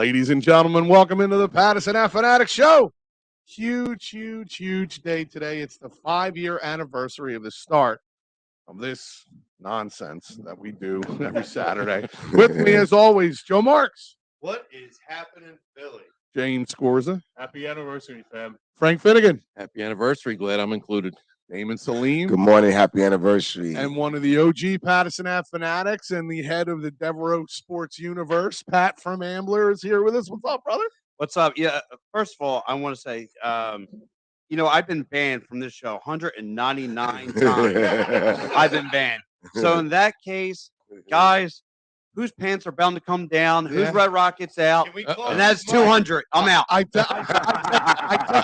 Ladies and gentlemen, welcome into the Pattison Ave Phanatics show. Huge day today. It's the 5-year anniversary of the start of this nonsense that we do every Saturday. With me, as always, Joe Marks. What is happening, Philly? James Scorza. Happy anniversary, fam. Frank Finnegan. Happy anniversary. Glad I'm included. Damon Salim. Good morning. Happy anniversary. And one of the OG Pattison Ave Phanatics and the head of the Devereaux Sports Universe, Pat from Ambler, is here with us. What's up, brother? What's up? Yeah, first of all, I want to say, I've been banned from this show 199 times. I've been banned. So in that case, guys, whose pants are bound to come down, whose Red Rockets out, and that's 200. I'm out. I texted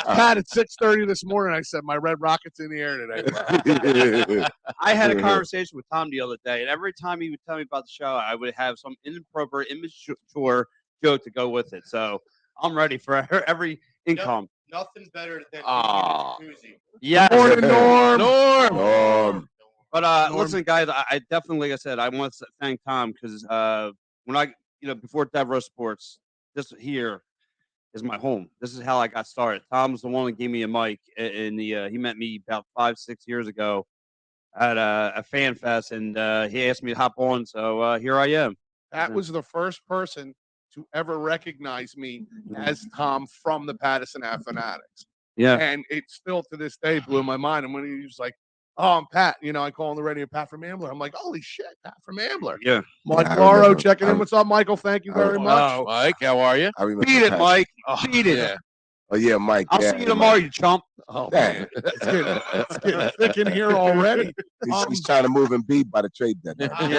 Pat at 6:30 this morning. I said, my Red Rocket's in the air today. I had a conversation with Tom the other day, and every time he would tell me about the show, I would have some inappropriate, immature joke to go with it. So I'm ready for every income. Nothing better than Susie. Yeah. Morning, Norm. But listen, guys, I definitely, like I said, I want to thank Tom because when I, before Devereaux Sports, this here is my home. This is how I got started. Tom's the one that gave me a mic, and he met me about 5-6 years ago at a fan fest, and he asked me to hop on. So here I am. That was the first person to ever recognize me as Tom from the Pattison Ave Phanatics. Yeah. And it still to this day blew my mind. And when he was like, "Oh, I'm Pat," I call on the radio, Pat from Ambler. I'm like, "Holy shit, Pat from Ambler." Yeah. Mike Laro checking in. What's up, Michael? Thank you very much. Mike, how are you? Beat it, Mike. Beat it. Yeah. Oh, yeah, Mike. I'll see you tomorrow, you chump. Oh, Yeah. it's getting thick in here already. He's trying to move and beat by the trade deadline. I'm gonna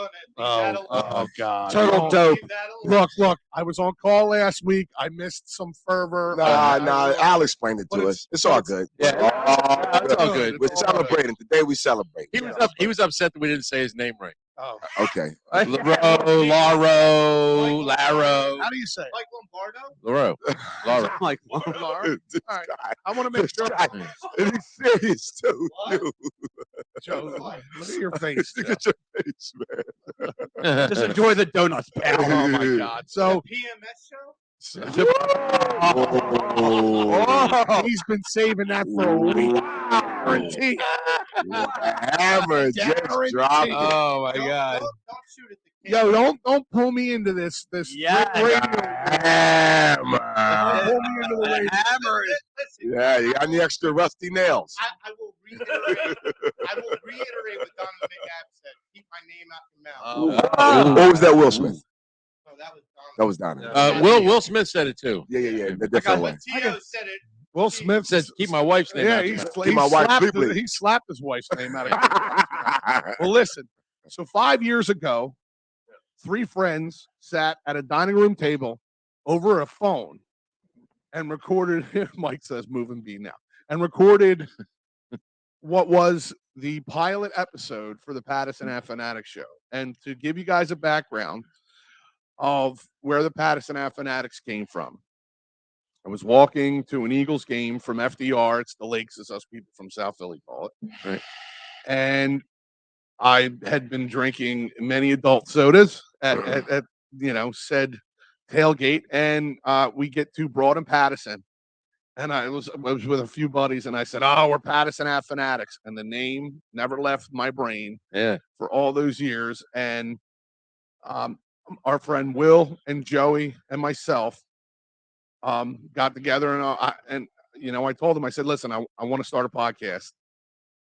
leave that alone. Oh, God. Turtle dope. Leave that alone. Look, I was on call last week. I missed some fervor. Nah, I'll explain it to us. It's all good. Yeah. It's all good. We're celebrating. Today we celebrate. He was upset that we didn't say his name right. Oh. Okay. Laro. How do you say it? Like Lombardo? Laro. Like, All right. I want to make sure. And he's serious, too. Joe, look at your face. Look at your face, man. just enjoy the donuts, pal. Oh, my God. So, PMS show? he's been saving that for a week. Guarantee. Hammer just dropped it. Oh, my God. Don't shoot at the camera. Yo, don't pull me into this Yeah. radio. Hammer. Pull me into the radio. Listen, Yeah, you got any extra rusty nails? I will reiterate what Donovan McNabb said. Keep my name out your mouth. What was that, Will Smith? No, that was Donovan. That was Donovan. Will Smith said it too. Yeah. The different way. When Tio said it, Will Smith Said keep my wife's name Yeah, out he your mouth. Keep my wife slapped, he slapped his wife's name out of it. Well, listen. So 5 years ago, 3 friends sat at a dining room table over a phone and recorded. Mike says, "Move and be now," and recorded what was the pilot episode for the Pattison Ave Phanatics show. And to give you guys a background of where the Pattison Ave Phanatics came from, I was walking to an Eagles game from FDR. It's the Lakes, as us people from South Philly call it. Right. And I had been drinking many adult sodas at said tailgate, and we get to Broad and Pattison, and I was with a few buddies, and I said, "Oh, we're Pattison Ave Phanatics," and the name never left my brain for all those years. And our friend Will and Joey and myself got together, and I told them, I said, "Listen, I want to start a podcast.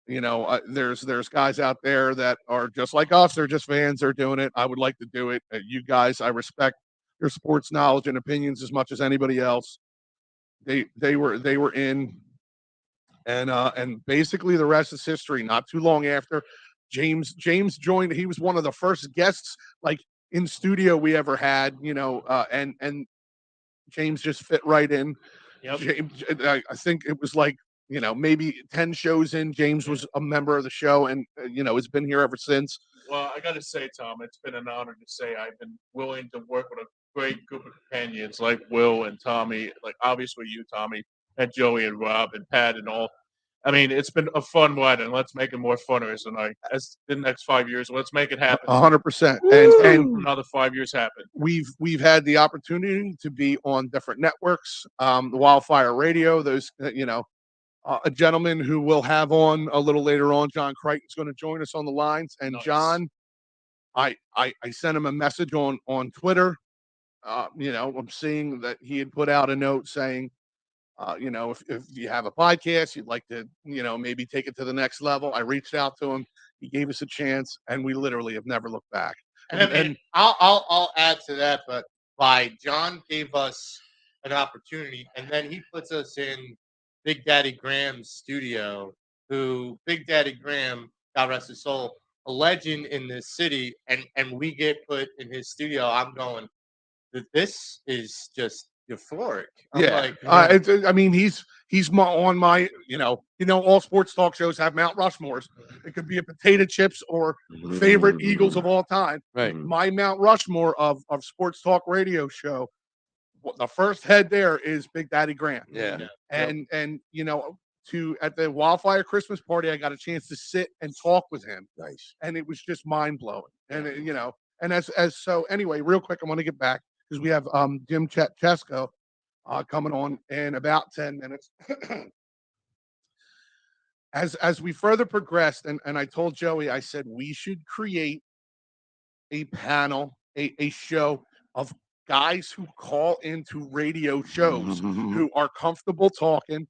There's guys out there that are just like us. They're just fans. They're doing it. I would like to do it. You guys, I respect your sports knowledge and opinions as much as anybody else." They were in, and basically the rest is history. Not too long after, James joined. He was one of the first guests like in studio we ever had. And James just fit right in. Yep. James, I think it was like, maybe 10 shows in, James was a member of the show, and has been here ever since. Well, I got to say, Tom, it's been an honor to say I've been willing to work with a great group of companions like Will and Tommy, like obviously you, Tommy, and Joey and Rob and Pat and all. I mean, it's been a fun ride, and let's make it more funner as the next 5 years. Let's make it happen. 100%. And Another 5 years happen. we've had the opportunity to be on different networks, the Wildfire Radio. Those a gentleman who we'll have on a little later on, John Crichton's going to join us on the lines. And Nice. John, I sent him a message on Twitter. I'm seeing that he had put out a note saying, if you have a podcast, you'd like to, maybe take it to the next level. I reached out to him. He gave us a chance, and we literally have never looked back. And I'll add to that, but John gave us an opportunity, and then he puts us in Big Daddy Graham's studio, who Big Daddy Graham, God rest his soul, a legend in this city, and we get put in his studio. I'm going, this is just euphoric. I'm he's on my, all sports talk shows have Mount Rushmores. It could be a potato chips or favorite Eagles of all time. Right. My Mount Rushmore of sports talk radio show. The first head there is Big Daddy Graham. Yeah. And at the Wildfire Christmas party, I got a chance to sit and talk with him. Nice. And it was just mind blowing. And so anyway, real quick, I want to get back because we have Jim Chesko coming on in about 10 minutes. As we further progressed, and I told Joey, I said we should create a panel, a show of guys who call into radio shows who are comfortable talking,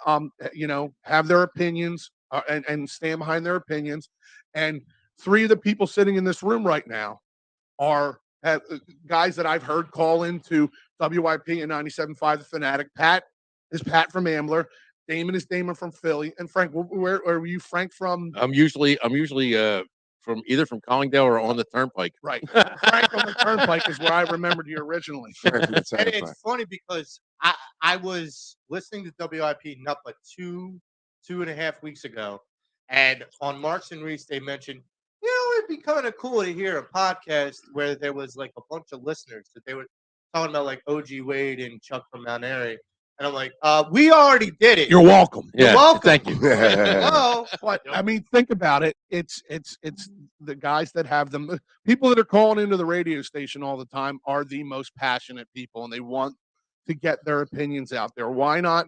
have their opinions and stand behind their opinions. And three of the people sitting in this room right now are guys that I've heard call into WIP and 97.5 The Fanatic. Pat is Pat from Ambler. Damon is Damon from Philly. And Frank, where are you, Frank, from? I'm usually from either from Collingdale or on the Turnpike. Right. Frank on the Turnpike is where I remembered you originally. And it's funny because I was listening to WIP not but two and a half weeks ago, and on Marks and Reese they mentioned, it'd be kind of cool to hear a podcast where there was like a bunch of listeners that they were talking about, like OG Wade and Chuck from Mount Airy. And I'm like, we already did it. You're welcome. Yeah. You're welcome. Thank you. Hello. But I mean, think about it. It's the guys that have them. People that are calling into the radio station all the time are the most passionate people, and they want to get their opinions out there. Why not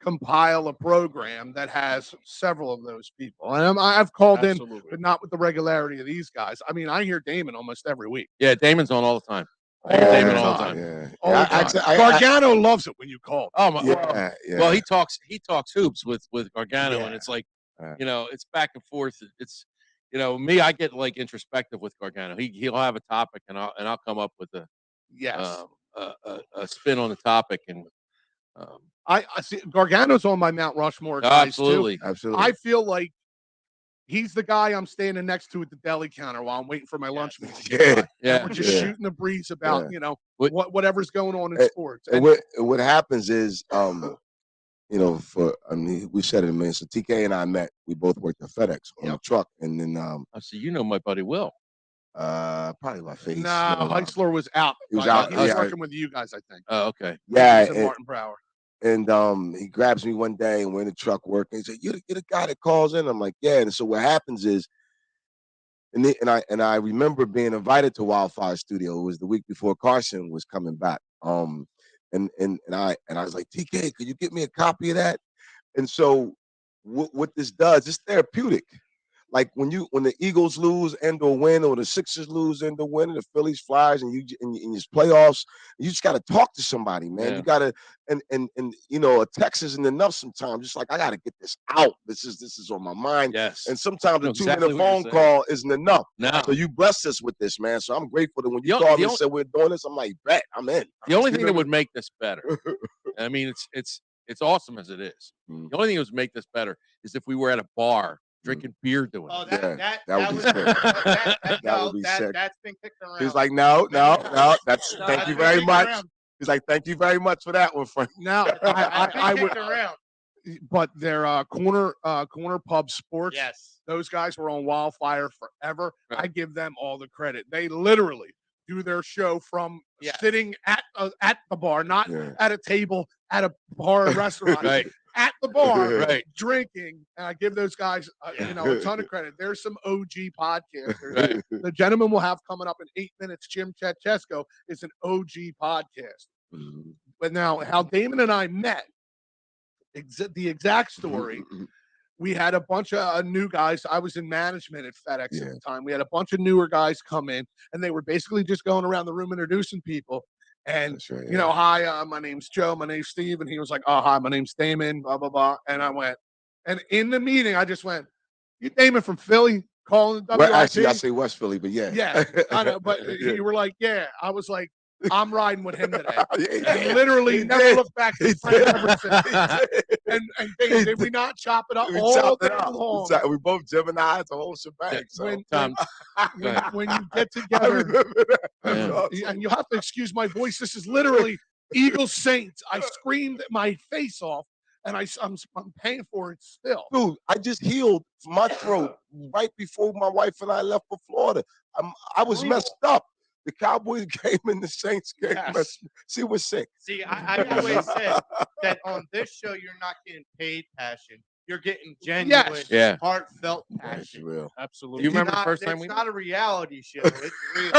compile a program that has several of those people? And I've called in, but not with the regularity of these guys. I mean, I hear Damon almost every week. Yeah, Damon's on all the time. I hear Damon all the time. Yeah. Gargano loves it when you call. Oh my! Yeah. Well, he talks hoops with Gargano, and it's like, Yeah. it's back and forth. It's, me, I get like introspective with Gargano. He'll have a topic, and I'll come up with a spin on the topic, and I see Gargano's on my Mount Rushmore guys absolutely. Absolutely. I feel like he's the guy I'm standing next to at the deli counter while I'm waiting for my lunch meat to get by. Yeah. We're just shooting the breeze about, whatever's going on in And- sports. And what happens is, we said it a minute. So TK and I met. We both worked at FedEx on a truck, and then I see. My buddy Will. probably my face. Nah, Heisler was out. He was out, He was yeah. working with you guys, I think. Oh, okay. Yeah, He was at and, Martin Brower. and he grabs me one day, and we're in the truck working. He said, "You're the guy that calls in." I'm like, "Yeah." And so what happens is, and I remember being invited to Wildfire Studio. It was the week before Carson was coming back. And I was like, "TK, could you get me a copy of that?" And so what this does, it's therapeutic. Like when the Eagles lose and or win, or the Sixers lose and or win, and the Phillies flies, and in these playoffs, you just got to talk to somebody, man. Yeah. You got to, and a text isn't enough sometimes. Just like, I got to get this out. This is on my mind. Yes. And sometimes I know a 2-minute exactly what you're phone saying. call isn't enough. No. So you blessed us with this, man. So I'm grateful that when you The called me only- and said we're doing this, I'm like, bet, I'm in. The only thing that would make this better, I mean, it's awesome as it is. Mm. The only thing that would make this better is if we were at a bar drinking beer doing Oh, it. Yeah, that would be was sick. that would be sick. that's been kicked around. He's like, no. That's No, thank that's you been very kicked much. around. He's like, thank you very much for that one, Frank. Now, That's I been would, kicked around. but their corner pub sports. Yes. Those guys were on Wildfire forever. Right. I give them all the credit. They literally do their show from Yeah. sitting at the bar, not Yeah. at a table at a bar or restaurant. Right. at the bar, Right. drinking, and I give those guys, a ton of credit. There's some OG podcasters. Right. The gentleman we'll have coming up in 8 minutes, Jim Chechesko, is an OG podcast. But now, how Damon and I met, the exact story. We had a bunch of new guys. I was in management at FedEx at the time. We had a bunch of newer guys come in, and they were basically just going around the room introducing people. And hi, my name's Joe, my name's Steve, and he was like, "Oh, hi, my name's Damon." Blah blah blah. And I went, and in the meeting, I just went, "You Damon from Philly calling WIP?" Well, actually, I say West Philly, but Yeah, I know. But you were like, "Yeah." I was like, I'm riding with him today. And literally never looked back to his friend ever since. And Dave, did we not chop it up all day long? We both Gemini, it's a whole shebang. So. When you get together, and you'll have to excuse my voice. This is literally Eagle Saints. I screamed my face off, and I'm paying for it still. Dude, I just healed my throat right before my wife and I left for Florida. I was messed up. The Cowboys game and the Saints game. Yes. She was sick. See, I always said that on this show, you're not getting paid passion. You're getting genuine, heartfelt passion. Real. Absolutely. Do you remember the first time we met? It's not a reality show. It's real.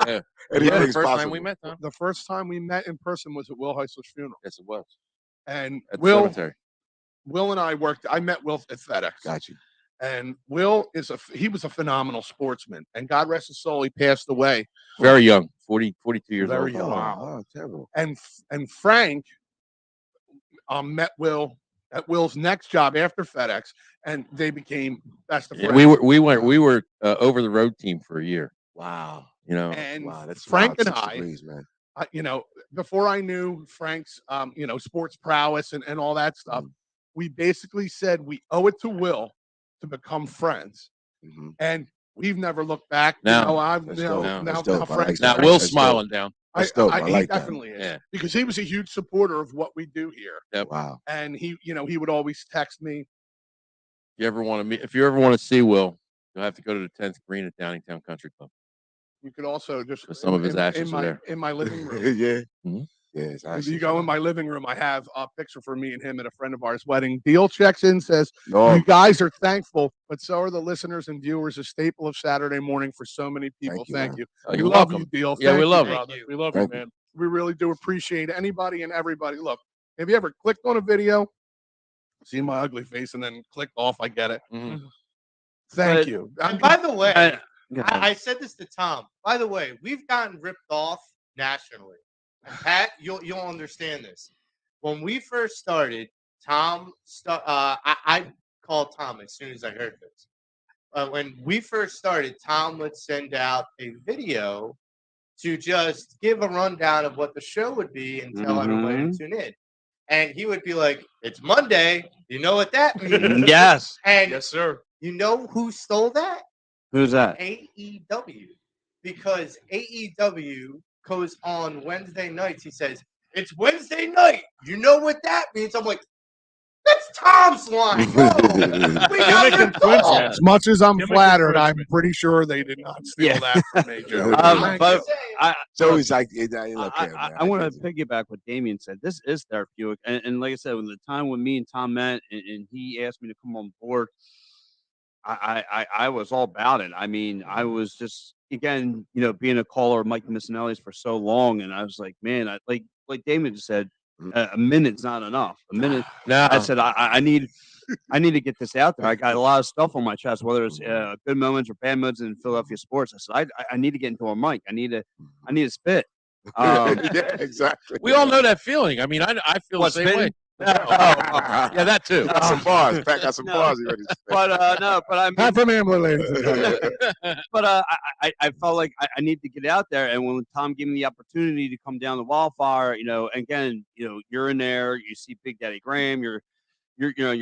Yeah. The first time we met, Tom? The first time we met in person was at Will Heisler's funeral. Yes, it was. And at the cemetery. Will and I met Will at FedEx. Got you. And Will he was a phenomenal sportsman, and God rest his soul, he passed away very young, 42 years old. Very young. Wow, terrible. And Frank met Will at Will's next job after FedEx, and they became best of friends. We were over the road team for a year. Wow, and that's Frank and degrees, man. Before I knew Frank's sports prowess and all that stuff, we basically said we owe it to Will to become friends, and we've never looked back. Now Frank's Will's smiling down. He like definitely is, because he was a huge supporter of what we do here. Yep. Wow. And he would always text me. If you ever want to see Will, you'll have to go to the 10th Green at Downingtown Country Club. You could also just some of his ashes in my living room. Yeah. Mm-hmm. Yes, you go in my living room, I have a picture for me and him at a friend of ours' wedding. Deal checks in, says, "You guys are thankful, but so are the listeners and viewers, a staple of Saturday morning for so many people." Thank you. We love you, Deal. Yeah, we love you. We love you, man. We really do appreciate anybody and everybody. Look, have you ever clicked on a video, seen my ugly face, and then clicked off? I get it. Mm-hmm. Thank you. And by the way, I said this to Tom. By the way, we've gotten ripped off nationally. And Pat, you'll understand this. When we first started, Tom, I called Tom as soon as I heard this. When we first started, Tom would send out a video to just give a rundown of what the show would be and tell everybody to tune in. And he would be like, "It's Monday. You know what that means?" Yes. And yes, sir. You know who stole that? Who's that? AEW. Because AEW goes on Wednesday nights. He says, "It's Wednesday night. You know what that means?" I'm like, "That's Tom's line." As much as I'm flattered, I'm pretty sure they did not steal that from me, Joe. But so he's like, I want to piggyback what Damien said. This is therapeutic, and like I said, when the time when me and Tom met, and he asked me to come on board, I was all about it. I mean, I was just, again, being a caller of Mike Missinelli's for so long, and I was like, man, like Damon just said, a minute's not enough. A minute. No. I said, I need to get this out there. I got a lot of stuff on my chest, whether it's good moments or bad moments in Philadelphia sports. I said, I need to get into a mic. I need to spit. Yeah, exactly. We all know that feeling. I mean, I feel the same way. Yeah, that too. Got some bars. Pat got some bars already. But I mean, from ambulance. But I felt like I need to get out there. And when Tom gave me the opportunity to come down the Wildfire, again, you're in there, you see Big Daddy Graham, you're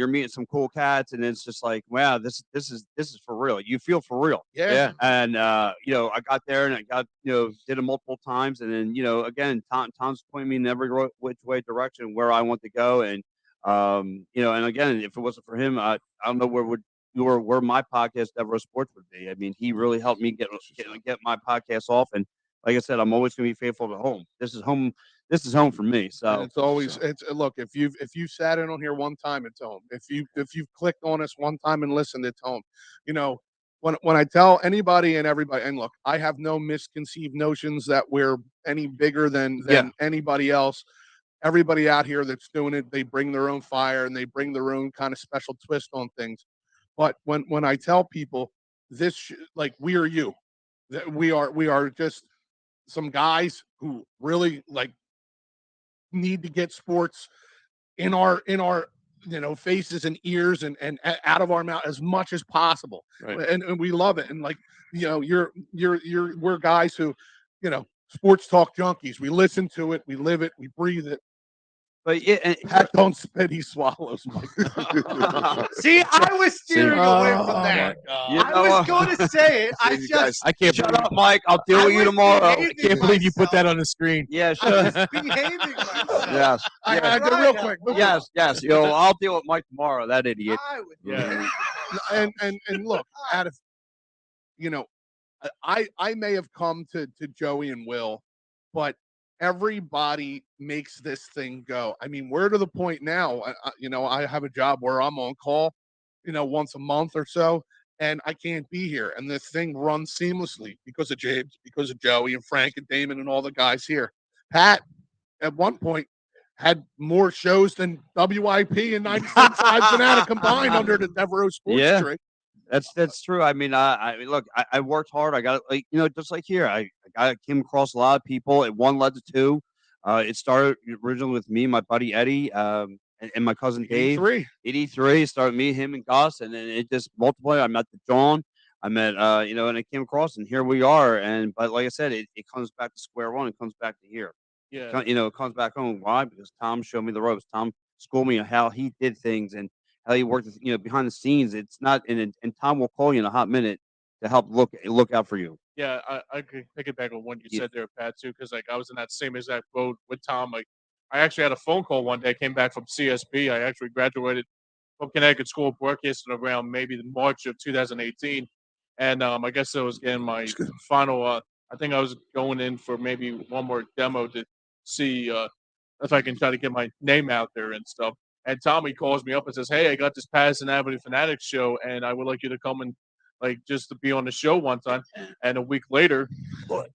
meeting some cool cats, and it's just like, wow, this is for real. You feel for real. Yeah. And I got there and I got did it multiple times, and then again, Tom's pointing me in every which way direction where I want to go, and and again, if it wasn't for him, I don't know where my podcast Devereaux Sports would be. I mean, he really helped me get my podcast off, and like I said, I'm always going to be faithful to home. This is home. this is home for me. And So it's always look, if you've sat in on here one time, it's home. If you've clicked on us one time and listened, it's home. You know, when I tell anybody and everybody, and look, I have no misconceived notions that we're any bigger than Yeah. anybody else. Everybody out here that's doing it, they bring their own fire and they bring their own kind of special twist on things. But when I tell people like we are you, that we are just some guys who really like need to get sports in our faces and ears out of our mouth as much as possible. Right. And we love it. And like, we're guys who, sports talk junkies. We listen to it, we live it, we breathe it. but yeah, and, Pat don't spit, he swallows. See, I was steering away from Oh, that. You I know was what? going to say it. I You just guys- I can't shut believe, up, Mike. I'll deal I with you was tomorrow. behaving can't believe you put that myself. on the screen. Yeah, I sure. was behaving myself. Yes. I yes. go real quick. Yes. I'll deal with Mike tomorrow. That idiot. I was Yeah. And look, out of I may have come to Joey and Will, but everybody makes this thing go. I mean, we're to the point now. I have a job where I'm on call, once a month or so, and I can't be here. And this thing runs seamlessly because of James, because of Joey and Frank and Damon and all the guys here. Pat, at one point, had more shows than WIP and 96.5 Fanatic combined under the Devereaux Sports Yeah. tree. That's true. I mean, look, I worked hard. I got just like here. I came across a lot of people. It one led to two. It started originally with me, my buddy Eddie, and my cousin Dave. 83 started me, him, and Gus, and then it just multiplied. I met the John. I met and I came across, and here we are. But like I said, it comes back to square one. It comes back to here. Yeah. It comes back home. Why? Because Tom showed me the ropes. Tom schooled me on how he did things and how he worked, behind the scenes. It's not, and Tom will call you in a hot minute to help look out for you. Yeah, I could pick it back on what you Yeah. said there, Pat, too, because like I was in that same exact boat with Tom. Like I actually had a phone call one day. I came back from CSB. I actually graduated from Connecticut School of Broadcasting around maybe March of 2018, and I guess I was getting my final. I think I was going in for maybe one more demo to see if I can try to get my name out there and stuff. And Tommy calls me up and says, "Hey, I got this Pattison Ave Phanatics show, and I would like you to come and just to be on the show one time." And a week later,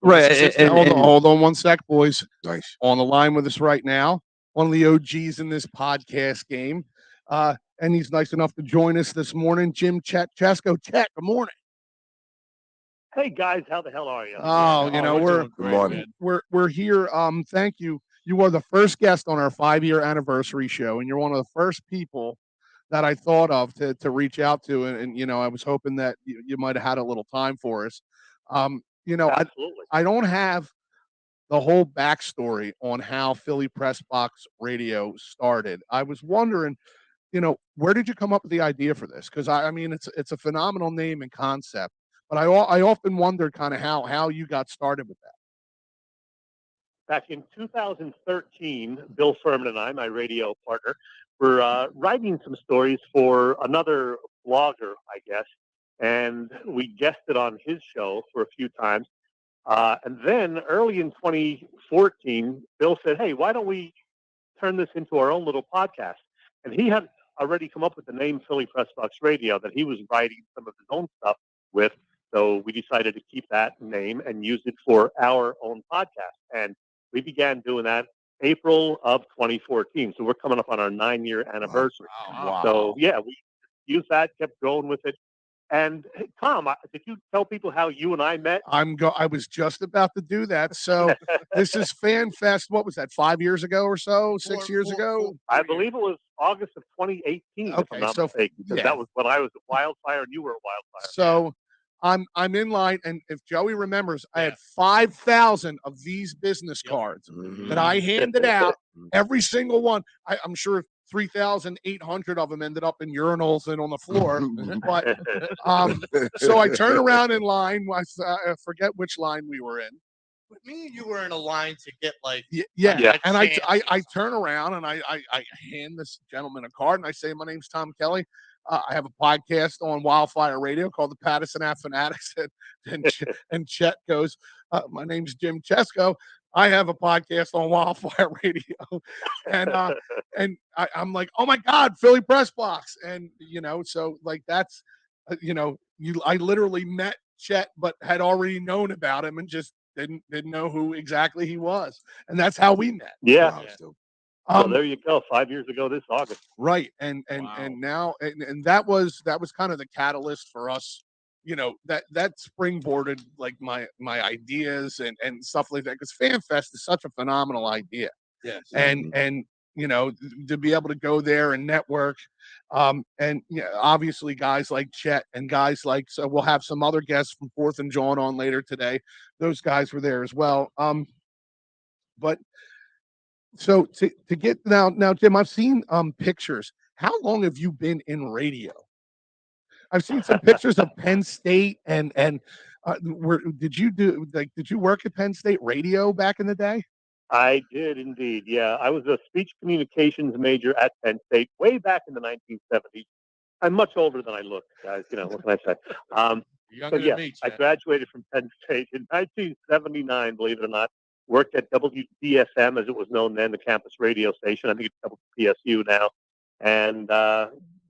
Right. Hold on one sec, boys. Nice. On the line with us right now, one of the OGs in this podcast game. And he's nice enough to join us this morning. Jim Chesko. Chet, good morning. Hey guys, how the hell are you? Oh, we're doing great, morning. man. we're here. Thank you. You are the first guest on our 5-year anniversary show, and you're one of the first people that I thought of to reach out to. And I was hoping that you might have had a little time for us. Absolutely. I don't have the whole backstory on how Philly Press Box Radio started. I was wondering, where did you come up with the idea for this? Because I mean, it's a phenomenal name and concept, but I often wondered kind of how you got started with that. Back in 2013, Bill Furman and I, my radio partner, were writing some stories for another blogger, I guess, and we guested on his show for a few times. And then early in 2014, Bill said, "Hey, why don't we turn this into our own little podcast?" And he had already come up with the name Philly Press Box Radio that he was writing some of his own stuff with. So we decided to keep that name and use it for our own podcast. And we began doing that April of 2014. So we're coming up on our 9-year anniversary. Wow. So yeah, we used that, kept going with it. And hey, Tom, did you tell people how you and I met? I was just about to do that. So this is Fan Fest. What was that? 5 years ago or so? 6 years ago? I believe it was August of 2018, if Okay, I'm not so, mistaken, because yeah. that was when I was at Wildfire and you were at Wildfire. So I'm in line, and if Joey remembers, I had 5,000 of these business cards that I handed out. Every single one. I'm sure 3,800 of them ended up in urinals and on the floor. But so I turn around in line. I forget which line we were in. But me and you were in a line to get like Yeah. And I chance. turn around and I hand this gentleman a card and I say, "My name's Tom Kelly. I have a podcast on Wildfire Radio called the Pattison Ave Phanatics." And Chet goes, "My name's Jim Chesko. I have a podcast on Wildfire Radio, and I'm like, oh my God, Philly Press Box, and so like that's, I literally met Chet, but had already known about him and just didn't know who exactly he was, and that's how we met. Yeah. Wow, so So there you go. 5 years ago this August. Right, and Wow. now and that was kind of the catalyst for us, that springboarded like my ideas and stuff like that, because FanFest is such a phenomenal idea, Yes. and to be able to go there and network, and obviously guys like Chet and guys like, so we'll have some other guests from Fourth and John on later today. Those guys were there as well, but. So to get now, Jim, I've seen pictures. How long have you been in radio? I've seen some pictures of Penn State and did you work at Penn State radio back in the day? I did indeed. Yeah, I was a speech communications major at Penn State way back in the 1970s. I'm much older than I look, guys. What can I say? You're So younger yes, than me, I Chet. graduated from Penn State in 1979. Believe it or not, worked at WDSM as it was known then, the campus radio station. I think it's WPSU now, and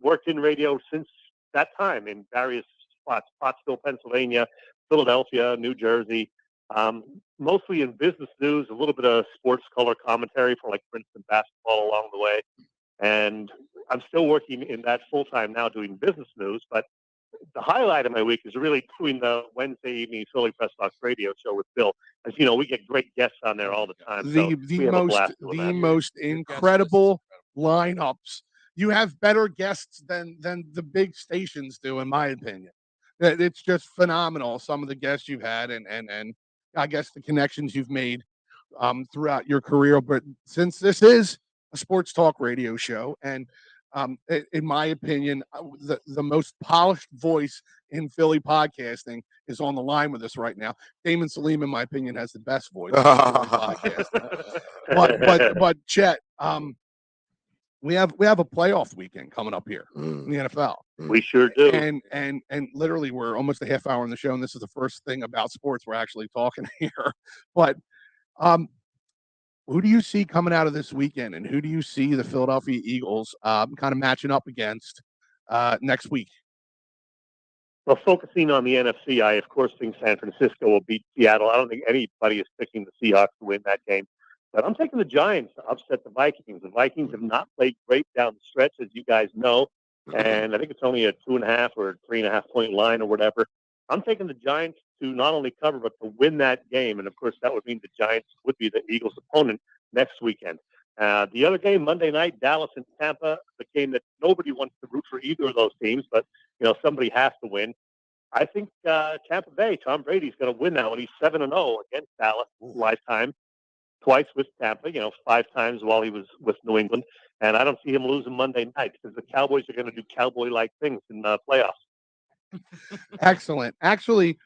worked in radio since that time in various spots: Pottsville, Pennsylvania, Philadelphia, New Jersey. Mostly in business news, a little bit of sports color commentary for like Princeton basketball along the way. And I'm still working in that full time now doing business news, but the highlight of my week is really doing the Wednesday evening Philly Press Box radio show with Bill. As you know, we get great guests on there all the time. So we have a blast doing that. Most Your guest list is incredible lineups. You have better guests than the big stations do, in my opinion. It's just phenomenal. Some of the guests you've had, and I guess the connections you've made throughout your career. But since this is a sports talk radio show, and in my opinion, the most polished voice in Philly podcasting is on the line with us right now. Damon Salim, in my opinion, has the best voice in Philly podcasting. But Chet, we have a playoff weekend coming up here in the NFL. We sure do. And literally we're almost a half hour in the show, and this is the first thing about sports we're actually talking here. But who do you see coming out of this weekend, and who do you see the Philadelphia Eagles kind of matching up against next week? Well, focusing on the NFC, I of course think San Francisco will beat Seattle. I don't think anybody is picking the Seahawks to win that game. But I'm taking the Giants to upset the Vikings. The Vikings have not played great down the stretch, as you guys know. And I think it's only a 2.5 or 3.5 point line or whatever. I'm taking the Giants to not only cover, but to win that game. And of course, that would mean the Giants would be the Eagles' opponent next weekend. The other game, Monday night, Dallas and Tampa, the game that nobody wants to root for either of those teams, but somebody has to win. I think Tampa Bay, Tom Brady's going to win that one. He's 7-0 against Dallas lifetime. Twice with Tampa, 5 times while he was with New England. And I don't see him losing Monday night because the Cowboys are going to do cowboy-like things in the playoffs. Excellent. Actually,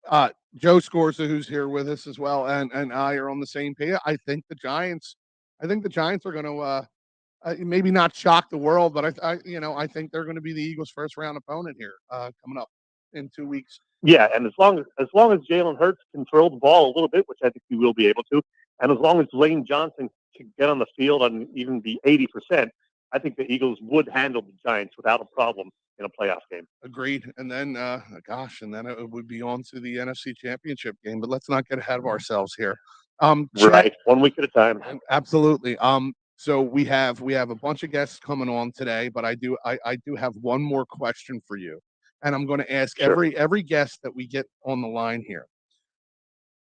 Joe Scorza, who's here with us as well, and I are on the same page. I think the Giants are going to maybe not shock the world, but I think they're going to be the Eagles' first round opponent here coming up in 2 weeks. Yeah, and as long as Jalen Hurts can throw the ball a little bit, which I think he will be able to, and as long as Lane Johnson can get on the field and even be 80%, I think the Eagles would handle the Giants without a problem in a playoff game. Agreed. And then, it would be on to the NFC Championship game. But let's not get ahead of ourselves here. Right, 1 week at a time. Absolutely. So we have a bunch of guests coming on today, but I do have one more question for you, and I'm going to ask every guest that we get on the line here.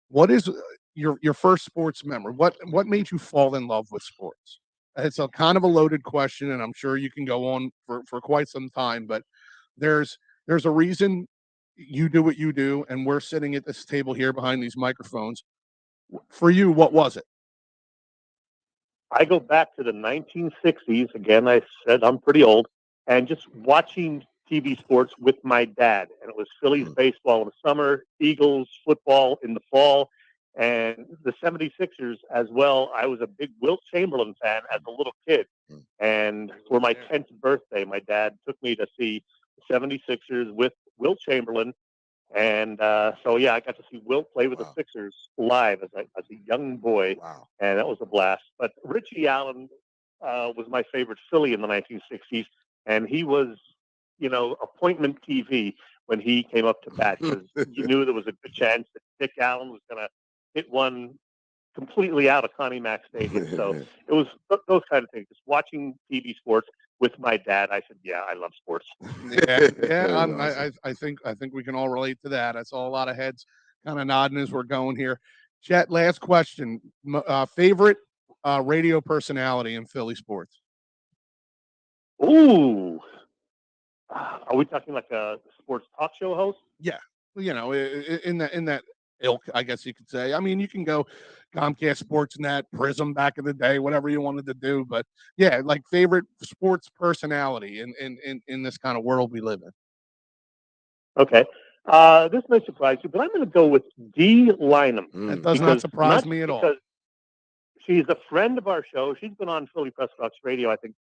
What is your first sports memory? What made you fall in love with sports? It's a kind of a loaded question, and I'm sure you can go on for quite some time, but there's a reason you do what you do, and we're sitting at this table here behind these microphones. For you, what was it? I go back to the 1960s. Again, I said I'm pretty old, and just watching TV sports with my dad. And it was Phillies baseball in the summer, Eagles football in the fall, and the 76ers as well. I was a big Wilt Chamberlain fan as a little kid. And for my 10th birthday, my dad took me to see the 76ers with Wilt Chamberlain. And so, yeah, I got to see Wilt play with the Wow. Sixers live as a young boy, Wow. and that was a blast. But Richie Allen was my favorite Philly in the 1960s, and he was, appointment TV when he came up to bat because you knew there was a good chance that Dick Allen was going to hit one completely out of Connie Mack Stadium. So it was those kind of things. Just watching TV sports with my dad, I said, "Yeah, I love sports." Yeah, That was awesome. I think we can all relate to that. I saw a lot of heads kind of nodding as we're going here. Chet, last question. Favorite radio personality in Philly sports? Ooh, are we talking like a sports talk show host? Yeah, in that ilk, I guess you could say. I mean, you can go Comcast Sportsnet, Prism back in the day, whatever you wanted to do. But yeah, like favorite sports personality in this kind of world we live in. Okay. This may surprise you, but I'm going to go with Dee Lynam. That does not surprise me at all. Because she's a friend of our show. She's been on Philly Press Box Radio, I think,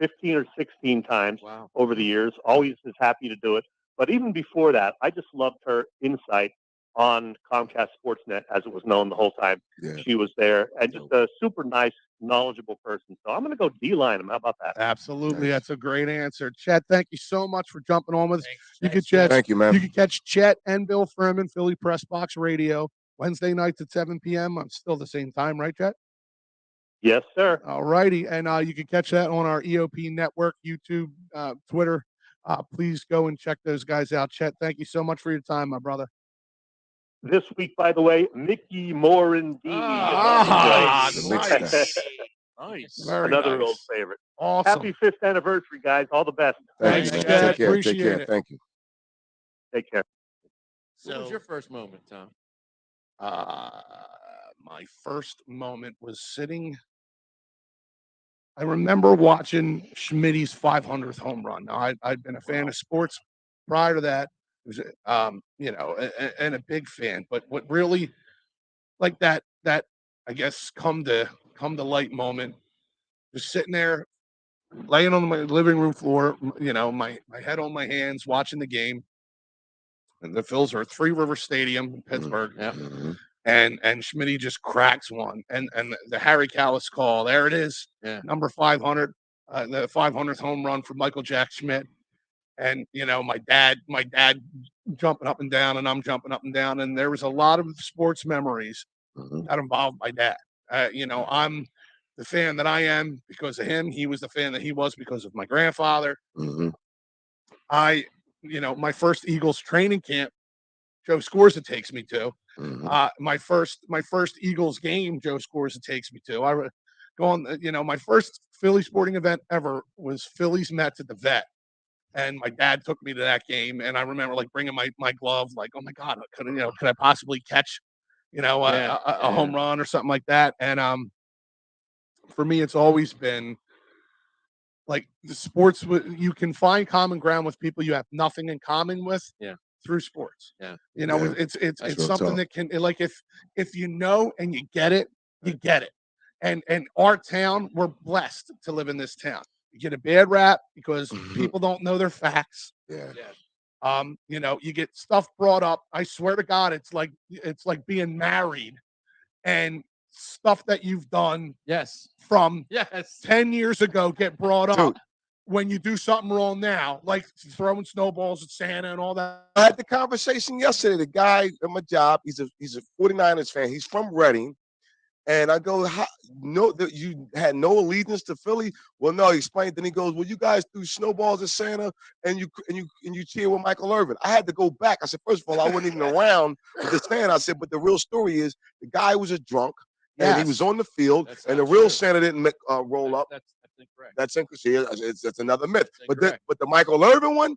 15 or 16 times over the years. Always is happy to do it. But even before that, I just loved her insight on Comcast Sportsnet, as it was known the whole time she was there, and just a super nice, knowledgeable person. So I'm going to go Dee Lynam. How about that? Absolutely, that's a great answer, Chet. Thank you so much for jumping on with us. Thank you, man. You can catch Chet and Bill Furman, Philly Press Box Radio, Wednesday nights at 7 p.m. I'm still the same time, right, Chet? Yes, sir. All righty, and you can catch that on our EOP network, YouTube, Twitter. Please go and check those guys out. Chet, thank you so much for your time, my brother. This week, by the way, Mickey Moore and D. Nice. Very Another nice. old favorite. Awesome. Happy 5th anniversary, guys. All the best. Thank you, man. Chet. Take care. Appreciate Take care. it. Thank you. Take care. What was your first moment, Tom? My first moment was sitting. I remember watching Schmidt's 500th home run. Now, I'd been a fan of sports prior to that. It was, and a big fan. But what really, like that I guess come to light moment, just sitting there, laying on my living room floor, my head on my hands, watching the game. And the Phils are at Three River Stadium in Pittsburgh. Mhm. And Schmidt just cracks one, and the Harry Callis call. There it is, number 500, the 500th home run for Michael Jack Schmidt. And my dad jumping up and down, and I'm jumping up and down. And there was a lot of sports memories that involved my dad. I'm the fan that I am because of him. He was the fan that he was because of my grandfather. My first Eagles training camp, Joe Scorza takes me to. My first Eagles game, Joe Scorza takes me to. I go on, my first Philly sporting event ever was Phillies Mets at the Vet, and my dad took me to that game. And I remember like bringing my glove, like, oh my God, could I possibly catch, a home run or something like that? And for me, it's always been like the sports. You can find common ground with people you have nothing in common with. Through sports. It's something that can, like, if you know and you get it, you get it. And our town, we're blessed to live in this town. You get a bad rap because people don't know their facts. You get stuff brought up. I swear to God, it's like being married and stuff that you've done from 10 years ago get brought up. When you do something wrong now, like throwing snowballs at Santa and all that. I had the conversation yesterday. The guy at my job, he's a 49ers fan. He's from Reading. And I go, that you had no allegiance to Philly? Well, no, he explained. Then he goes, well, you guys threw snowballs at Santa and you cheer with Michael Irvin. I had to go back. I said, first of all, I wasn't even around with the Santa. I said, but the real story is the guy was a drunk and he was on the field and the real Santa didn't roll up. That's incorrect. That's another myth. But the Michael Irvin one,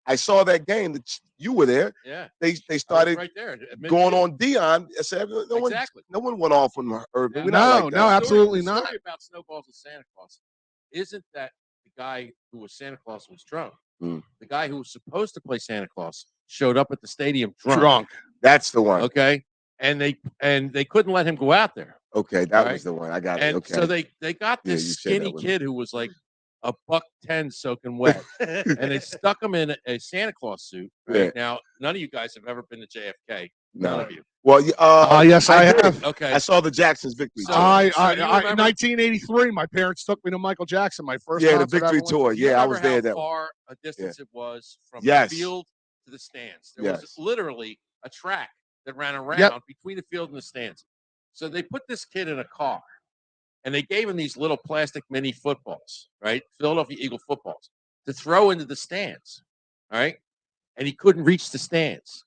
I saw that game that you were there. They started right there, going on Dion. I said no one went off on Irvin. No, absolutely not. The story about snowballs and Santa Claus isn't that the guy who was Santa Claus was drunk. The guy who was supposed to play Santa Claus showed up at the stadium drunk. That's the one. Okay, and they couldn't let him go out there. Okay, that was the one. I got it. Okay. So they got this skinny kid who was like a $110 soaking wet, and they stuck him in a Santa Claus suit. Right Yeah. now, none of you guys have ever been to JFK. None No. of you. Well, yes, I did. have. Okay. I saw the Jackson's victory. So- tour. I, so do you I, remember- 1983, my parents took me to Michael Jackson, my first Yeah, the concert I ever victory went to. tour. Do you Yeah, I remember was there. how That far a distance it was from Yes. the field to the stands? There Yes. was literally a track that ran around Yep. between the field and the stands. So they put this kid in a car, and they gave him these little plastic mini footballs, right? Philadelphia Eagle footballs to throw into the stands, all right? And he couldn't reach the stands.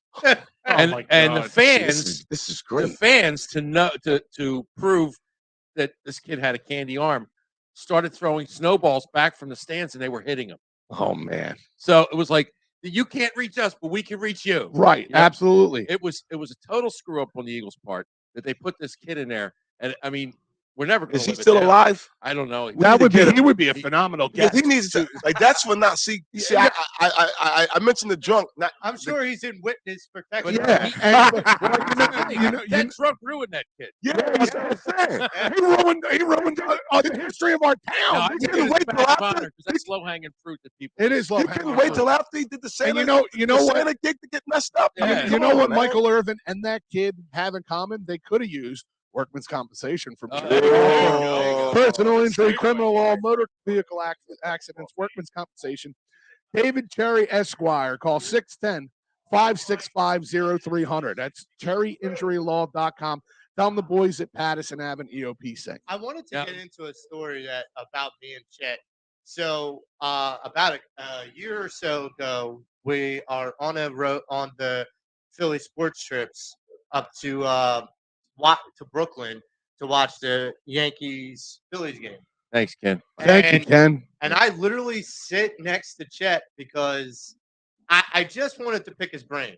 and my and the God. fans, this is the great. fans to prove that this kid had a candy arm, started throwing snowballs back from the stands, and they were hitting him. Oh man, So it was like, you can't reach us, but we can reach you. right? You know, Absolutely. It was a total screw up on the Eagles' part that they put this kid in there, and I mean, we're never going Is to he live still it down. alive? I don't know. That would be. get him. He would be a phenomenal Because guest. he needs to. Like that's when not see. See, I mentioned the drunk. Not I'm sure he's in witness protection. Yeah, He- and, that drunk ruined that kid. yeah, that's what I'm saying. he ruined the history of our No, town. I he think couldn't it's wait till after. because that's low hanging fruit that people. It is low. He couldn't wait till after he did the Santa. And you know the what? Santa gig to get messed up. I Yeah. mean, You come know on, what man. Michael Irvin and that kid have in common? They could have used workman's compensation from There Cherry. you go. Personal injury, criminal law, motor vehicle accidents, workman's compensation. David Cherry Esquire. Call 610-565-0300. That's cherryinjurylaw.com. Tell them the boys at Pattison Ave EOP sing. I wanted to Yeah. get into a story that about me and Chet. So about a year or so ago, we are on a road on the Philly sports trips up to Brooklyn to watch the Yankees Phillies game. Thanks, Ken. Thank you, And- Ken. And I literally sit next to Chet because I just wanted to pick his brain.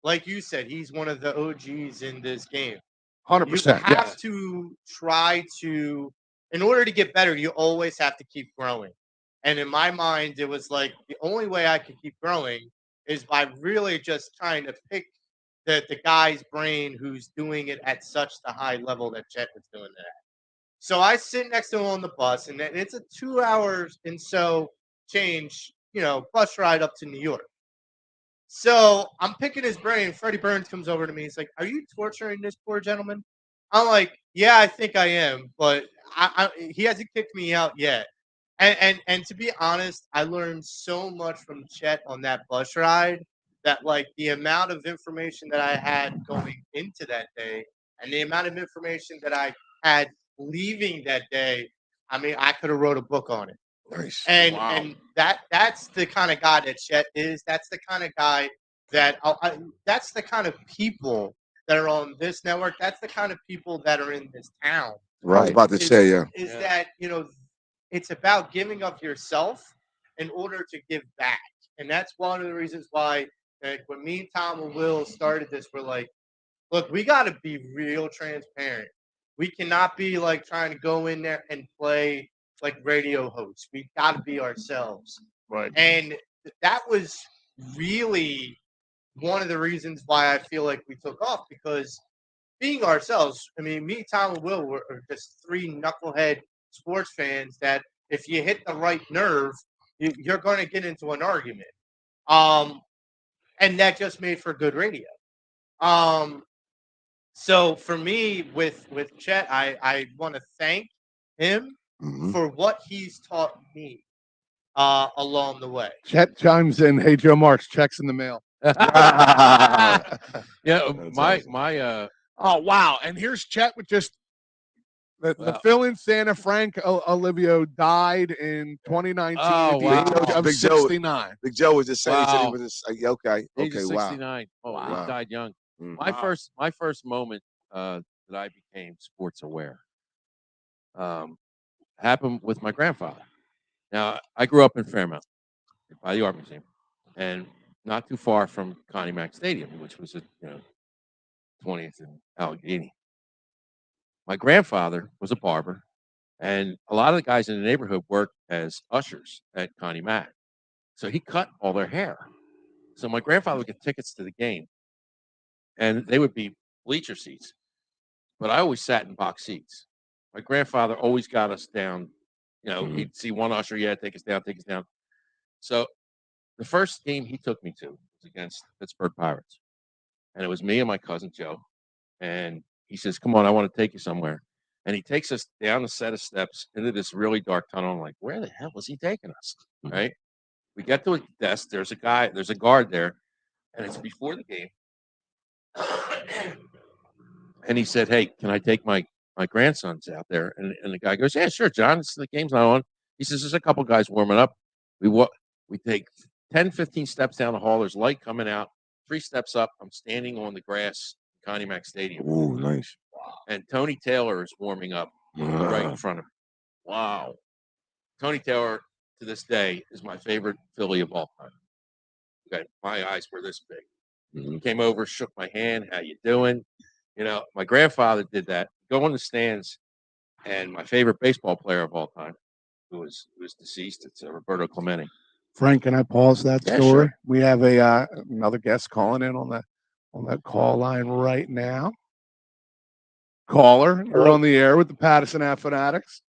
Like you said, he's one of the OGs in this game. 100%. You Yeah. have to try to, in order to get better, you always have to keep growing. And in my mind, it was like the only way I could keep growing is by really just trying to pick the guy's brain who's doing it at such the high level that Chet was doing it at. So I sit next to him on the bus, and it's a 2 hours and so change, bus ride up to New York. So I'm picking his brain. Freddie Burns comes over to me. He's like, "Are you torturing this poor gentleman?" I'm like, "Yeah, I think I am, but he hasn't kicked me out yet." And to be honest, I learned so much from Chet on that bus ride that like the amount of information that I had going into that day and the amount of information that I had leaving that day, I mean, I could have wrote a book on it. Nice. And that's the kind of guy that Chet is. That's the kind of guy that that's the kind of people that are on this network. That's the kind of people that are in this town. I was about to say, yeah. Is that it's about giving of yourself in order to give back, and that's one of the reasons why when me, Tom, and Will started this, we're like, look, we got to be real transparent. We cannot be like trying to go in there and play like radio hosts. We got to be ourselves. Right. And that was really one of the reasons why I feel like we took off, because being ourselves, I mean, me, Tom, and Will are just three knucklehead sports fans that if you hit the right nerve, you're going to get into an argument. And that just made for good radio. So for me, with Chet, I want to thank him for what he's taught me along the way. Chet chimes in. Hey, Joe Marks, checks in the mail. Yeah, That's my Oh, wow. And here's Chet with just the Wow. fill-in Santa. Frank Olivio died in 2019 Oh, at the wow. age of Big Joe- 69. Big Joe was just saying, he said he Wow. was okay. age Okay, of wow. 69. Oh, Wow. he died young. Mm. My first moment that I became sports aware happened with my grandfather. Now, I grew up in Fairmount by the Art Museum, and not too far from Connie Mack Stadium, which was at 20th and Allegheny. My grandfather was a barber, and a lot of the guys in the neighborhood worked as ushers at Connie Mack. So he cut all their hair. So my grandfather would get tickets to the game, and they would be bleacher seats. But I always sat in box seats. My grandfather always got us down You know, he'd see one usher, take us down. So the first game he took me to was against Pittsburgh Pirates. And it was me and my cousin Joe. And he says, come on, I want to take you somewhere. And he takes us down a set of steps into this really dark tunnel. I'm like, where the hell was he taking us? Right? We get to a desk. There's a guard there. And it's before the game. And he said, hey, can I take my grandsons out there? And the guy goes, yeah, sure, John. The game's not on. He says, there's a couple guys warming up. We take 10, 15 steps down the hall. There's light coming out. 3 steps up. I'm standing on the grass, Connie Mack Stadium. Ooh, nice. And Tony Taylor is warming up right in front of me. Wow. Tony Taylor, to this day, is my favorite Philly of all time. Okay, my eyes were this big. He came over, shook my hand. How you doing? You know, my grandfather did that. Go in the stands, and my favorite baseball player of all time, who was deceased, it's Roberto Clemente. Frank, can I pause that Yeah, story? sure. We have another guest calling in on that call line right now. Caller, you're on the air with the Pattison Ave Phanatics.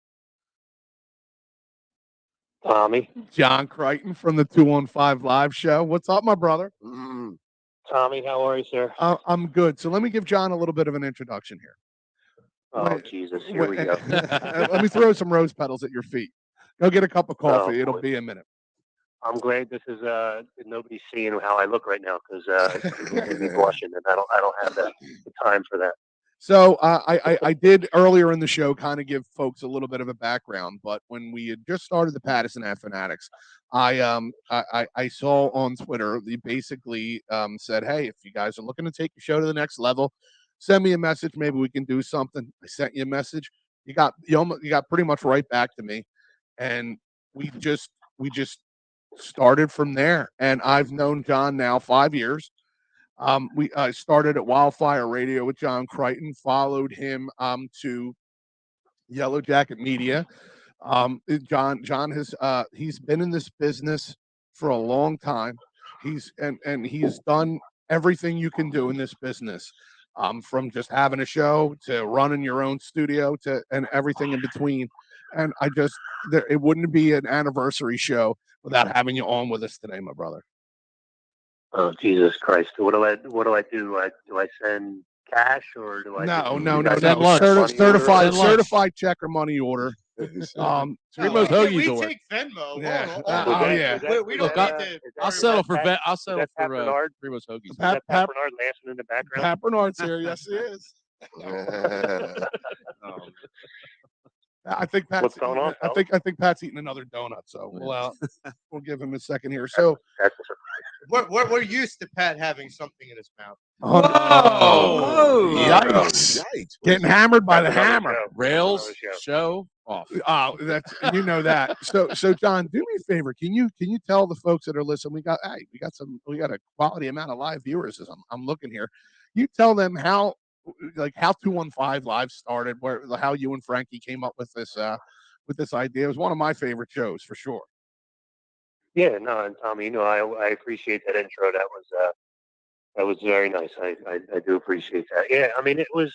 Tommy. John Crichton from the 215 Live Show. What's up, my brother? Tommy, how are you, sir? I'm good. So let me give John a little bit of an introduction here. Oh, Jesus. Here we go. Let me throw some rose petals at your feet. Go get a cup of coffee. It'll be a minute. I'm glad this is nobody's seeing how I look right now because I'm going to be blushing, and I don't have the time for that. So I did earlier in the show kind of give folks a little bit of a background, but when we had just started the Pattison Ave Phanatics, I saw on Twitter they basically said, hey, if you guys are looking to take your show to the next level, send me a message. Maybe we can do something. I sent you a message. You got pretty much right back to me, and we just started from there. And I've known John now 5 years. We started at Wildfire Radio with John Crichton, followed him to Yellow Jacket Media. John has he's been in this business for a long time. He's done everything you can do in this business, from just having a show to running your own studio and everything in between. And it wouldn't be an anniversary show without having you on with us today, my brother. Oh, Jesus Christ! What do I do? Do I send cash or do I? No. Certified check or money order. We Hoagies take Venmo. Yeah. We don't need to. I'll settle for Primo's Hoagies. Is that Pat Bernard laughing in the background? Pat Bernard's here. Yes, he is. I think Pat's. What's going on? I think Pat's eating another donut. So we'll give him a second here. So we're used to Pat having something in his mouth. Whoa! Yikes! Getting hammered by the hammer. Rails show off. Oh, that's that. So John, do me a favor. Can you tell the folks that are listening? We got a quality amount of live viewers as I'm looking here. You tell them how 215 Live started, how you and Frankie came up with this idea. It was one of my favorite shows for sure. Yeah, no, and Tommy, I appreciate that intro. That was very nice. I do appreciate that. Yeah, I mean, it was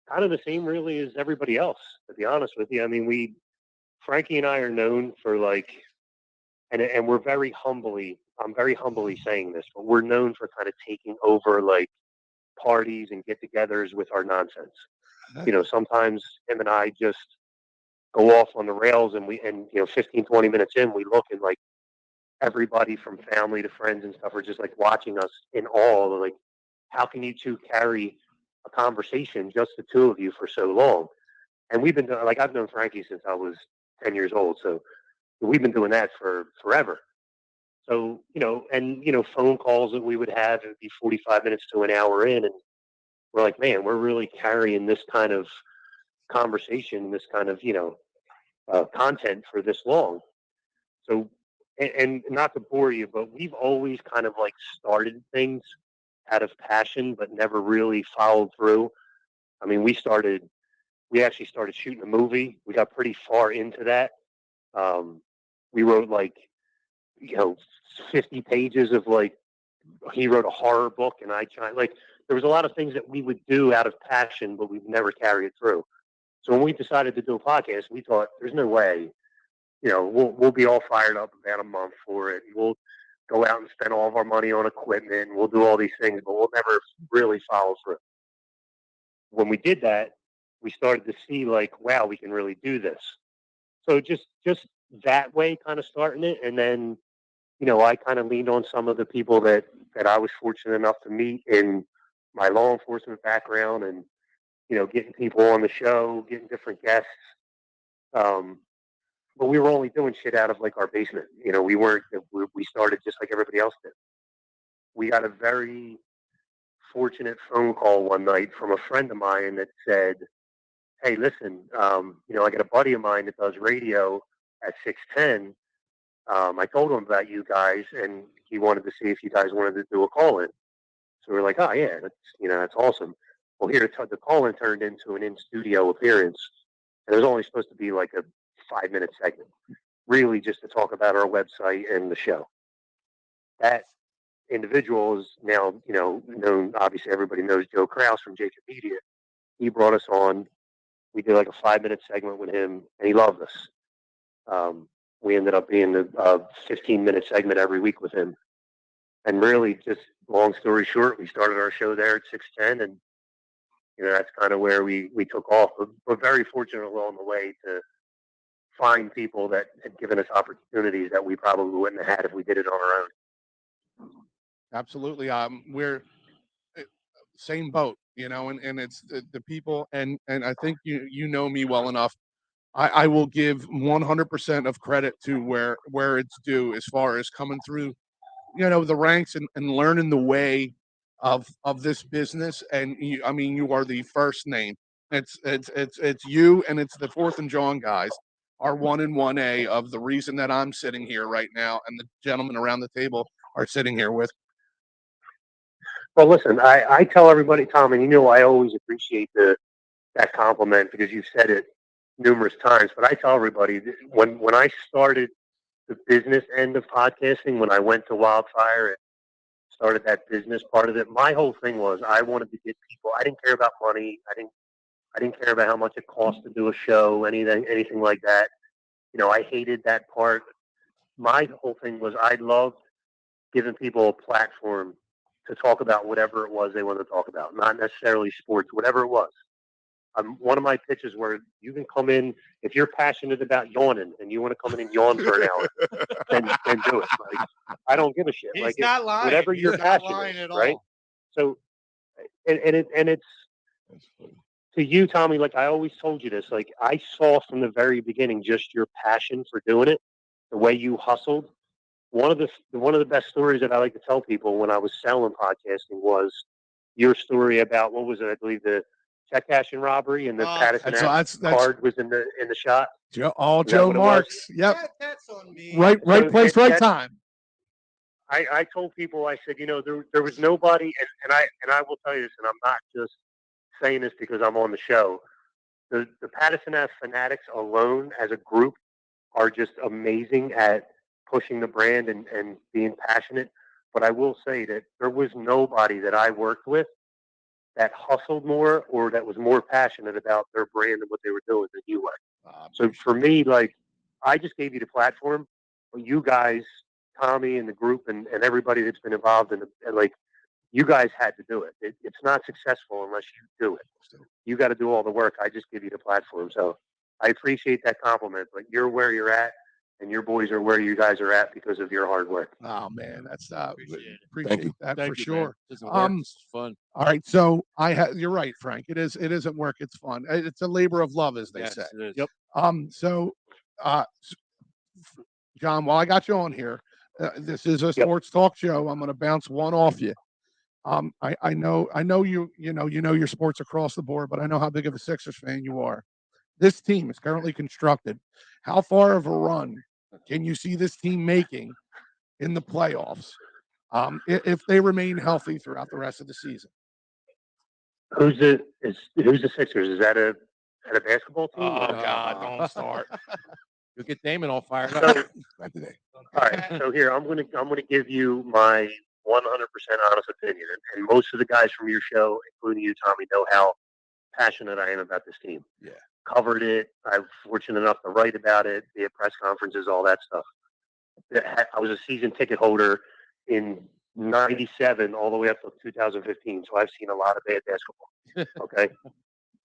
kind of the same really as everybody else, to be honest with you. I mean, Frankie and I are known for and we're I'm very humbly saying this, but we're known for kind of taking over parties and get-togethers with our nonsense. Sometimes him and I just go off on the rails, and 15, 20 minutes in, we look and everybody from family to friends and stuff are just watching us in awe. How can you two carry a conversation, just the two of you, for so long? And we've been doing, I've known Frankie since I was 10 years old, so we've been doing that for forever. So, phone calls that we would have, it would be 45 minutes to an hour in, and we're like, man, we're really carrying this kind of conversation, this kind of, content for this long. So, and not to bore you, but we've always kind of started things out of passion, but never really followed through. I mean, we actually started shooting a movie. We got pretty far into that. We wrote 50 pages of he wrote a horror book, and I tried, there was a lot of things that we would do out of passion, but we've never carried it through. So when we decided to do a podcast, we thought there's no way we'll be all fired up about a month for it. We'll go out and spend all of our money on equipment. We'll do all these things, but we'll never really follow through. When we did that, we started to see like, wow, we can really do this. So just that way, kind of starting it, and then I kind of leaned on some of the people that I was fortunate enough to meet in my law enforcement background, and getting people on the show, getting different guests. But we were only doing shit out of like our basement. We weren't. We started just like everybody else did. We got a very fortunate phone call one night from a friend of mine that said, "Hey, listen, I got a buddy of mine that does radio at 610. I told him about you guys, and he wanted to see if you guys wanted to do a call-in." So we're like, "Oh yeah, that's awesome." Well, here the call-in turned into an in-studio appearance, and it was only supposed to be like a 5-minute segment, really just to talk about our website and the show. That individual is now, known. Obviously, everybody knows Joe Kraus from Jacob Media. He brought us on. We did like a 5-minute segment with him, and he loved us. We ended up being a 15-minute segment every week with him. And really, just long story short, we started our show there at 610, and that's kind of where we took off. We're very fortunate along the way to find people that had given us opportunities that we probably wouldn't have had if we did it on our own. Absolutely. We're same boat, and it's the people, and I think you know me well enough. I will give 100% of credit to where it's due as far as coming through, the ranks and learning the way of this business. And you are the first name. It's you, and it's the Fourth and John guys are 1 and 1A of the reason that I'm sitting here right now, and the gentlemen around the table are sitting here with. Well, listen, I tell everybody, Tom, and I always appreciate that compliment because you've said it numerous times. But I tell everybody that when I started the business end of podcasting, when I went to Wildfire and started that business part of it, my whole thing was I wanted to get people. I didn't care about money. I didn't care about how much it cost to do a show, anything like that. I hated that part. My whole thing was I loved giving people a platform to talk about whatever it was they wanted to talk about, not necessarily sports, whatever it was. One of my pitches where you can come in, if you're passionate about yawning and you want to come in and yawn for an hour, then do it. Like, I don't give a shit. He's like not lying. Whatever He's your not passion lying is, at right? all. So, and it's to you, Tommy. Like I always told you this. Like I saw from the very beginning just your passion for doing it, the way you hustled. One of the best stories that I like to tell people when I was selling podcasting was your story about what was it? I believe the check cashing robbery and the Pattison Ave card was in the shot. Joe Marks. Yep. That's on me. Right place, right time. I told people, I said, there was nobody, and I will tell you this, and I'm not just saying this because I'm on the show. The Pattison Ave Phanatics alone as a group are just amazing at pushing the brand and being passionate. But I will say that there was nobody that I worked with that hustled more or that was more passionate about their brand and what they were doing than you were. So for me, like, I just gave you the platform. But you guys, Tommy and the group and everybody that's been involved in it, like, you guys had to do it. It's not successful unless you do it. You got to do all the work. I just give you the platform. So I appreciate that compliment, but you're where you're at. And your boys are where you guys are at because of your hard work. Oh man, that's Thank you. that for sure. Man. It doesn't work. It's fun. All right, so you're right, Frank. It isn't work. It's fun. It's a labor of love, as they say. It is. Yep. So, John, while I got you on here, this is a sports talk show. I'm going to bounce one off you. I know you know your sports across the board, but I know how big of a Sixers fan you are. This team is currently constructed. How far of a run can you see this team making in the playoffs if they remain healthy throughout the rest of the season? Who's the Sixers? Is that a basketball team? Oh God, don't start. You'll get Damon all fired up. All right, so here I'm gonna give you my 100% honest opinion, and most of the guys from your show, including you, Tommy, know how passionate I am about this team. Yeah. covered it. I'm fortunate enough to write about it, be at press conferences, all that stuff. I was a season ticket holder in '97 all the way up to 2015, so I've seen a lot of bad basketball. Okay,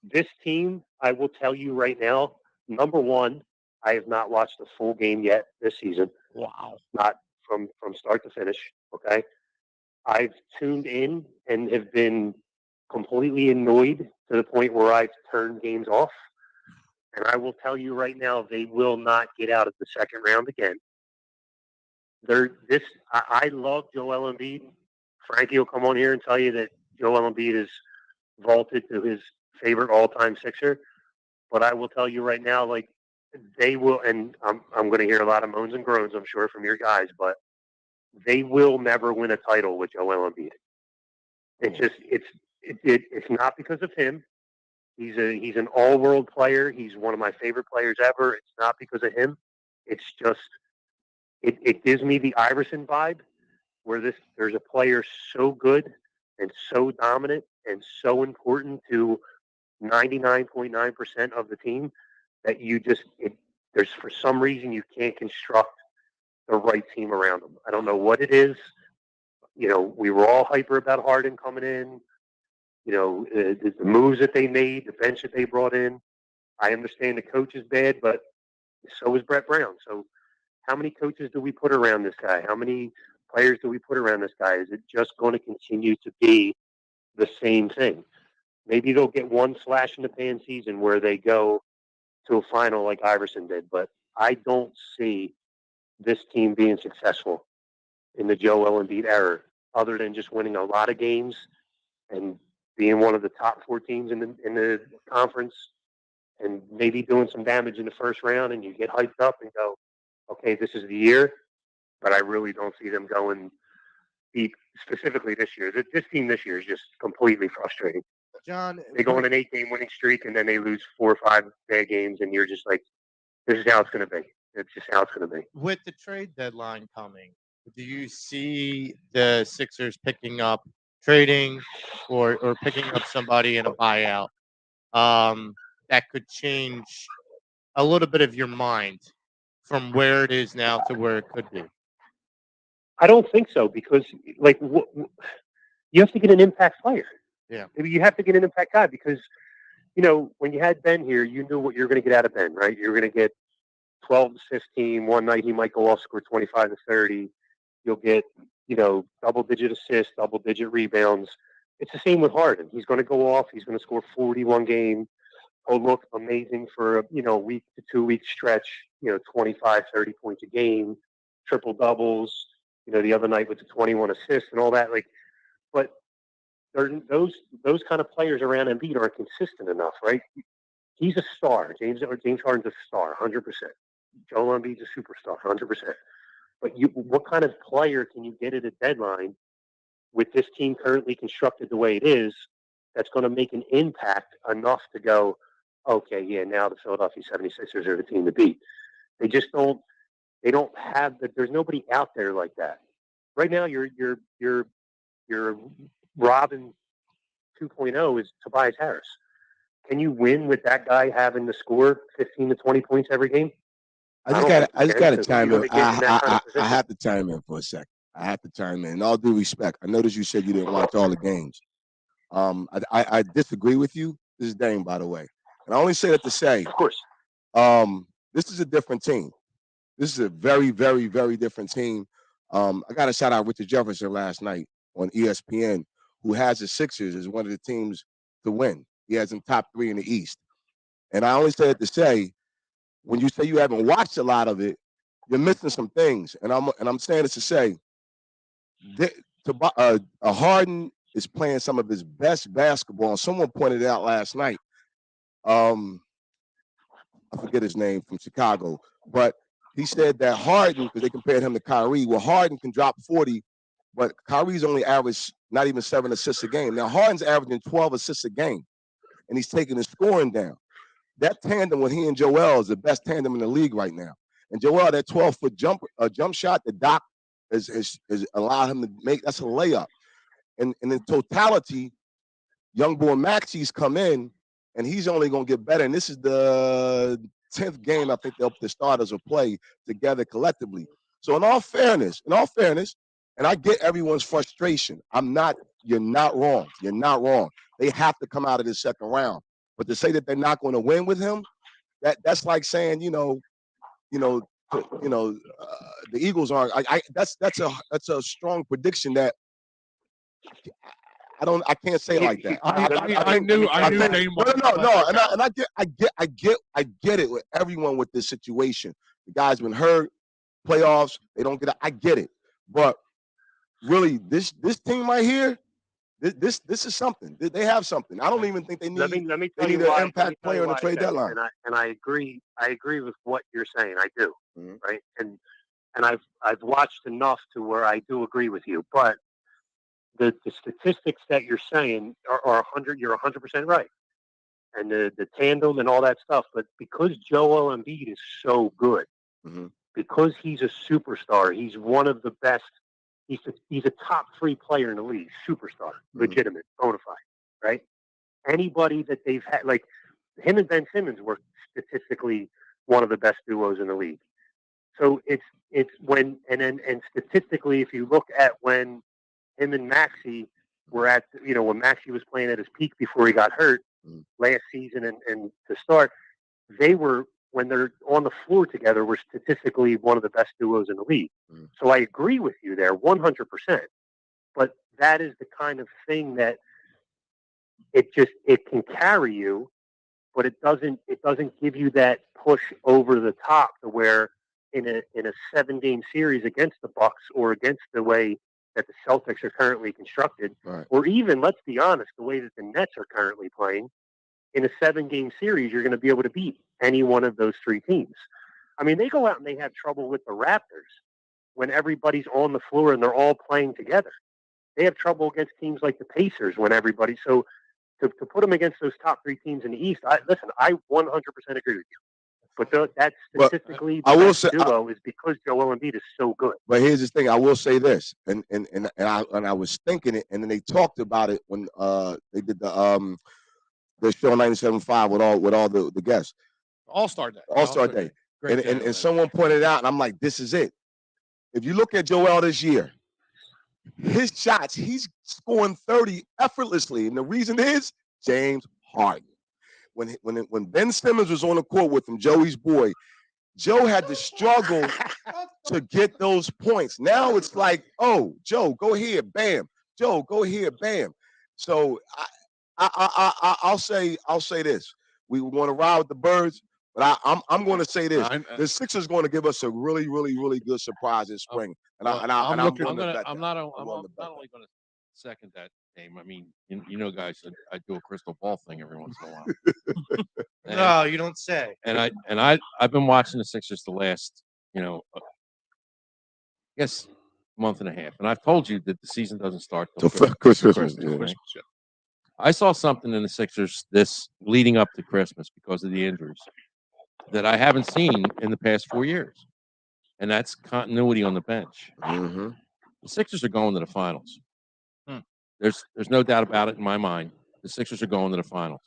this team, I will tell you right now, number one, I have not watched a full game yet this season. Wow. Not from start to finish. Okay, I've tuned in and have been completely annoyed to the point where I've turned games off. And I will tell you right now, they will not get out of the second round again. I love Joel Embiid. Frankie will come on here and tell you that Joel Embiid is vaulted to his favorite all-time Sixer. But I will tell you right now, like, they will, and I'm going to hear a lot of moans and groans, I'm sure, from your guys, but they will never win a title with Joel Embiid. It's not because of him. He's an all-world player. He's one of my favorite players ever. It's not because of him. It's just it gives me the Iverson vibe, where there's a player so good and so dominant and so important to 99.9% of the team that there's for some reason you can't construct the right team around them. I don't know what it is. You know, we were all hyper about Harden coming in. You know, the moves that they made, the bench that they brought in. I understand the coach is bad, but so is Brett Brown. So how many coaches do we put around this guy? How many players do we put around this guy? Is it just going to continue to be the same thing? Maybe they'll get one flash in the pan season where they go to a final like Iverson did, but I don't see this team being successful in the Joel Embiid era, other than just winning a lot of games and being one of the top 4 teams in the conference, and maybe doing some damage in the first round, and you get hyped up and go, okay, this is the year. But I really don't see them going deep, specifically this year. This team this year is just completely frustrating. John, They go on an 8-game winning streak, and then they lose 4 or 5 bad games, and you're just like, this is how it's going to be. It's just how it's going to be. with the trade deadline coming, do you see the Sixers picking up trading or picking up somebody in a buyout that could change a little bit of your mind from where it is now to where it could be? I don't think so, because like you have to get an impact player. Yeah. Maybe you have to get an impact guy, because you know when you had Ben here, you knew what you're going to get out of Ben, right? You're going to get 12 to 15. One night he might go off, score 25 to 30. You'll get, you know, double-digit assists, double-digit rebounds. It's the same with Harden. He's going to go off. He's going to score 41 game. He'll look amazing for a, you know, week to 2 week stretch. You know, 25, 30 points a game, triple doubles. You know, the other night with the 21 assists and all that. Like, but those kind of players around Embiid aren't consistent enough, right? He's a star. James Harden's a star, 100%. Joel Embiid's a superstar, 100%. But what kind of player can you get at a deadline with this team currently constructed the way it is that's going to make an impact enough to go, okay, yeah, now the Philadelphia 76ers are the team to beat? They just don't. They don't have there's nobody out there like that right now. Your Robin 2.0 is Tobias Harris. Can you win with that guy having to score 15 to 20 points every game? I just got to chime in. I have to chime in for a second. I have to chime in. In all due respect, I noticed you said you didn't watch all the games. I disagree with you. This is Dane, by the way, and I only say that to say, of course, this is a different team. This is a very, very, very different team. I got to shout out Richard Jefferson last night on ESPN, who has the Sixers as one of the teams to win. He has them top 3 in the East. And I only say it to say, when you say you haven't watched a lot of it, you're missing some things. And I'm saying this to say, Harden is playing some of his best basketball. And someone pointed out last night. I forget his name, from Chicago, but he said that Harden, because they compared him to Kyrie, well, Harden can drop 40, but Kyrie's only averaged not even 7 assists a game. Now, Harden's averaging 12 assists a game, and he's taking his scoring down. That tandem with he and Joel is the best tandem in the league right now. And Joel, that 12-foot jump shot that Doc is allowed him to make, that's a layup. And in totality, young boy Maxi's come in and he's only going to get better. And this is the 10th game I think the starters will play together collectively. So in all fairness, and I get everyone's frustration. You're not wrong. You're not wrong. They have to come out of this second round. But to say that they're not going to win with him, that's like saying, the Eagles aren't. That's a strong prediction that I can't say it like that. I knew Dame was. No, and I get it with everyone with this situation. The guy's been hurt, playoffs. They don't get it. I get it, but really, this team right here, this is something. They have something. I don't even think they need. Let me tell they you need why. an impact player on the trade deadline. And I agree. I agree with what you're saying. I do. Mhm. Right. And I've watched enough to where I do agree with you. But the statistics that you're saying are 100. You're 100% right. And the tandem and all that stuff. But because Joel Embiid is so good, Mhm. because he's a superstar, he's one of the best. He's a top 3 player in the league, superstar, legitimate, bona fide, right? Anybody that they've had, like him and Ben Simmons, were statistically one of the best duos in the league. So it's when and statistically, if you look at when him and Maxey were at, when Maxey was playing at his peak before he got hurt last season and to start, they were, when they're on the floor together, were statistically one of the best duos in the league. So I agree with you there 100%. But that is the kind of thing that it can carry you, but it doesn't give you that push over the top to where in a 7-game series against the Bucks or against the way that the Celtics are currently constructed, Right. or even, let's be honest, the way that the Nets are currently playing, in a 7-game series, you're going to be able to beat any one of those 3 teams. I mean, they go out and they have trouble with the Raptors when everybody's on the floor and they're all playing together. They have trouble against teams like the Pacers when everybody. So to put them against those top 3 teams in the East, I 100% agree with you. But that's statistically the best duo is because Joel Embiid is so good. But here's the thing: I will say this, and I was thinking it, and then they talked about it when they did the show 97.5 with all the guests. All-Star Day. All-Star Day. And someone pointed out, and I'm like, this is it. If you look at Joel this year, his shots, he's scoring 30 effortlessly. And the reason is James Harden. When Ben Simmons was on the court with him, Joey's boy, Joe had to struggle to get those points. Now it's like, oh, Joe, go here, bam. Joe, go here, bam. So I'll say this: we want to ride with the birds, but I'm going to say this: the Sixers going to give us a really, really, really good surprise in spring. I'm not only going to second that name. I mean, guys, I do a crystal ball thing every once in a while. No, you don't say. And I've been watching the Sixers the last, I guess, month and a half, and I've told you that the season doesn't start till Christmas. Right? I saw something in the Sixers this leading up to Christmas because of the injuries that I haven't seen in the past 4 years, and that's continuity on the bench. Mm-hmm. The Sixers are going to the finals. There's no doubt about it in my mind. The Sixers are going to the finals.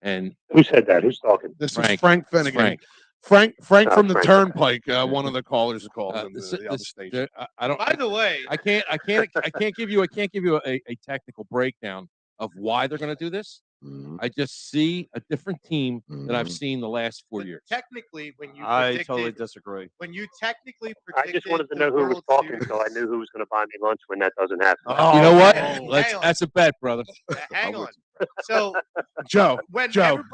And who said that? Who's talking? This is Frank Finnegan. Frank from the Turnpike. One of the callers called in the other station. By the way, I can't give you a technical breakdown of why they're going to do this. Mm-hmm. I just see a different team that I've seen the last 4 years. Technically, when you I totally disagree. When you technically I just wanted to know who was talking, so I knew who was going to buy me lunch when that doesn't happen. Oh, you know what? That's a bet, brother. Hang on. So, Joe,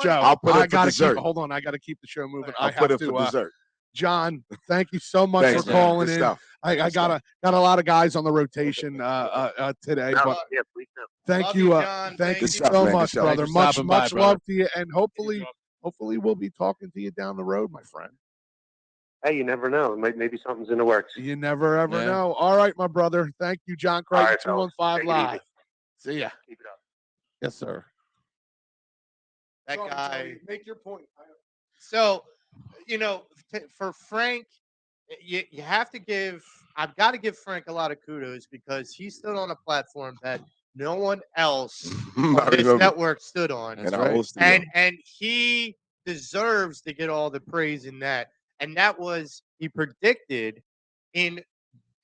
I'll put it for dessert. Hold on, I got to keep the show moving. I'll put it for dessert. John, thank you so much for calling in. I got a lot of guys on the rotation today, but thank you, John. thank you so so much, brother. Much brother. love to you, and hopefully we'll be talking to you down the road, my friend. Hey, you never know. Maybe something's in the works. You never ever know. All right, my brother. Thank you, John Craig, 215 Live. See ya. Keep it up. Yes, sir. That guy. Make your point. So, for Frank, you have to I've got to give Frank a lot of kudos because he stood on a platform that no one else I on this remember. network stood on. That's And our right. old studio. And he deserves to get all the praise in that. And that was he predicted in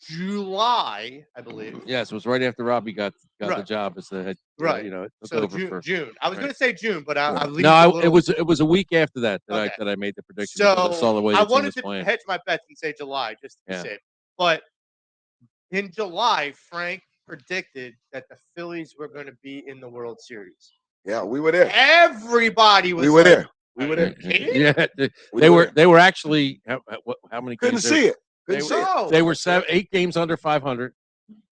July, I believe. Yes, it was right after Robbie got the Right. job as the head. Right. You know, took So over June, for. June. I was right. going to say June, but I leave No, a it little. was a week after that Okay. I made the prediction because I saw So the way I the team wanted was to playing. hedge my bets and say July just to be Yeah. safe. But in July, Frank predicted that the Phillies were going to be in the World Series. Yeah, we were there. Everybody was We were like, there. We were there. kidding? Yeah, We were they were actually how many Couldn't games? see it. They, Couldn't see it. No. they were 8 games under 500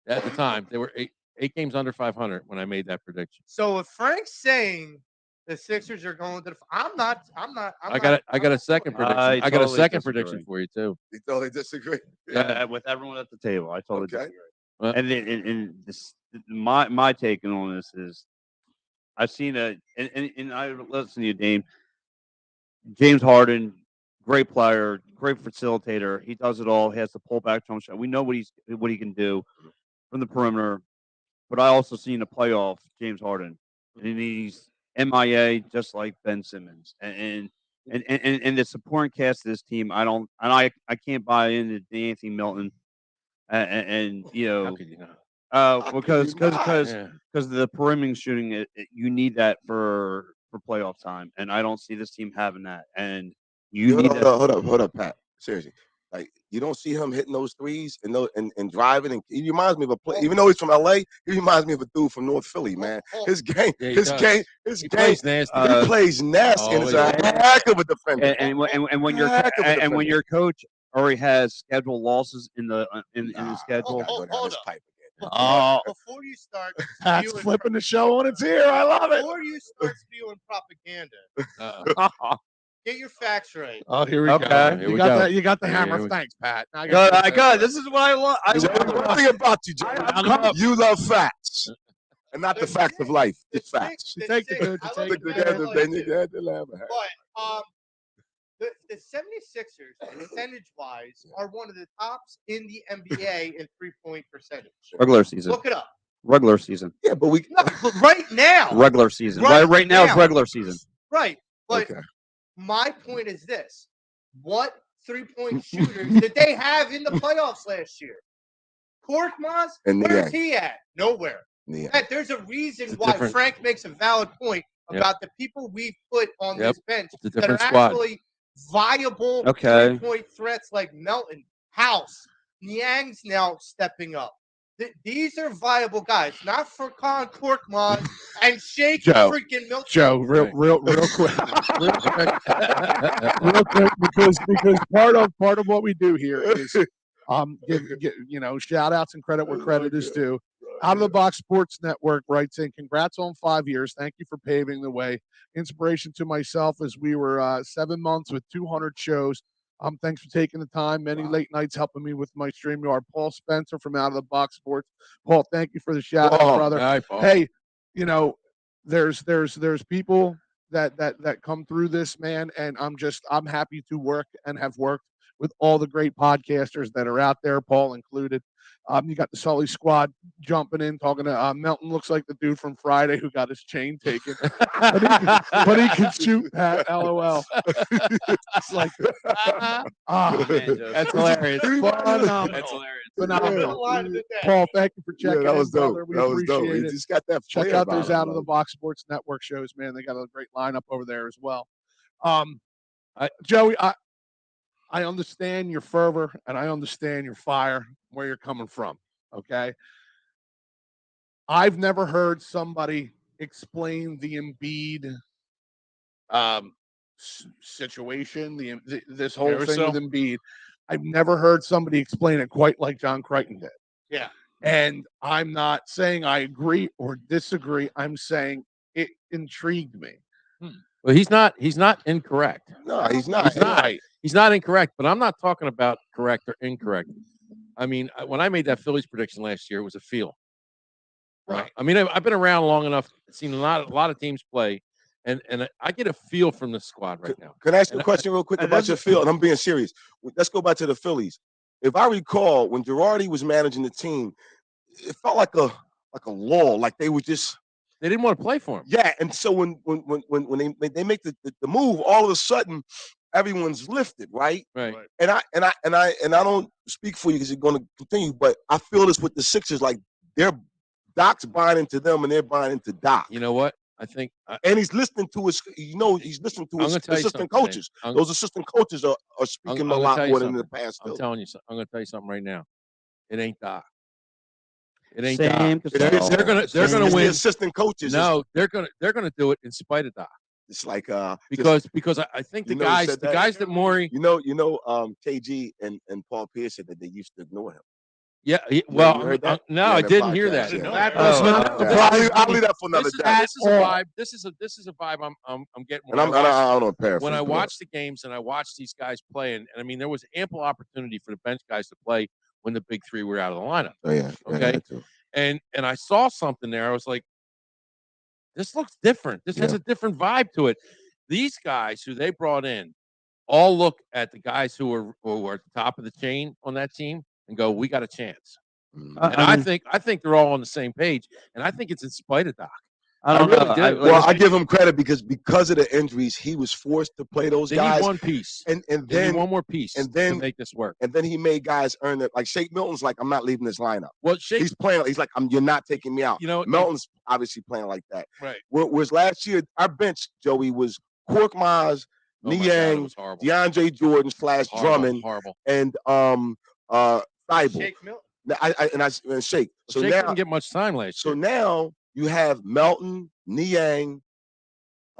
at the time. They were eight games under 500 when I made that prediction. So if Frank's saying the Sixers are going to the, I'm not. I got a second prediction. I got a totally second disagree. prediction for you too. You totally disagree. With everyone at the table, I totally Okay. disagree. Well- And this, my take on this is, I've seen and I listen to you, Dame. James Harden, great player, great facilitator. He does it all. He has the pullback jump shot. We know what he can do from the perimeter. But I also seen a playoff James Harden, and he's MIA just like Ben Simmons, and the supporting cast of this team. I can't buy into Anthony Milton, and How could you not? because Yeah. of the perimeter shooting, you need that for playoff time, and I don't see this team having that. And you need that. Hold up, Pat. Seriously. Like you don't see him hitting those threes and driving, and he reminds me of a play. Even though he's from LA, he reminds me of a dude from North Philly, man. His game, Yeah, he his does. game, his He game. plays nasty. He plays nasty, and Oh, is yeah. a heck of a defender. And when Heck your coach already has scheduled losses in the schedule. Go down this pipe again. Before you start Pat's spewing flipping the show on its ear. I love it. before you start spewing propaganda, Uh-oh. get your facts right. Oh, here we Okay. go. Here You we got go. that. You got the Here hammer. we- Thanks, Pat. Now Good, got I got. This is what I love. One thing about you, Joe, you love facts, and not the facts of life. Just facts. You take the good, you I take like the the bad. bad. Then you get the laugh. But the 76ers, percentage-wise, are one of the tops in the NBA in three-point percentage. Regular season. Look it up. Regular season. Yeah, but we. No, but right now. Regular season. Right Right now it's now. regular season. Right. But Okay. my point is this. What three-point shooters did they have in the playoffs last year? Korkmaz? And Where's Niang. he at? Nowhere. Yeah. Matt, there's a reason It's a why different- Frank makes a valid point Yep. about the people we've put on Yep. this bench It's a that are different squad. actually viable Okay. three-point threats like Melton, House, Niang's now stepping up. These are viable guys, not for Korkmaz and Shake Joe. freaking Milton. Joe, real quick, real quick, because part of what we do here is give shout outs and credit where credit is due. Out of the Box Sports Network writes in, congrats on 5 years. Thank you for paving the way. Inspiration to myself as we were 7 months with 200 shows. Thanks for taking the time. Many late nights helping me with my StreamYard. Paul Spencer from Out of the Box Sports. Paul, thank you for the shout out, brother. Hi, Paul. Hey, there's people that come through this, man, and I'm happy to work and have worked with all the great podcasters that are out there, Paul included. You got the Sully squad jumping in, talking to Melton. Looks like the dude from Friday who got his chain taken, but he can shoot. Pat, LOL. It's like, That's hilarious. Phenomenal. That's hilarious. Phenomenal. Paul, thank you for checking that was in, dope. brother. We That was dope. appreciate He it. just got that. Check flair out about those him, Out of the man. Box Sports Network shows, man. They got a great lineup over there as well. Joey, I understand your fervor and I understand your fire, where you're coming from. Okay. I've never heard somebody explain the Embiid situation, this whole thing Carousel? with Embiid. I've never heard somebody explain it quite like John Crichton did. Yeah. And I'm not saying I agree or disagree. I'm saying it intrigued me. Well, he's not incorrect. No, he's not. He's not. He's not incorrect, but I'm not talking about correct or incorrect. I mean, when I made that Phillies prediction last year, it was a feel. Right. I mean, I've been around long enough, seen a lot of teams play, and I get a feel from the squad right now. Can I ask you a And question real quick and about that's- your field? And I'm being serious. Let's go back to the Phillies. If I recall, when Girardi was managing the team, it felt like a a lull, like they were just. They didn't want to play for him. Yeah, and so when they make the move, all of a sudden everyone's lifted, right? Right. And I don't speak for you because you're going to continue, but I feel this with the Sixers, like Doc's buying into them and they're buying into Doc. You know what? I think, and he's listening to his, he's listening to his assistant coaches. Those assistant coaches are speaking a lot more than in the past. I'm telling you something. I'm going to tell you something right now. It ain't Doc. It ain't Same Doc. to They're gonna win. The assistant coaches. No, they're gonna do it in spite of Doc. It's like because I think the guys that Morey. KG and Paul Pierce said that they used to ignore him. Yeah, no, I didn't hear that. I'll leave that for another day. This is a vibe I'm getting. And I don't know paraphrase. When I watch the games and I watch these guys play, and I mean there was ample opportunity for the bench guys to play when the big three were out of the lineup. Oh yeah. Okay. And I saw something there. I was like, this looks different. This has a different vibe to it. These guys who they brought in all look at the guys who are at the top of the chain on that team and go, we got a chance. And I think they're all on the same page. And I think it's in spite of Doc. I give him credit because of the injuries, he was forced to play those guys. Need one piece, and they then need one more piece, and then to make this work. And then he made guys earn it. Like Shake Milton's, like I'm not leaving this lineup. Well, he's playing. He's like, you're not taking me out. Milton's obviously playing like that. Right. Whereas last year, our bench, Joey, was Korkmaz, Niang, DeAndre Jordan / Drummond, and Thibault. Shake Milton. And Shake. So Shake didn't get much time last year. So now you have Melton, Niang,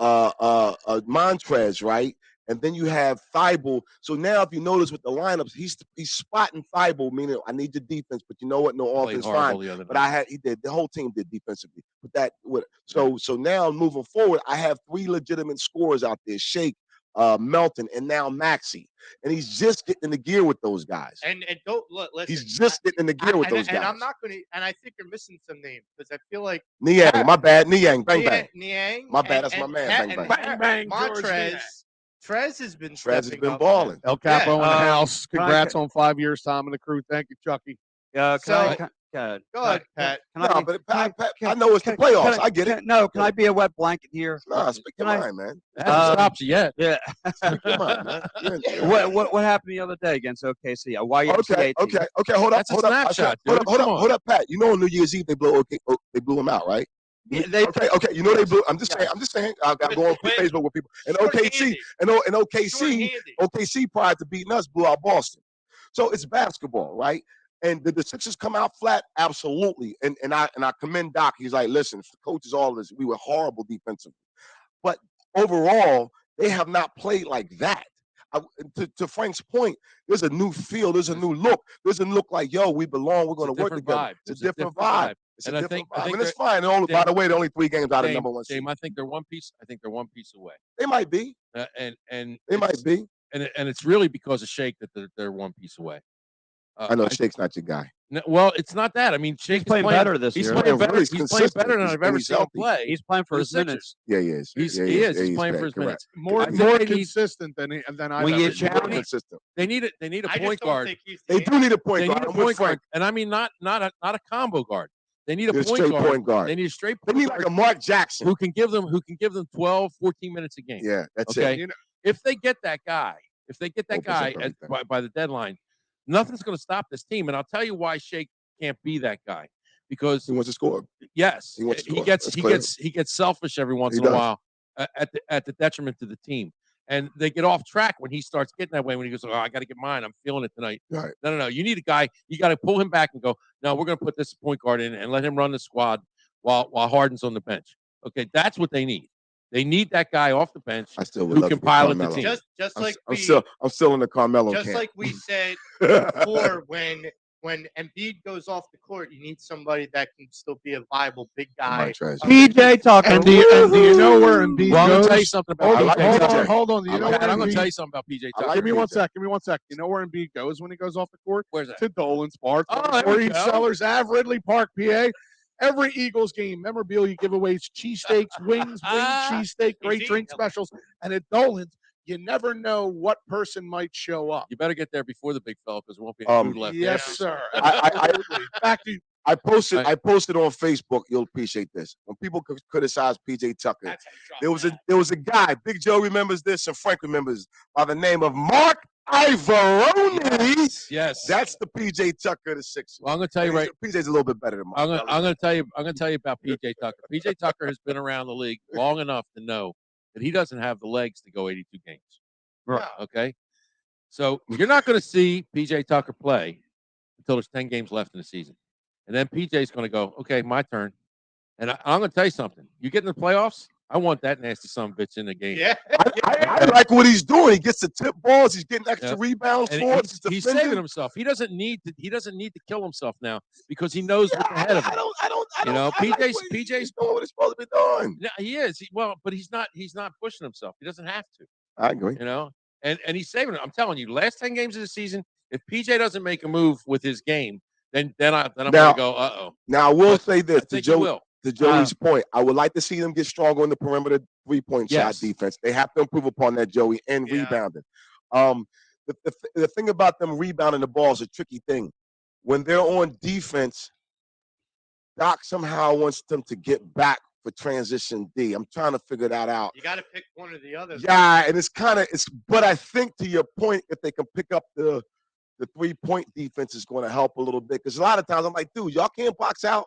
Montrez, right? And then you have Thibault. So now if you notice with the lineups, he's spotting Thibault, meaning I need your defense, but you know what? No offense, fine. But he did. The whole team did defensively. But so now moving forward, I have 3 legitimate scorers out there: Shake, Melton, and now Maxey. And he's just getting in the gear with those guys. And don't look. Listen, he's just getting in the gear with those guys. And I'm not going to. And I think you're missing some names because I feel like Niang. My bad. Niang. Bang bang. Niang. My bad. That's my man. Bang bang. Bang. Montrez. Trez has been balling. El Capo in the house. Congrats on 5 years, Tom and the crew. Thank you, Chucky. Go ahead, Pat. Pat, I know it's the playoffs. I get it. Can I be a wet blanket here? Nah, speak your mind, man. That hasn't stopped you yet. Yeah. Speak your mind, man. What happened the other day against OKC? Okay. Hold up, Pat. You know on New Year's Eve they blew him out, right? Okay. You know they blew. I'm just saying. I'm going through Facebook with people. And OKC prior to beating us blew out Boston. So it's basketball, right? And did the Sixers come out flat? Absolutely. And I commend Doc. He's like, listen, the coaches, all of this, we were horrible defensively. But overall, they have not played like that. To Frank's point, there's a new feel. There's a new look. There's a look like, yo, we belong. We're going to work together. It's a different vibe. It's a different vibe. And it's fine. By the way, they're only 3 games out of number 1 seed. I think they're one piece. I think they're one piece away. They might be. And they might be. And it's really because of Shake that they're one piece away. I know Shake's not your guy. No, well, it's not that. I mean, Shake's playing better this year. He's playing better. He's playing better than I've ever seen him play. He's playing for his minutes. Yeah, he is. He is. He's playing for his minutes. More consistent than I've ever seen. They need a point guard. They do need a point guard. They need a point guard, and I mean not a combo guard. They need a point guard. They need a straight point guard. They need like a Mark Jackson who can give them 12, 14 minutes a game. Yeah, that's it. If they get that guy, by the deadline, nothing's going to stop this team. And I'll tell you why Shake can't be that guy, because he wants to score. Yes, he gets selfish every once in a while at the detriment to the team, and they get off track when he starts getting that way. When he goes, "Oh, I got to get mine. I'm feeling it tonight." Right. No. You need a guy. You got to pull him back and go, "No, we're going to put this point guard in and let him run the squad while Harden's on the bench." Okay, that's what they need. They need that guy off the bench who can pilot the team. Just like I'm still in the Carmelo camp. Just like we said before, when Embiid goes off the court, you need somebody that can still be a viable big guy. PJ talking. And do you know where Embiid goes? I'm going to tell you something about Hold on. I'm going to tell you something about PJ Tucker. Give me one sec. You know where Embiid goes when he goes off the court? Where's that? To Dolan's Bar. Oh, or East Sellers Ave, Ridley Park, PA. Every Eagles game, memorabilia giveaways, cheesesteaks, wings, cheesesteak, great drink specials. And at Dolan's, you never know what person might show up. You better get there before the big fella because there won't be any food left. Yes, there. sir. In fact, I posted on Facebook. You'll appreciate this. When people criticize PJ Tucker, there was a guy. Big Joe remembers this, and Frank remembers, by the name of Mark Ivoroni. Yes. That's the PJ Tucker of the Sixers. Well, I'm going to tell you right. PJ's a little bit better than Mark. I'm going to tell you. I'm going to tell you about PJ Tucker. PJ Tucker has been around the league long enough to know that he doesn't have the legs to go 82 games. Right. Okay. So you're not going to see PJ Tucker play until there's 10 games left in the season, and then PJ's going to go, okay, my turn. And I'm going to tell you something. You get in the playoffs, I want that nasty son of a bitch in the game. Yeah. I like what he's doing. He gets the tip balls. He's getting extra rebounds And for us. he's saving himself. He doesn't need to kill himself now because he knows what's ahead of him. PJ's doing what he's supposed to be doing. Yeah, he is. But he's not pushing himself. He doesn't have to. I agree. And he's saving it. I'm telling you, last 10 games of the season, if PJ doesn't make a move with his game, then I'm going to go, uh-oh. Now I will say this to Joey's Uh-huh. point. I would like to see them get stronger in the perimeter three-point shot defense. They have to improve upon that, Joey, and rebounding. The thing about them rebounding the ball is a tricky thing. When they're on defense, Doc somehow wants them to get back for transition D. I'm trying to figure that out. You got to pick one or the other. Yeah, and but I think to your point, if they can pick up the 3-point defense is going to help a little bit. Because a lot of times I'm like, dude, y'all can't box out.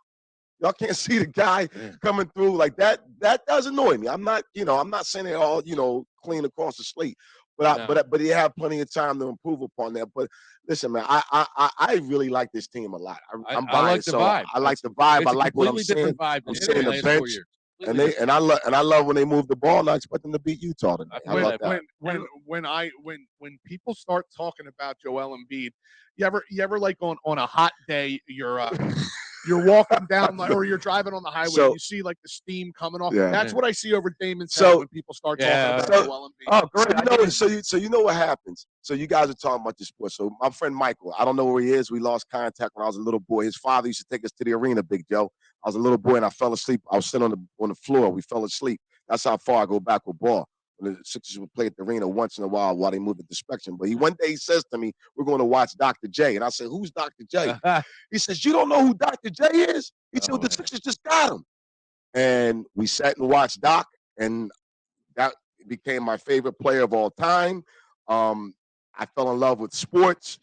Y'all can't see the guy coming through like that. That does annoy me. I'm not saying it all, clean across the slate. But he had plenty of time to improve upon that. But listen, man, I really like this team a lot. I'm I like the vibe. I like the vibe. It's I like what I'm seeing. different vibe I'm than seeing the the last 4 bench. years. And I love when they move the ball, and I expect them to beat Utah tonight. I love that. When people start talking about Joel Embiid, you ever like on a hot day, you're walking down or you're driving on the highway and you see like the steam coming off. Yeah. That's what I see over Damon's head when people start talking about Joel Embiid. Oh, great. So you know what happens. So you guys are talking about this sport. So my friend Michael, I don't know where he is. We lost contact when I was a little boy. His father used to take us to the arena, Big Joe. I was a little boy and I fell asleep. I was sitting on the floor. We fell asleep. That's how far I go back with ball. When the Sixers would play at the arena once in a while they moved the inspection. But one day he says to me, we're going to watch Dr. J. And I said, who's Dr. J? He says, you don't know who Dr. J is? He said, the Sixers just got him. And we sat and watched Doc, and that became my favorite player of all time. I fell in love with sports.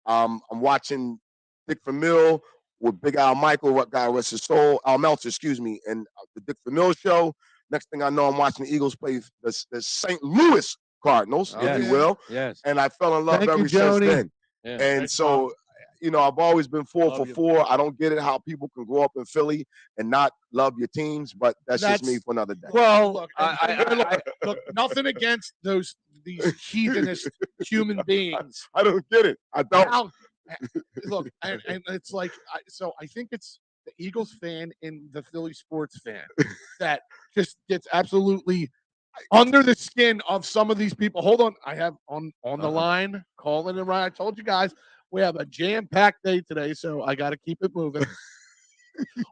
I'm watching Dick Vermeil with Big Al Michael, what God rest his soul, Al Meltzer, and the Dick Vermeil show. Next thing I know, I'm watching the Eagles play the St. Louis Cardinals, if you will. Yes. And I fell in love ever since then. Yeah. And so, I've always been 4 for 4. I don't get it how people can grow up in Philly and not love your teams, but that's just me for another day. Well, look, nothing against these heathenist human beings. I don't get it. I don't. Look, and it's like, so I think it's the Eagles fan and the Philly sports fan that just gets absolutely under the skin of some of these people. Hold on. I have on the line, calling and right. I told you guys we have a jam-packed day today, so I got to keep it moving.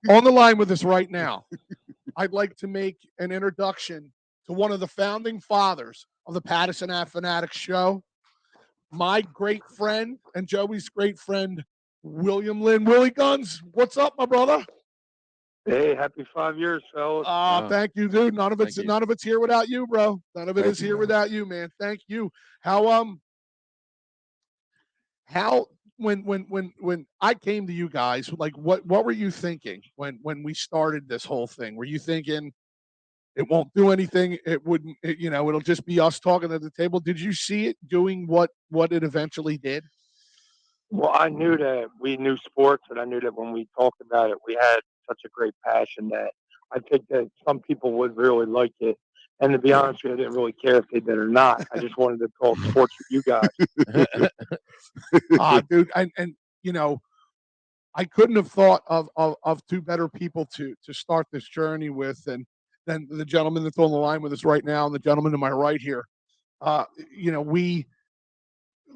On the line with us right now, I'd like to make an introduction to one of the founding fathers of the Pattison Ave Phanatics show, my great friend and Joey's great friend, William Lynn. Willie Guns, what's up, my brother? Hey, happy 5 years, fellas. Thank you, dude. None of it's here without you, bro. None of it is here without you, man. Thank you. How when I came to you guys, like what were you thinking when we started this whole thing? Were you thinking it won't do anything? It wouldn't, it'll just be us talking at the table. Did you see it doing what it eventually did? Well, I knew that we knew sports, and I knew that when we talked about it, we had such a great passion that I think that some people would really like it. And to be honest with you, I didn't really care if they did or not. I just wanted to talk sports with you guys. Dude, and I couldn't have thought of two better people to start this journey with than the gentleman that's on the line with us right now and the gentleman to my right here. We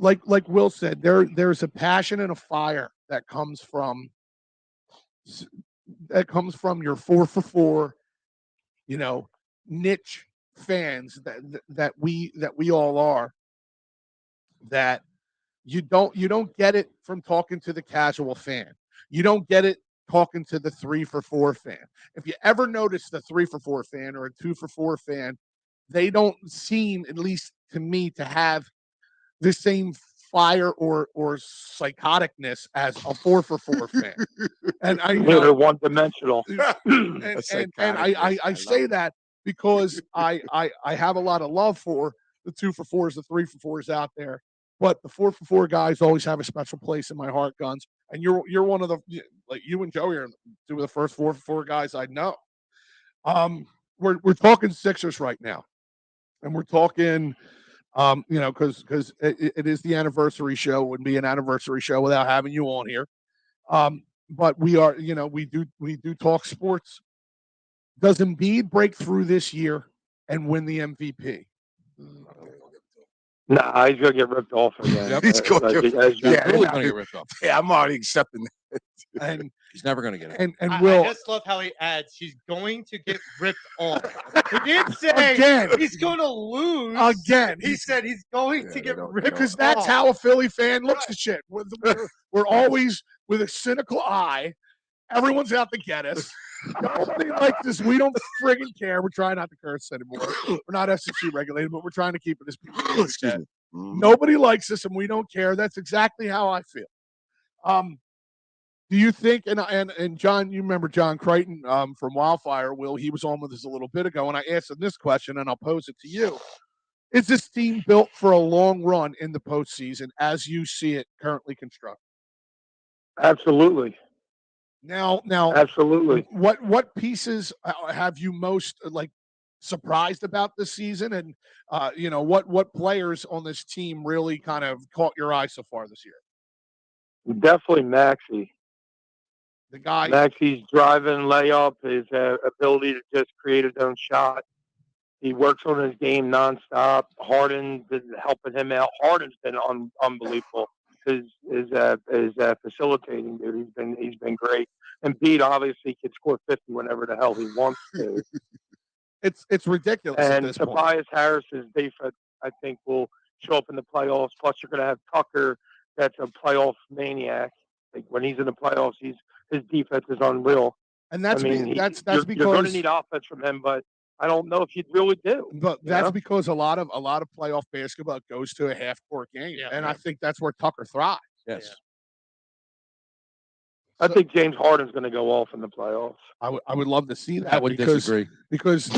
like Will said, there's a passion and a fire that comes from your 4 for 4, niche fans that we all are, that you don't get it from talking to the casual fan. You don't get it talking to the 3-for-4 fan. If you ever notice the 3-for-4 fan or a 2-for-4 fan, they don't seem, at least to me, to have the same fire or psychoticness as a 4-for-4 fan. And I They're one-dimensional. and I say that because I have a lot of love for the 2-for-4s, the 3-for-4s out there, but the 4-for-4 guys always have a special place in my heart, Guns. And you're one of the, like, you and Joey are two of the first 4-for-4 guys I know. We're talking Sixers right now, and we're talking. Because it is the anniversary show. It wouldn't be an anniversary show without having you on here. But we are, we do talk sports. Does Embiid break through this year and win the MVP? Nah, he's gonna get ripped off again. Yep. He's going to Gonna get ripped off. Yeah, I'm already accepting that. And He's never going to get it. and I Will just love how he adds, he's going to get ripped off. He didn't say again, he's going to lose. again. He said he's going to they get don't- ripped Because off. that's how a Philly fan looks at shit. We're always with a cynical eye. Everyone's out to get us. Nobody likes this. We don't friggin' care. We're trying not to curse anymore. We're not FCC regulated, but we're trying to keep it as PG. Excuse me. Mhm. Nobody likes us, and we don't care. That's exactly how I feel. Do you think? And John, you remember John Crichton from Wildfire? Will, he was on with us a little bit ago, and I asked him this question, and I'll pose it to you: is this team built for a long run in the postseason, as you see it currently constructed? Absolutely, Now, absolutely. what pieces have you most surprised about this season, and what players on this team really kind of caught your eye so far this year? Definitely Maxey. The guy, Maxey's driving layup, his ability to just create his own shot. He works on his game nonstop. Harden's been helping him out. Harden's been unbelievable. His facilitating, dude. He's been great. And Pete obviously can score 50 whenever the hell he wants to. it's ridiculous at And this point. Tobias Harris's defense, I think, will show up in the playoffs. Plus, you're going to have Tucker, that's a playoff maniac. Like when he's in the playoffs, his defense is unreal. And that's I mean, that's you're going to because need offense from him, but I don't know if you really do. but that's know? because a lot of playoff basketball goes to a half court game, Yeah, and yeah. I think that's where Tucker thrives. Yes. I think James Harden's going to go off in the playoffs. I would love to see that. I would disagree. Because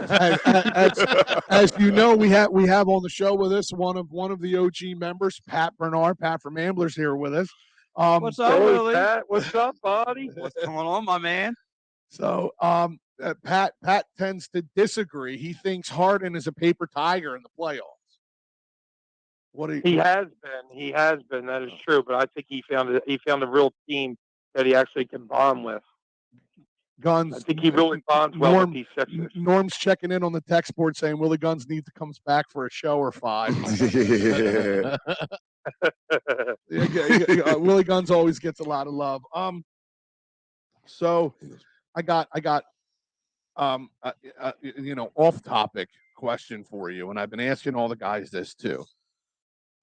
as you know, we have on the show with us one of the OG members, Pat Bernard, Pat from Amblers, here with us. What's up, Hey, Willie? Pat, what's up, buddy? What's going on, my man? So Pat tends to disagree. He thinks Harden is a paper tiger in the playoffs. What do you? He has been. That is true. But I think he found a real team that he actually can bond with. Guns. I think he really bonds well with these Sixers. Norm's checking in on the text board saying Willie Guns needs to come back for a show or 5. Willie Guns always gets a lot of love. So I got off topic question for you, and I've been asking all the guys this too.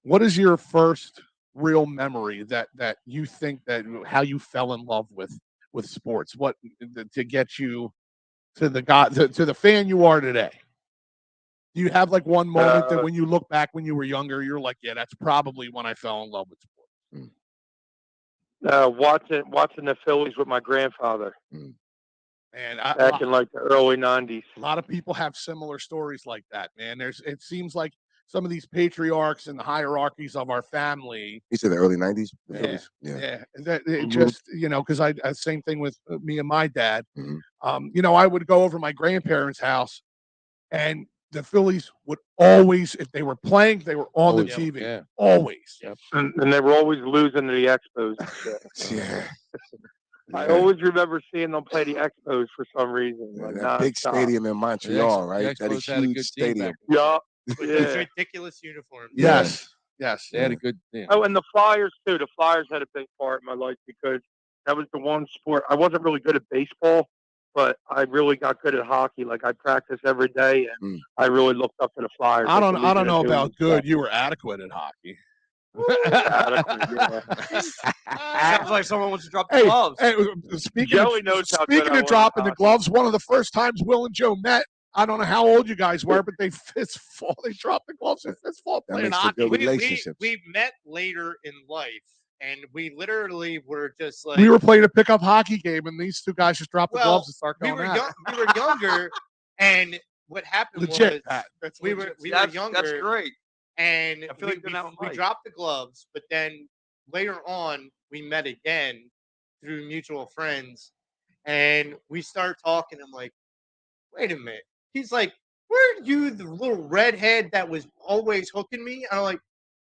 What is your first real memory that you think that how you fell in love with sports? What to get you to the guy to the fan you are today? Do you have like one moment that when you look back when you were younger, you're like, yeah, that's probably when I fell in love with sports? Watching the Phillies with my grandfather And back in like the early '90s. a lot of people have similar stories like that, man. It seems like some of these patriarchs and the hierarchies of our family. You said the early '90s. Yeah. Yeah. That it Mhm. just because I same thing with me and my dad. Mhm. I would go over to my grandparents' house, and the Phillies would always, if they were playing, they were on the Always, TV. yeah. Always. Yep. And they were always losing to the Expos. And shit. Yeah. I always remember seeing them play the Expos for some reason. Yeah, Like that big nonstop. stadium in Montreal, The right? That Expos is had a huge good team stadium. back Yeah. With Yeah. those ridiculous uniforms. Yes. Yes. They had a good. Yeah. Oh, and the Flyers too. The Flyers had a big part in my life because that was the one sport I wasn't really good at baseball, but I really got good at hockey. Like I practiced every day, and I really looked up to the Flyers. I like don't the know Legion of Doom about and good. stuff. You were adequate at hockey. Sounds like someone wants to drop the Hey, gloves. hey, speaking Joey of, knows how good speaking I of was dropping at the hockey. gloves, one of the first times Will and Joe met, I don't know how old you guys were, but they fist fought. They dropped the gloves and fist fought That playing makes for hockey. good we relationships. we met later in life, and we literally were just like We were playing a pickup hockey game, and these two guys just dropped the well, gloves and start we going were at young. We were younger, and what happened Legit, was Pat. That's we legit. were That's younger, great. and I feel like they're not we alike. dropped the gloves, but then later on we met again through mutual friends, and we started talking. I'm like, wait a minute. He's like, were you the little redhead that was always hooking me? I'm like,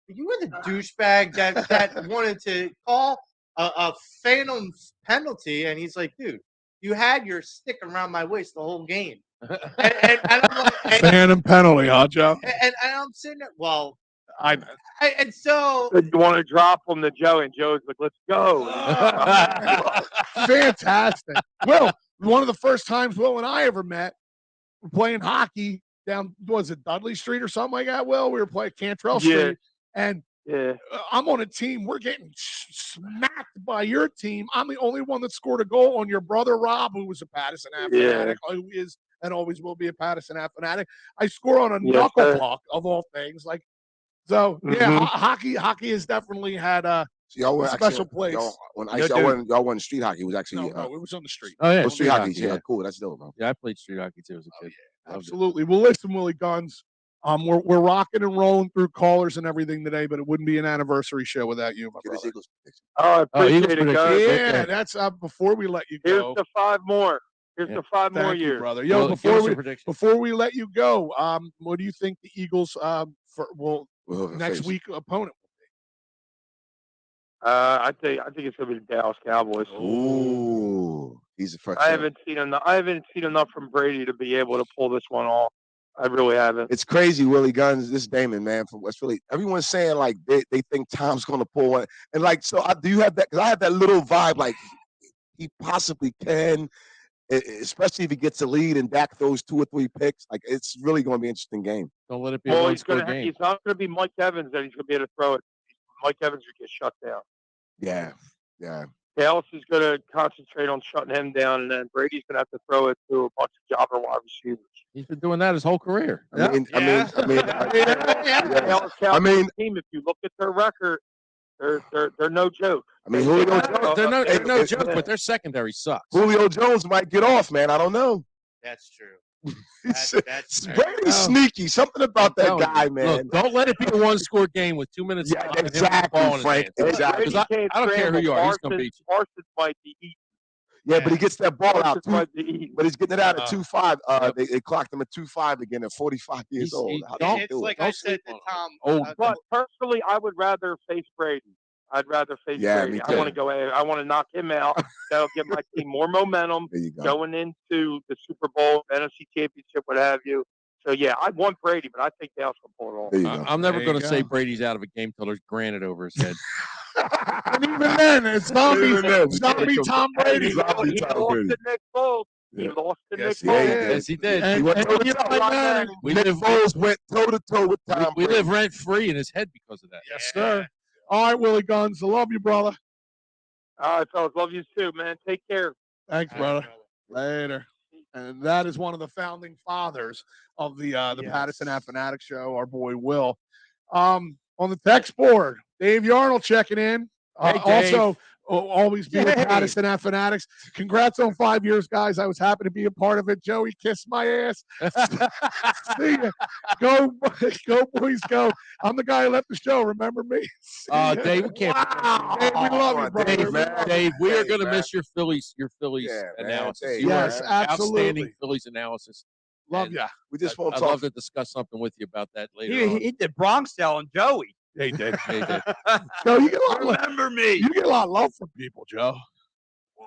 you were the douchebag that wanted to call a phantom penalty, and he's like, dude, you had your stick around my waist the whole game. And I'm like, Phantom penalty, huh, Joe? and I'm sitting there, well, I and so You want to drop him to Joe, and Joe's like, "Let's go." fantastic. Will, one of the first times Will and I ever met, we're playing hockey down, was it Dudley Street or something like that? Will, we were playing Cantrell Yeah. Street, and Yeah. I'm on a team. We're getting smacked by your team. I'm the only one that scored a goal on your brother Rob, who was a Pattison Ave Yeah. fanatic, who is and always will be a Pattison Ave fanatic. I score on a Yes, knuckle sir. puck of all things. Like, so yeah, Mhm. hockey has definitely had a So y'all were special actually, place. Y'all, when I Yo, y'all wasn't street hockey. It was actually No, it was on the street. Oh yeah, street hockey. Yeah. Yeah, cool. That's dope, bro. Yeah, I played street hockey too as a kid. Loved it. Absolutely. Well, listen, Willie Guns. We're rocking and rolling through callers and everything today, but it wouldn't be an anniversary show without you, my Get his brother. Eagles prediction. Oh, I appreciate Eagles it, prediction. guys. Yeah, that's before we let you Here's go. the 5 more. Here's the 5 more Thank you, years. brother. Yo, Well, give us a prediction. before we let you go, what do you think the Eagles We'll next face. week opponent? I think it's gonna be the Dallas Cowboys. Ooh, he's a fresh. I haven't seen enough from Brady to be able to pull this one off. I really haven't. It's crazy, Willie Guns. This Damon, man, from West Philly. Everyone's saying like they think Tom's gonna pull one, and like so. Do you have that? Because I have that little vibe, like he possibly can, especially if he gets a lead and Dak throws 2 or 3 picks. Like it's really going to be an interesting game. Don't let it be a Well, one-score game. he's not gonna be Mike Evans that he's gonna be able to throw it. Mike Evans will get shut down. Yeah. Dallas is going to concentrate on shutting him down, and then Brady's going to have to throw it to a bunch of jobber wide receivers. He's been doing that his whole career. I mean, Dallas Cowboys I mean- team, if you look at their record, they're no joke. I mean, Julio They're no Hey, joke, but their secondary sucks. Julio Jones might get off, man. I don't know. that's true. Brady's sneaky. Something about that telling guy, you. man. Look, don't let it be a one-score game with 2 minutes. Yeah, left and him with the exactly, ball in his Frank. hands. Exactly. Because I don't care who you are, he's gonna beat you. Parsons might be eating. Yeah, but he gets that ball out. Parsons might be eating. But he's getting it out at 2.5. Yep. They clocked him at 2.5 again at 45 years old. How does he It's do like it? I said to Tom. Old. But personally, I would rather face Brady. I'd rather face Yeah, Brady. me I too. want to go. I want to knock him out. That'll give my team more momentum There you go. going into the Super Bowl, NFC Championship, what have you. So yeah, I want Brady, but I think Dallas will pull it off. There you go. I'm never There you going to say go. Brady's out of a game till there's granite over his head. And even then, it's zombie, Even then, zombie Tom Brady. He lost to Nick Foles. He Yeah. lost to Yes, Nick he Foles. did. Yes, he did. And, went and toe-to-toe. Eli Manning. We Nick live, Foles went toe-to-toe with Tom we Brady. live rent-free in his head because of that. Yes, sir. All right, Willie Guns. I love you, brother. All right, fellas. Love you too, man. Take care. Thanks, brother. Later. And that is one of the founding fathers of the Pattison Ave Phanatics show, our boy Will. On the text board, Dave Yarnell checking in. Hey, Dave. Also, always be with Yay. Pattison Ave Phanatics. Congrats on 5 years, guys. I was happy to be a part of it. Joey, kiss my ass. See ya. Go, boys, go. I'm the guy who left the show. Remember me? See ya. Dave, we can't. Wow. Dave, we love you, brother. Dave, We love you. Dave, we are going to man. miss your Phillies Yeah, man. analysis. Dave, You are Yes, an absolutely. outstanding Phillies analysis. Love And ya. We just won't I'd talk. love to discuss something with you about that later on. He did Bronx Tale on Joey. Hey, Dave. Hey, Dave. Joe, you get a lot of love. Remember me. You get a lot of love from people, Joe.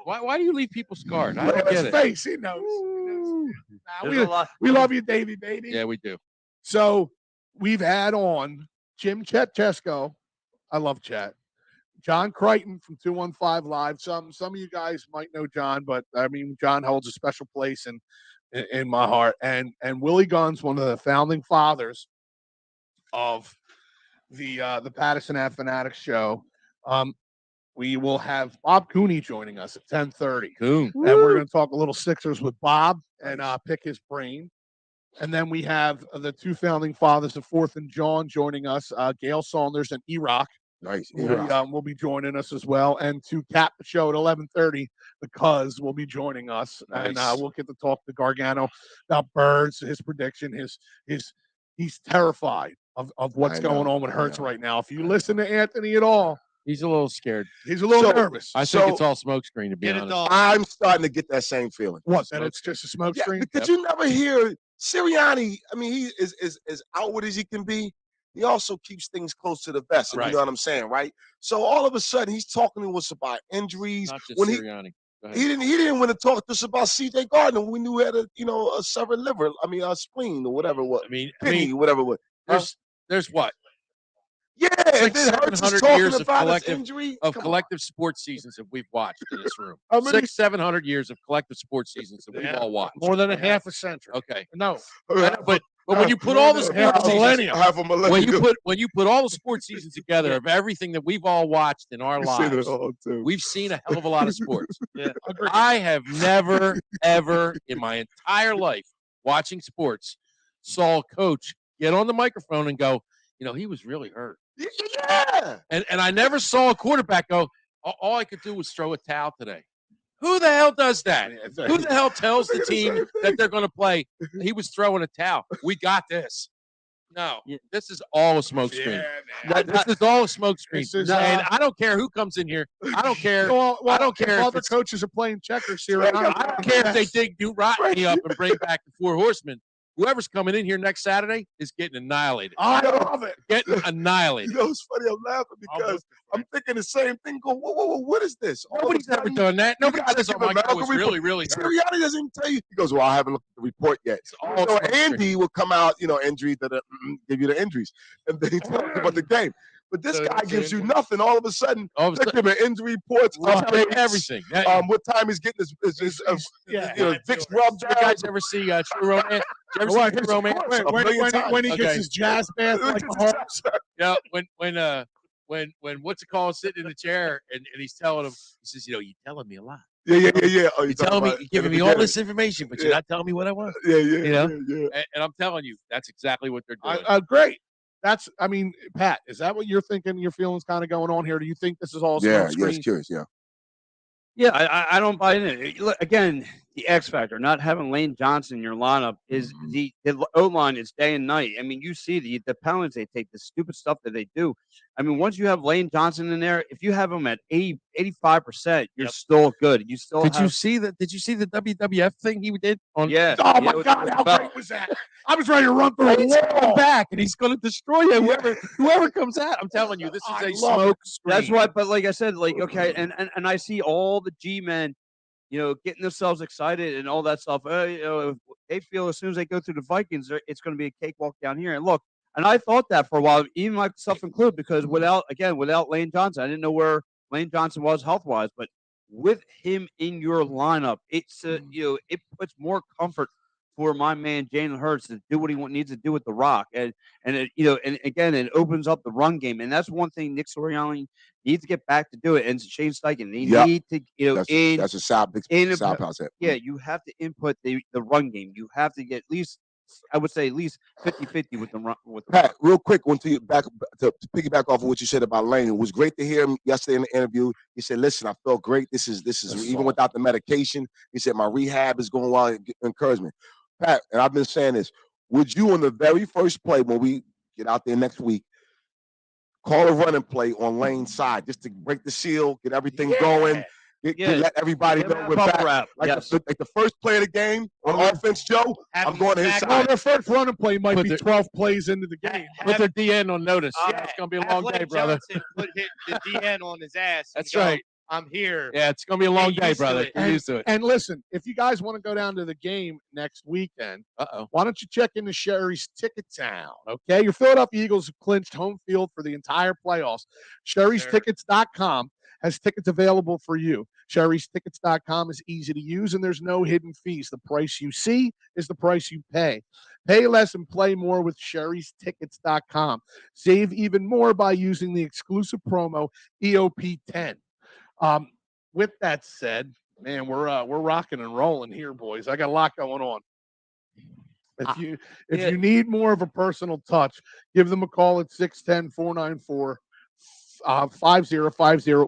Why do you leave people scarred? I Look don't at his get it. face. He knows. Nah, There's a lot. we love you, Davey, baby. Yeah, we do. So we've had on Jim Chetesco. I love Chet. John Crichton from 215 Live. Some of you guys might know John, but I mean, John holds a special place in my heart. And Willie Gunn's one of the founding fathers of the Pattison Ave Phanatics show. We will have Bob Cooney joining us at 10:30. Coon. And we're going to talk a little Sixers with Bob and pick his brain. And then we have the two founding fathers of Fourth and John joining us, Gail Saunders and E-Rock. Nice. Will be joining us as well. And to cap the show at 11:30, the Cuz will be joining us. Nice. And we'll get to talk to Gargano about Birds, his prediction, he's terrified of what's going on with Hurts right now. If you listen to Anthony at all, he's a little scared. He's a little nervous. I think it's all smokescreen, to be honest. I'm starting to get that same feeling. What? That it's just a smoke screen? Because you never hear Sirianni. I mean, he is as outward as he can be. He also keeps things close to the vest. If you know what I'm saying, right? So all of a sudden, he's talking to us about injuries. Not just when Sirianni. he didn't want to talk to us about C.J. Gardner. We knew he had a severed liver. I mean, a spleen or whatever it was. Kidney, whatever it was. There's what? Yeah, It's like and then Hurts is 700 talking years of about his collective injury. collective sports seasons that we've watched in this room. How many- 700 years of collective sports seasons that we've all watched. More than a half a century. Okay. No. I know, but when you put all the sports seasons, half a millennium. when you put all the sports seasons together of everything that we've all watched in our lives, we've seen a hell of a lot of sports. I have never, ever in my entire life watching sports saw a coach get on the microphone and go, he was really hurt. Yeah. And I never saw a quarterback go, all I could do was throw a towel today. Who the hell does that? Who the hell tells the team that they're going to play? He was throwing a towel. We got this. No, this is all a smoke screen. This is all a smoke screen. And I don't care who comes in here. I don't care. I don't care if other coaches are playing checkers here. I don't care if they dig Duke Rodney up and bring back the Four Horsemen. Whoever's coming in here next Saturday is getting annihilated. I love it. Getting annihilated. It's funny. I'm laughing because I'm thinking the same thing. Go, whoa, what is this? Nobody's ever done that. Nobody says, "Oh my God, it was really, really hurt." Sirianni doesn't even tell you. He goes, "Well, I haven't looked at the report yet." So Andy will come out, injury that give you the injuries, and then he tells you about the game. But this guy gives you nothing. All of a sudden, they give him injury reports, everything. What time he's getting his Vicks rubbed down. You guys ever see True Romance? You ever see True Romance? When he gets his jazz bath, like yeah. When what's it called, sitting in the chair and he's telling him, he says, you're telling me a lot. Yeah. Oh, you're telling me, you're giving me all this information, but you're not telling me what I want. Yeah. And I'm telling you, that's exactly what they're doing. Great. Pat, is that what you're thinking? Your feelings kind of going on here? Do you think this is all it's curious, Yeah, I don't buy in. Look, again, the X factor, not having Lane Johnson in your lineup is the O-line is day and night. I mean, you see the penalties they take, the stupid stuff that they do. I mean, once you have Lane Johnson in there, if you have him at 85%, you're still good. You still Did you see the WWF thing he did on? Yeah. Oh my God, how great was that? I was ready to run through He's coming back, and he's going to destroy you. Whoever comes out, I'm telling you, this is a smoke screen. That's why. But like I said, okay, and I see all the G-men, getting themselves excited and all that stuff. They feel as soon as they go through the Vikings, it's going to be a cakewalk down here. And look, and I thought that for a while, even myself included, because without Lane Johnson, I didn't know where Lane Johnson was health-wise, but with him in your lineup, it's it puts more comfort for my man Jalen Hurts to do what he needs to do with the rock, and again, it opens up the run game, and that's one thing Nick Sirianni needs to get back to do it. And Shane Steichen, they need to that's a Sal Pass. Yeah, you have to input the run game. You have to get at least 50-50 with the run. Pat, real quick, to piggyback off of what you said about Lane. It was great to hear him yesterday in the interview. He said, "Listen, I felt great. This is even without the medication." He said, "My rehab is going well." Encouragement. Pat, and I've been saying this, would you on the very first play when we get out there next week, call a running play on Lane's side just to break the seal, get everything going, let everybody know we're back. The first play of the game on offense, Joe, I'm going to his side. Well, their first running play might be 12 plays into the game. Put their DN on notice. It's going to be a long day, brother. Put the DN on his ass. That's right. I'm here. Yeah, it's going to be a long day, brother. Get used to it. And listen, if you guys want to go down to the game next weekend, why don't you check into Sherry's Ticket Town, okay? Your Philadelphia Eagles have clinched home field for the entire playoffs. Sherry'sTickets.com has tickets available for you. Sherry'sTickets.com is easy to use, and there's no hidden fees. The price you see is the price you pay. Pay less and play more with Sherry'sTickets.com. Save even more by using the exclusive promo EOP10. With that said, man, we're rocking and rolling here, boys. I got a lot going on. If you need more of a personal touch, give them a call at 610-494-5050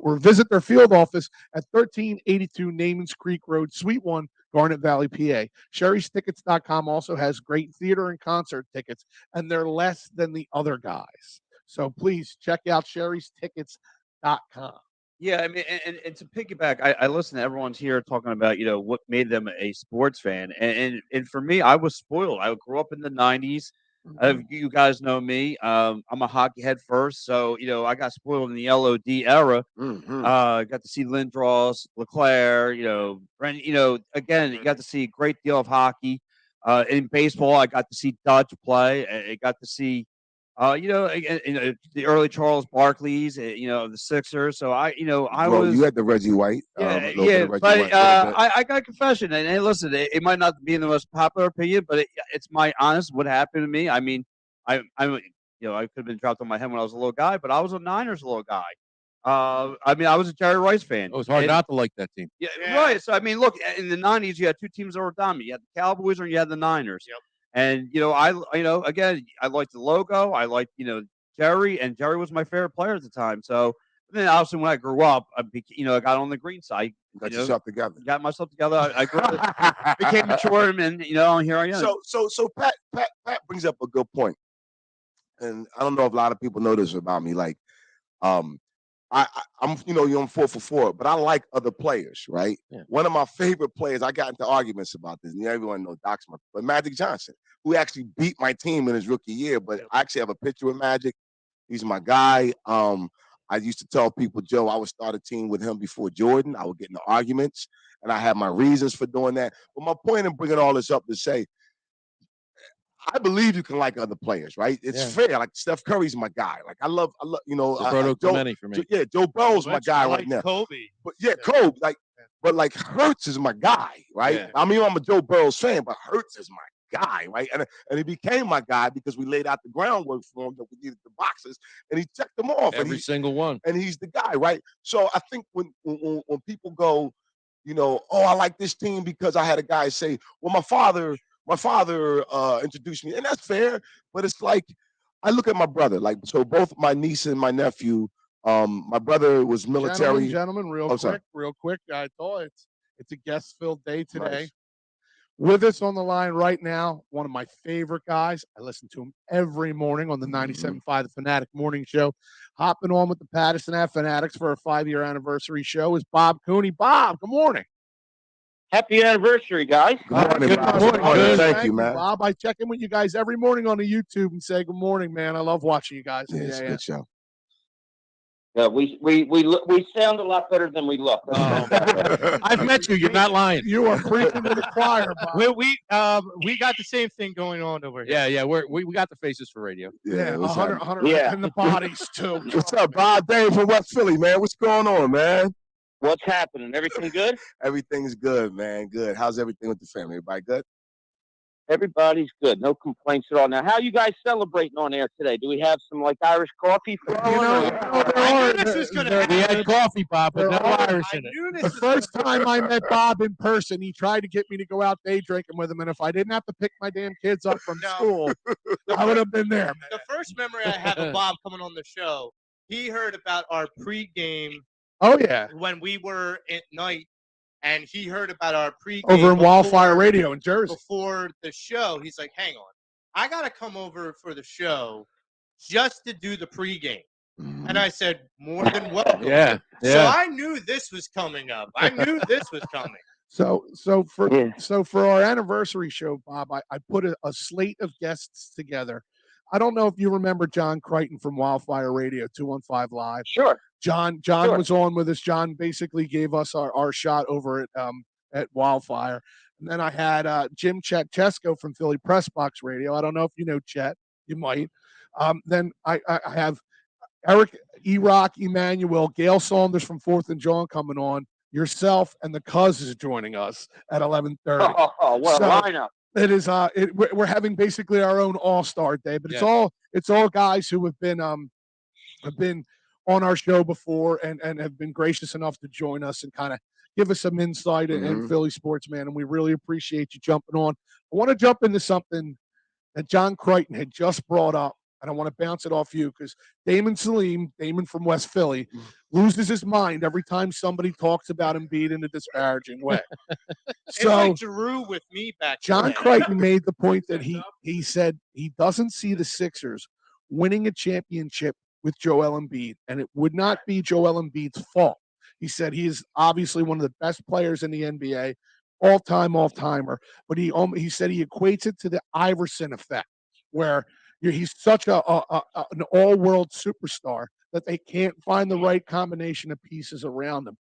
or visit their field office at 1382 Namens Creek Road, Suite 1, Garnet Valley, PA. Sherry'sTickets.com also has great theater and concert tickets, and they're less than the other guys. So please check out Sherry'sTickets.com. Yeah, I mean, and to piggyback, I listen to everyone's here talking about, what made them a sports fan. And for me, I was spoiled. I grew up in the 90s. You guys know me. I'm a hockey head first. So, I got spoiled in the LOD era. Got to see Lindros, LeClaire, again, you got to see a great deal of hockey. In baseball, I got to see Dutch play. I got to see the early Charles Barkleys, the Sixers. So You had the Reggie White. But White, I got a confession, and hey, listen, it might not be the most popular opinion, but it's my honest what happened to me. I mean, I could have been dropped on my head when I was a little guy, but I was a Niners little guy. I was a Jerry Rice fan. It was hard not to like that team. Yeah, right. So I mean, look, in the 90s, you had two teams that were dominant. You had the Cowboys or you had the Niners. Yep. And again, I liked the logo. I liked Jerry, and Jerry was my favorite player at the time. So then, obviously, when I grew up, I got on the green side. Got yourself together. Got myself together. I grew up, became mature, and here I am. So Pat brings up a good point, and I don't know if a lot of people know this about me. Like, I'm I'm 4 for 4, but I like other players, right? Yeah. One of my favorite players, I got into arguments about this, and everyone knows Doc's but Magic Johnson, who actually beat my team in his rookie year. But I actually have a picture with Magic. He's my guy. I used to tell people, Joe, I would start a team with him before Jordan. I would get into arguments, and I have my reasons for doing that. But my point in bringing all this up to say, I believe you can like other players, right? It's fair. Like Steph Curry's my guy. Like I love, Roberto Clemente for me. Yeah, Joe Burrow's my guy right now. Kobe. But yeah, Kobe. But Hurts is my guy, right? Yeah. I mean, I'm a Joe Burrow's fan, but Hurts is my guy, right? And he became my guy because we laid out the groundwork for him that we needed the boxes, and he checked them off. Every single one. And he's the guy, right? So I think when people go, I like this team because I had a guy say, well, my father introduced me, and that's fair. But it's like I look at my brother, so both my niece and my nephew. My brother was military. Gentlemen, real quick. I thought it's a guest-filled day today. Nice. With us on the line right now, one of my favorite guys. I listen to him every morning on the 97.5 The Fanatic Morning Show. Hopping on with the Pattison Ave Phanatics for a 5-year anniversary show is Bob Cooney. Bob, good morning. Happy anniversary, guys. Good morning. Thank you, man. Bob, I check in with you guys every morning on the YouTube and say good morning, man. I love watching you guys. Yeah, it's a good show. Yeah, we sound a lot better than we look. I've met you. You're not lying. You are preaching to the choir, Bob. We got the same thing going on over here. Yeah. We got the faces for radio. Yeah, what's 100 Yeah. and the bodies too. What's up, Bob? Dave from West Philly, man. What's going on, man? What's happening? Everything good? Everything's good, man. Good. How's everything with the family? Everybody good? Everybody's good. No complaints at all. Now, how are you guys celebrating on air today? Do we have some Irish coffee flowing? We had coffee, Bob, but no Irish in it. The first time I met Bob in person, he tried to get me to go out day drinking with him, and if I didn't have to pick my damn kids up from school, I would have been there, man. The first memory I have of Bob coming on the show, he heard about our pregame. Oh yeah, when we were at night, and he heard about our pregame over in Wildfire Radio in Jersey before the show. He's like, "Hang on, I gotta come over for the show just to do the pregame." And I said, "More than welcome." Yeah. So I knew this was coming up. I knew this was coming. So for our anniversary show, Bob, I put a slate of guests together. I don't know if you remember John Crichton from Wildfire Radio 215 Live. Sure. John was on with us. John basically gave us our shot over at Wildfire. And then I had Jim Chet Chesko from Philly Press Box Radio. I don't know if you know Chet. You might. Then I have Eric E-Rock, Emmanuel, Gail Saunders from 4th and John coming on. Yourself and the Cuz is joining us at 11:30. Oh, what a lineup. It is. We're having basically our own all-star day, but Yes. it's all guys who have been on our show before and have been gracious enough to join us and kind of give us some insight in Philly sports, man. And we really appreciate you jumping on. I want to jump into something that John Crichton had just brought up, and I want to bounce it off you because Damon from West Philly, loses his mind every time somebody talks about Embiid in a disparaging way. It's like Giroux with me back John then. Crichton made the point that he said he doesn't see the Sixers winning a championship with Joel Embiid, and it would not be Joel Embiid's fault. He said he is obviously one of the best players in the NBA, all-timer, but he said he equates it to the Iverson effect, where he's such an all-world superstar that they can't find the right combination of pieces around him.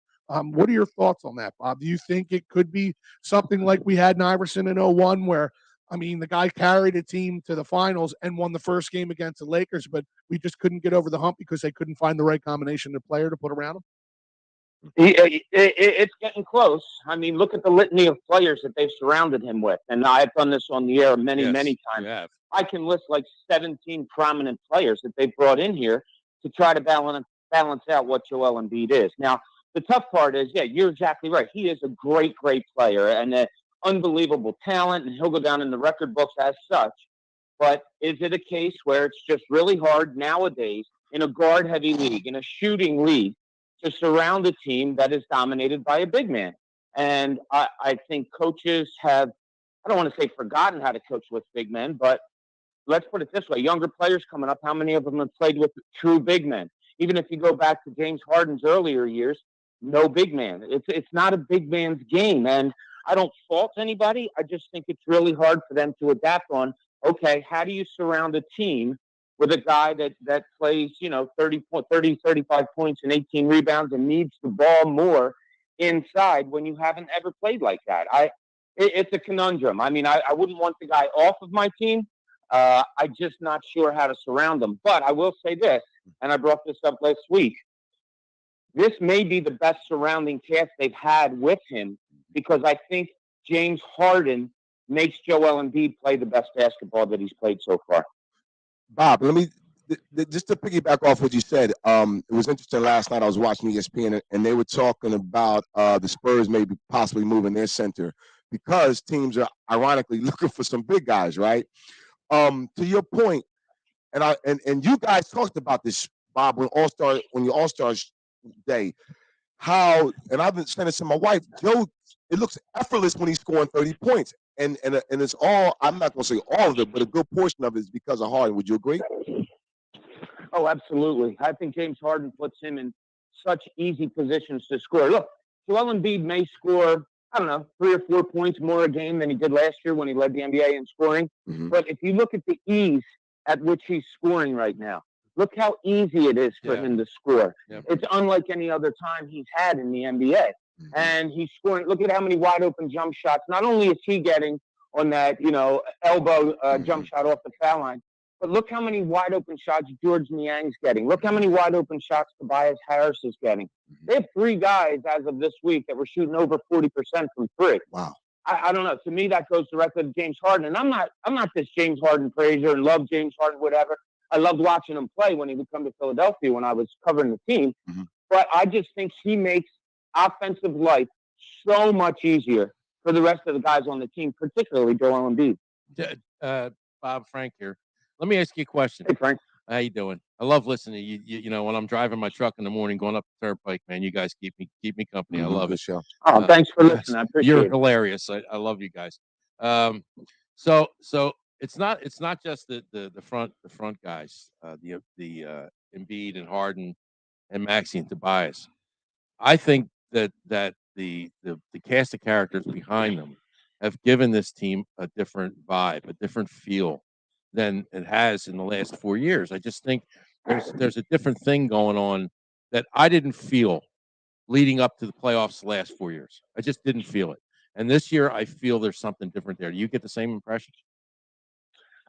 What are your thoughts on that, Bob? Do you think it could be something like we had in Iverson in 01 where, I mean, the guy carried a team to the finals and won the first game against the Lakers, but we just couldn't get over the hump because they couldn't find the right combination of player to put around him? It's getting close. I mean, look at the litany of players that they've surrounded him with. And I've done this on the air many times. I can list like 17 prominent players that they've brought in here to try to balance out what Joel Embiid is. Now, the tough part is, yeah, you're exactly right. He is a great player and an unbelievable talent, and he'll go down in the record books as such. But is it a case where it's just really hard nowadays in a guard-heavy league, in a shooting league, to surround a team that is dominated by a big man? And I think coaches have, I don't want to say forgotten how to coach with big men, but let's put it this way. Younger players coming up, how many of them have played with true big men? Even if you go back to James Harden's earlier years, no big man. It's not a big man's game. And I don't fault anybody. I just think it's really hard for them to adapt on, okay, how do you surround a team with a guy that plays, 30, 35 points and 18 rebounds and needs the ball more inside when you haven't ever played like that? It's a conundrum. I mean, I wouldn't want the guy off of my team. I'm just not sure how to surround them. But I will say this, and I brought this up last week. This may be the best surrounding cast they've had with him because I think James Harden makes Joel Embiid play the best basketball that he's played so far. Bob, let me just to piggyback off what you said. It was interesting last night. I was watching ESPN and they were talking about the Spurs maybe possibly moving their center because teams are ironically looking for some big guys, right? To your point, and you guys talked about this, Bob, when your All-Star day, how, and I've been saying this to my wife, Joe, it looks effortless when he's scoring 30 points. And it's all, I'm not going to say all of it, but a good portion of it is because of Harden. Would you agree? Oh, absolutely. I think James Harden puts him in such easy positions to score. Look, Joel Embiid may score, 3 or 4 points more a game than he did last year when he led the NBA in scoring. Mm-hmm. But if you look at the ease at which he's scoring right now, look how easy it is for him to score. Yep. It's unlike any other time he's had in the NBA. Mm-hmm. And he's scoring. Look at how many wide open jump shots. Not only is he getting on that, elbow jump shot off the foul line, but look how many wide open shots George Niang's getting. Look how many wide open shots Tobias Harris is getting. They have 3 guys as of this week that were shooting over 40% from 3. Wow. I don't know. To me, that goes directly to James Harden. And I'm not this James Harden praiser and love James Harden, whatever. I loved watching him play when he would come to Philadelphia when I was covering the team. Mm-hmm. But I just think he makes offensive life so much easier for the rest of the guys on the team, particularly Joel Embiid. Bob, Frank here. Let me ask you a question. Hey, Frank. How you doing? I love listening to you. You know, when I'm driving my truck in the morning, going up the turnpike, man, you guys keep me company. Mm-hmm. I love Good it. show. Oh, thanks for listening. I appreciate You're it. hilarious. I love you guys. So it's not just the front guys, the Embiid and Harden and Maxey and Tobias. I think that the cast of characters behind them have given this team a different vibe, a different feel than it has in the last 4 years. I just think there's a different thing going on that I didn't feel leading up to the playoffs the last 4 years. I just didn't feel it. And this year, I feel there's something different there. Do you get the same impression?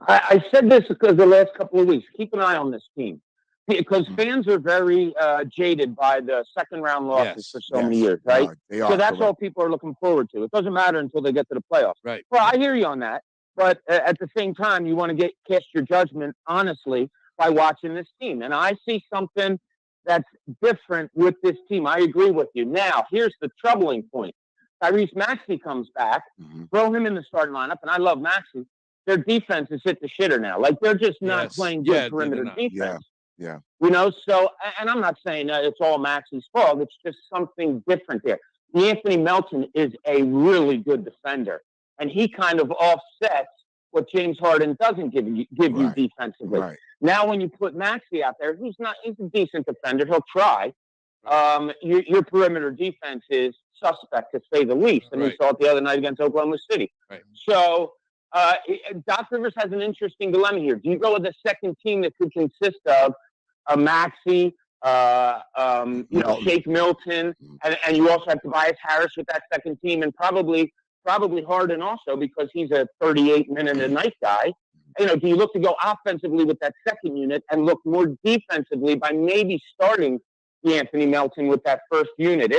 I said this because the last couple of weeks, keep an eye on this team. Because fans are very jaded by the second-round losses for so many years, right? They are so that's correct. all people are looking forward to. It doesn't matter until they get to the playoffs. Right. Well, I hear you on that. But at the same time, you want to cast your judgment honestly by watching this team. And I see something that's different with this team. I agree with you. Now, here's the troubling point. Tyrese Maxey comes back, throw him in the starting lineup, and I love Maxey. Their defense is hit the shitter now. Like, they're just not playing good perimeter defense. Yeah. You know, so, and I'm not saying it's all Maxey's fault. It's just something different there. Anthony Melton is a really good defender, and he kind of offsets what James Harden doesn't give you defensively. Right. Now, when you put Maxey out there, he's a decent defender. He'll try. Your perimeter defense is suspect, to say the least. And we saw it the other night against Oklahoma City. Right. So Doc Rivers has an interesting dilemma here. Do you go with a second team that could consist of a Maxey, Shake Milton, and you also have Tobias Harris with that second team, and probably Harden also, because he's a 38-minute-a-night guy. You know, do you look to go offensively with that second unit and look more defensively by maybe starting Anthony Melton with that first unit?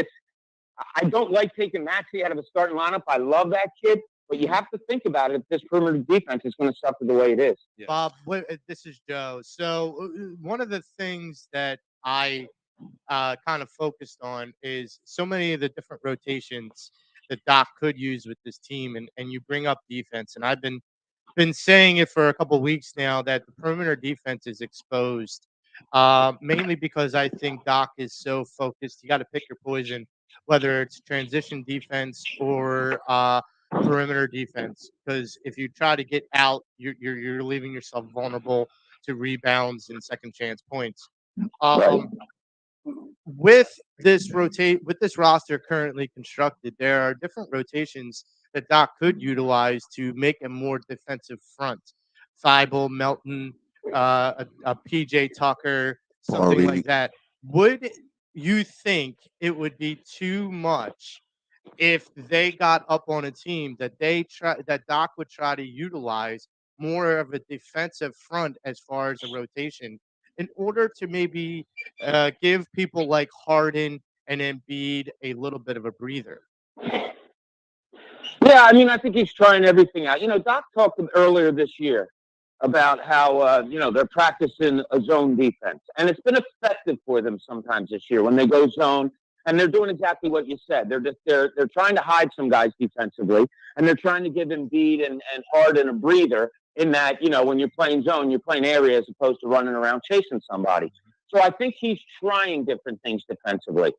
I don't like taking Maxey out of the starting lineup. I love that kid, but you have to think about it if this perimeter defense is going to suffer the way it is. Yeah. Bob, this is Joe. So one of the things that I kind of focused on is so many of the different rotations that Doc could use with this team, and you bring up defense, and I've been saying it for a couple of weeks now that the perimeter defense is exposed, mainly because I think Doc is so focused. You got to pick your poison, whether it's transition defense or perimeter defense, because if you try to get out, you're leaving yourself vulnerable to rebounds and second chance points. With this roster currently constructed, there are different rotations that Doc could utilize to make a more defensive front. Thibault, Melton, a PJ Tucker, something like that. Would you think it would be too much if they got up on a team that Doc would try to utilize more of a defensive front as far as a rotation, in order to maybe give people like Harden and Embiid a little bit of a breather? Yeah, I mean, I think he's trying everything out. You know, Doc talked earlier this year about how, they're practicing a zone defense. And it's been effective for them sometimes this year when they go zone. And they're doing exactly what you said. They're trying to hide some guys defensively, and they're trying to give Embiid and Harden a breather in that, when you're playing zone, you're playing area as opposed to running around chasing somebody. So I think he's trying different things defensively.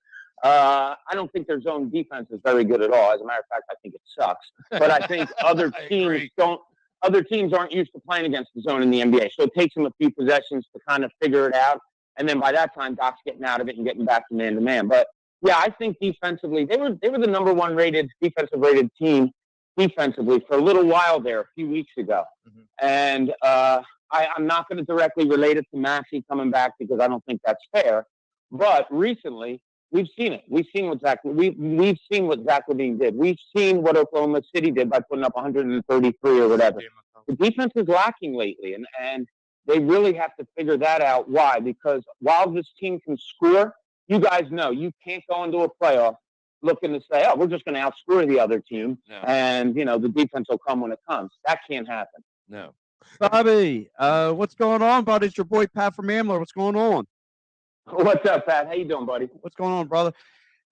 I don't think their zone defense is very good at all. As a matter of fact, I think it sucks. But I think other teams aren't used to playing against the zone in the NBA. So it takes them a few possessions to kind of figure it out. And then by that time, Doc's getting out of it and getting back to man-to-man. But yeah, I think defensively, they were the number one defensive rated team defensively for a little while there a few weeks ago. And I'm not going to directly relate it to Maxey coming back because I don't think that's fair. But recently, we've seen it. We've seen what Zach LaVine did. We've seen what Oklahoma City did by putting up 133 or whatever. The defense is lacking lately, and they really have to figure that out. Why? Because while this team can score, you guys know you can't go into a playoff looking to say, we're just going to outscore the other team, and the defense will come when it comes. That can't happen. No. Bobby, what's going on, buddy? It's your boy Pat from Ambler. What's going on? What's up, Pat? How you doing, buddy? What's going on, brother?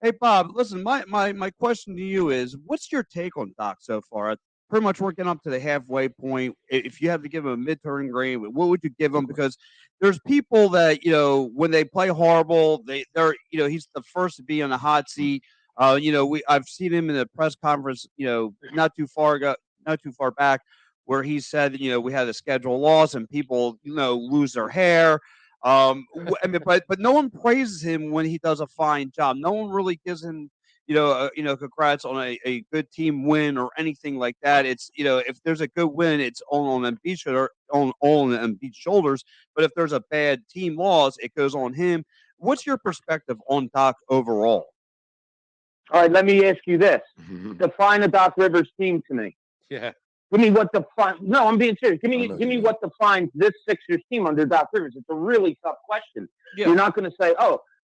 Hey, Bob, listen, my question to you is, what's your take on Doc so far? Pretty much working up to the halfway point. If you have to give him a mid-turn grade, what would you give him? Because there's people that, when they play horrible, they're he's the first to be on the hot seat. I've seen him in the press conference, not too far back, where he said, we had a schedule loss and people, lose their hair. But no one praises him when he does a fine job. No one really gives him, congrats on a good team win or anything like that. It's, if there's a good win, it's on Embiid's shoulders. But if there's a bad team loss, it goes on him. What's your perspective on Doc overall? All right, let me ask you this. Define a Doc Rivers team to me. Yeah. Give me what defines. No, I'm being serious. Give me what defines this Sixers team under Doc Rivers. It's a really tough question. Yeah. You're not going to say,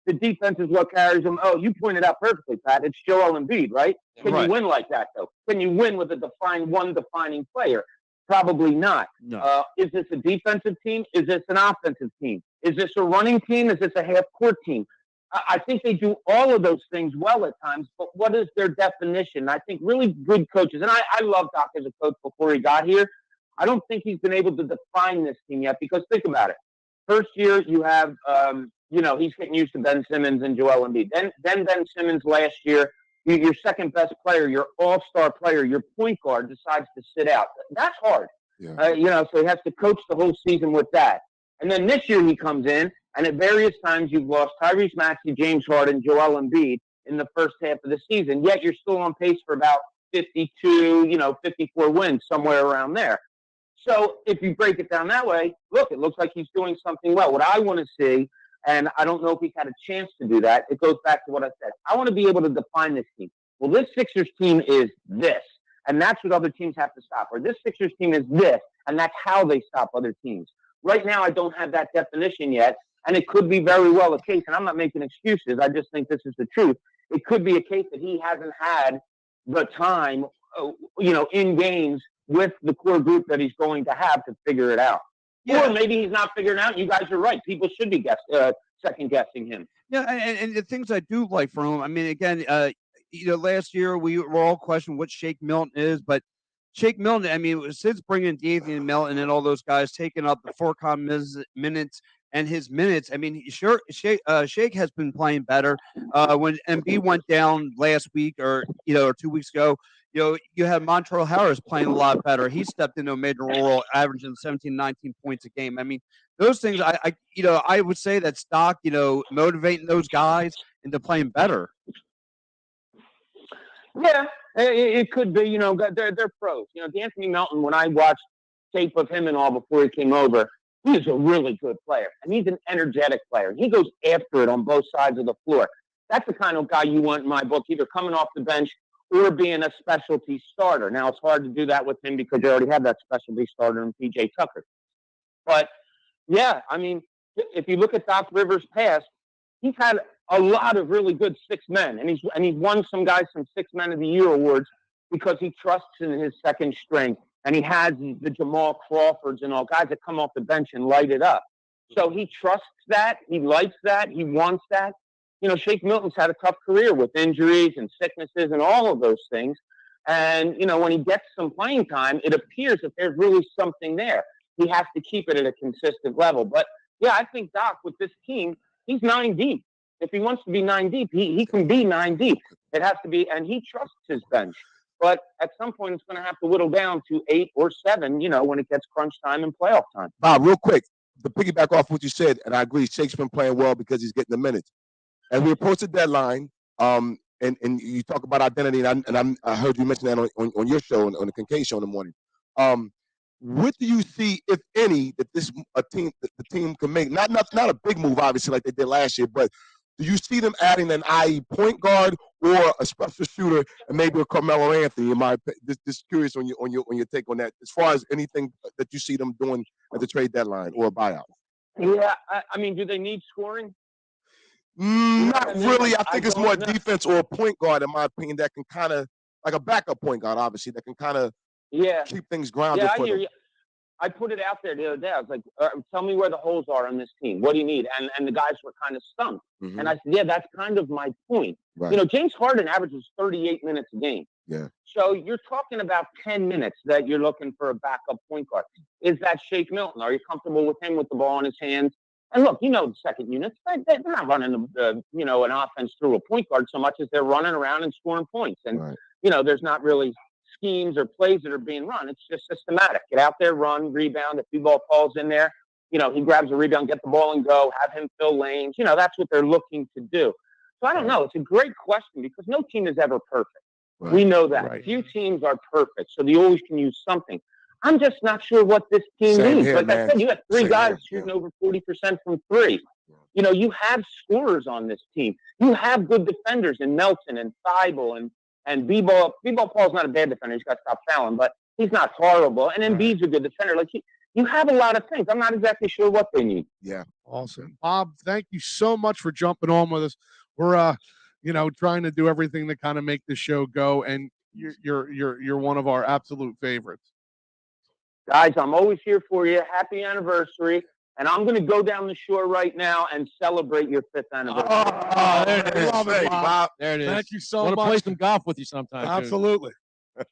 the defense is what carries them. Oh, you pointed out perfectly, Pat. It's Joel Embiid, right? Can you win like that, though? Can you win with one defining player? Probably not. No. Is this a defensive team? Is this an offensive team? Is this a running team? Is this a half-court team? I think they do all of those things well at times, but what is their definition? I think really good coaches, and I love Doc as a coach before he got here. I don't think he's been able to define this team yet, because think about it. First year, you have, he's getting used to Ben Simmons and Joel Embiid. Then Ben Simmons last year, your second best player, your all-star player, your point guard decides to sit out. That's hard. Yeah. So he has to coach the whole season with that. And then this year he comes in, and at various times you've lost Tyrese Maxey, James Harden, Joel Embiid in the first half of the season, yet you're still on pace for about 52, 54 wins, somewhere around there. So if you break it down that way, look, it looks like he's doing something well. What I want to see, and I don't know if he's had a chance to do that, it goes back to what I said. I want to be able to define this team. Well, this Sixers team is this, and that's what other teams have to stop. Or this Sixers team is this, and that's how they stop other teams. Right now, I don't have that definition yet, and it could be very well a case, and I'm not making excuses. I just think this is the truth. It could be a case that he hasn't had the time, in games with the core group that he's going to have to figure it out. Yeah. Or maybe he's not figuring it out. You guys are right. People should be second-guessing him. Yeah, and the things I do like from him, I mean, again, last year we were all questioning what Shake Milton is, but Shake Milton, I mean, since bringing Davian Milton and all those guys, taking up the four-con minutes and his minutes, I mean, Shake has been playing better. When Embiid went down last week or 2 weeks ago, you had Montrezl Harris playing a lot better. He stepped into a major role, averaging 17, 19 points a game. I mean, those things, I would say that Stock, motivating those guys into playing better. Yeah, it could be. They're pros. D'Anthony Melton, when I watched tape of him and all before he came over, he is a really good player, and he's an energetic player. He goes after it on both sides of the floor. That's the kind of guy you want in my book, either coming off the bench or being a specialty starter. Now, it's hard to do that with him because you already have that specialty starter in P.J. Tucker. But, yeah, I mean, if you look at Doc Rivers' past, he's had a lot of really good six men, and he's won some guys some Six Men of the Year awards because he trusts in his second string, and he has the Jamal Crawfords and all guys that come off the bench and light it up. So he trusts that, he likes that, he wants that. Shake Milton's had a tough career with injuries and sicknesses and all of those things. And, when he gets some playing time, it appears that there's really something there. He has to keep it at a consistent level. But, yeah, I think Doc, with this team, he's 9 deep. If he wants to be 9 deep, he can be 9 deep. It has to be, and he trusts his bench. But at some point, it's going to have to whittle down to 8 or 7, when it gets crunch time and playoff time. Bob, real quick, to piggyback off what you said, and I agree, Shake's been playing well because he's getting the minutes. And we approach the deadline, and you talk about identity, and I heard you mention that on your show, on the Kincaid show in the morning. What do you see, if any, that the team can make? Not a big move, obviously, like they did last year, but do you see them adding an i.e. point guard or a special shooter and maybe a Carmelo Anthony? Just curious on your take on that, as far as anything that you see them doing at the trade deadline or a buyout. Yeah, I mean, do they need scoring? Not really. I think it's more defense or a point guard, in my opinion, that can kind of, like a backup point guard, obviously, that can kind of keep things grounded. Yeah, I hear you. I put it out there the other day. I was like, tell me where the holes are on this team. What do you need? And the guys were kind of stumped. Mm-hmm. And I said, yeah, that's kind of my point. Right. James Harden averages 38 minutes a game. Yeah. So you're talking about 10 minutes that you're looking for a backup point guard. Is that Shake Milton? Are you comfortable with him with the ball in his hands? And look, the second units, they're not running an offense through a point guard so much as they're running around and scoring points. And, there's not really schemes or plays that are being run. It's just systematic. Get out there, run, rebound. If the ball falls in there, he grabs a rebound, get the ball and go, have him fill lanes. That's what they're looking to do. So I don't know. It's a great question because no team is ever perfect. Right. We know that. Right. Few teams are perfect, so they always can use something. I'm just not sure what this team needs. Like I said, you have three guys shooting over 40% from three. You have scorers on this team. You have good defenders in Melton and Thibault and B-Ball. B-Ball Paul's not a bad defender. He's got to stop fouling, but he's not horrible. And Embiid's a good defender. Like you have a lot of things. I'm not exactly sure what they need. Yeah. Awesome. Bob, thank you so much for jumping on with us. We're trying to do everything to kind of make the show go, and you're one of our absolute favorites. Guys, I'm always here for you. Happy anniversary. And I'm going to go down the shore right now and celebrate your 5th anniversary. There it is. Love it, Hey, Bob. There it is. Thank you so Want to play much. some golf with you sometime? Too. Absolutely.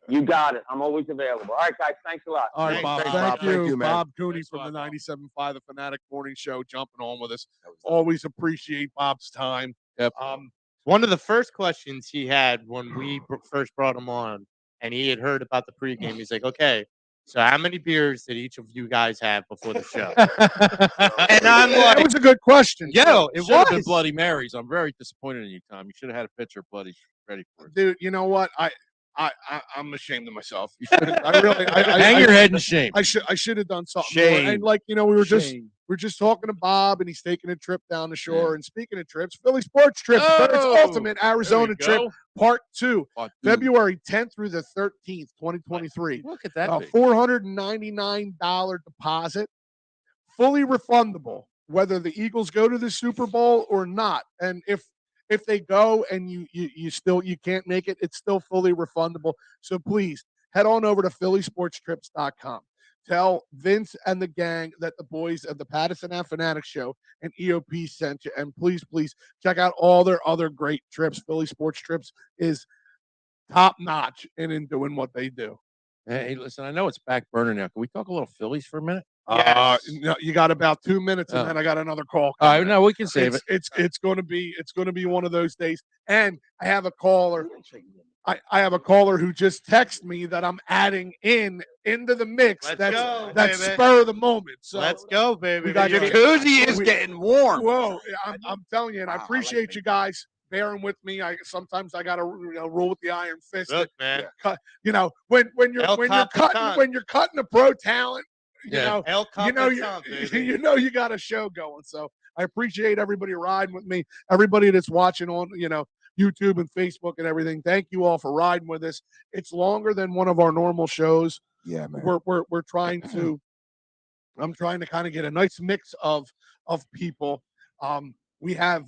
You got it. I'm always available. All right, guys. Thanks a lot. All right, Bob. Thanks, Thank Bob. Thank you, man. Bob Cooney from the 97.5 The Fanatic Morning Show, jumping on with us. Always appreciate Bob's time. Yep. One of the first questions he had when we first brought him on, and he had heard about the pregame, he's like, "Okay, so how many beers did each of you guys have before the show?" And I'm That like, was a good question. "Yo, it should have been was Bloody Marys. I'm very disappointed in you, Tom. You should have had a pitcher of Bloody ready for it. Dude, you know what? I'm ashamed of myself. You should have. I really. Hang your head in shame. I should have done something more. Shame. And like, we were just talking to Bob, and he's taking a trip down the shore. And speaking of trips, Philly Sports Trip, Birds Ultimate Arizona trip, Part 2, February 10th through the 13th, 2023. Look at that. $499 deposit, fully refundable, whether the Eagles go to the Super Bowl or not. And if they go and you can't make it, it's still fully refundable. So please head on over to phillysportstrips.com. Tell Vince and the gang that the boys of the Pattison Ave Phanatics show and EOP sent you. And please check out all their other great trips. Philly Sports Trips is top notch in doing what they do. Hey, listen, I know it's back burner now. Can we talk a little Phillies for a minute? No, you got about 2 minutes, and then I got another call. All right, no, we can save it. It's going to be one of those days. And I have a caller. I have a caller who just texted me that I'm adding into the mix. That's spur of the moment. So let's go, baby. We got jacuzzi is getting warm. Whoa, I'm telling you, and I appreciate you guys bearing with me. Sometimes I got to rule with the iron fist. Look, man. When you're cutting a pro talent. You know you got a show going. So I appreciate everybody riding with me, everybody that's watching on, YouTube and Facebook and everything. Thank you all for riding with us. It's longer than one of our normal shows. Yeah, man. We're trying to, I'm trying to kind of get a nice mix of people. We have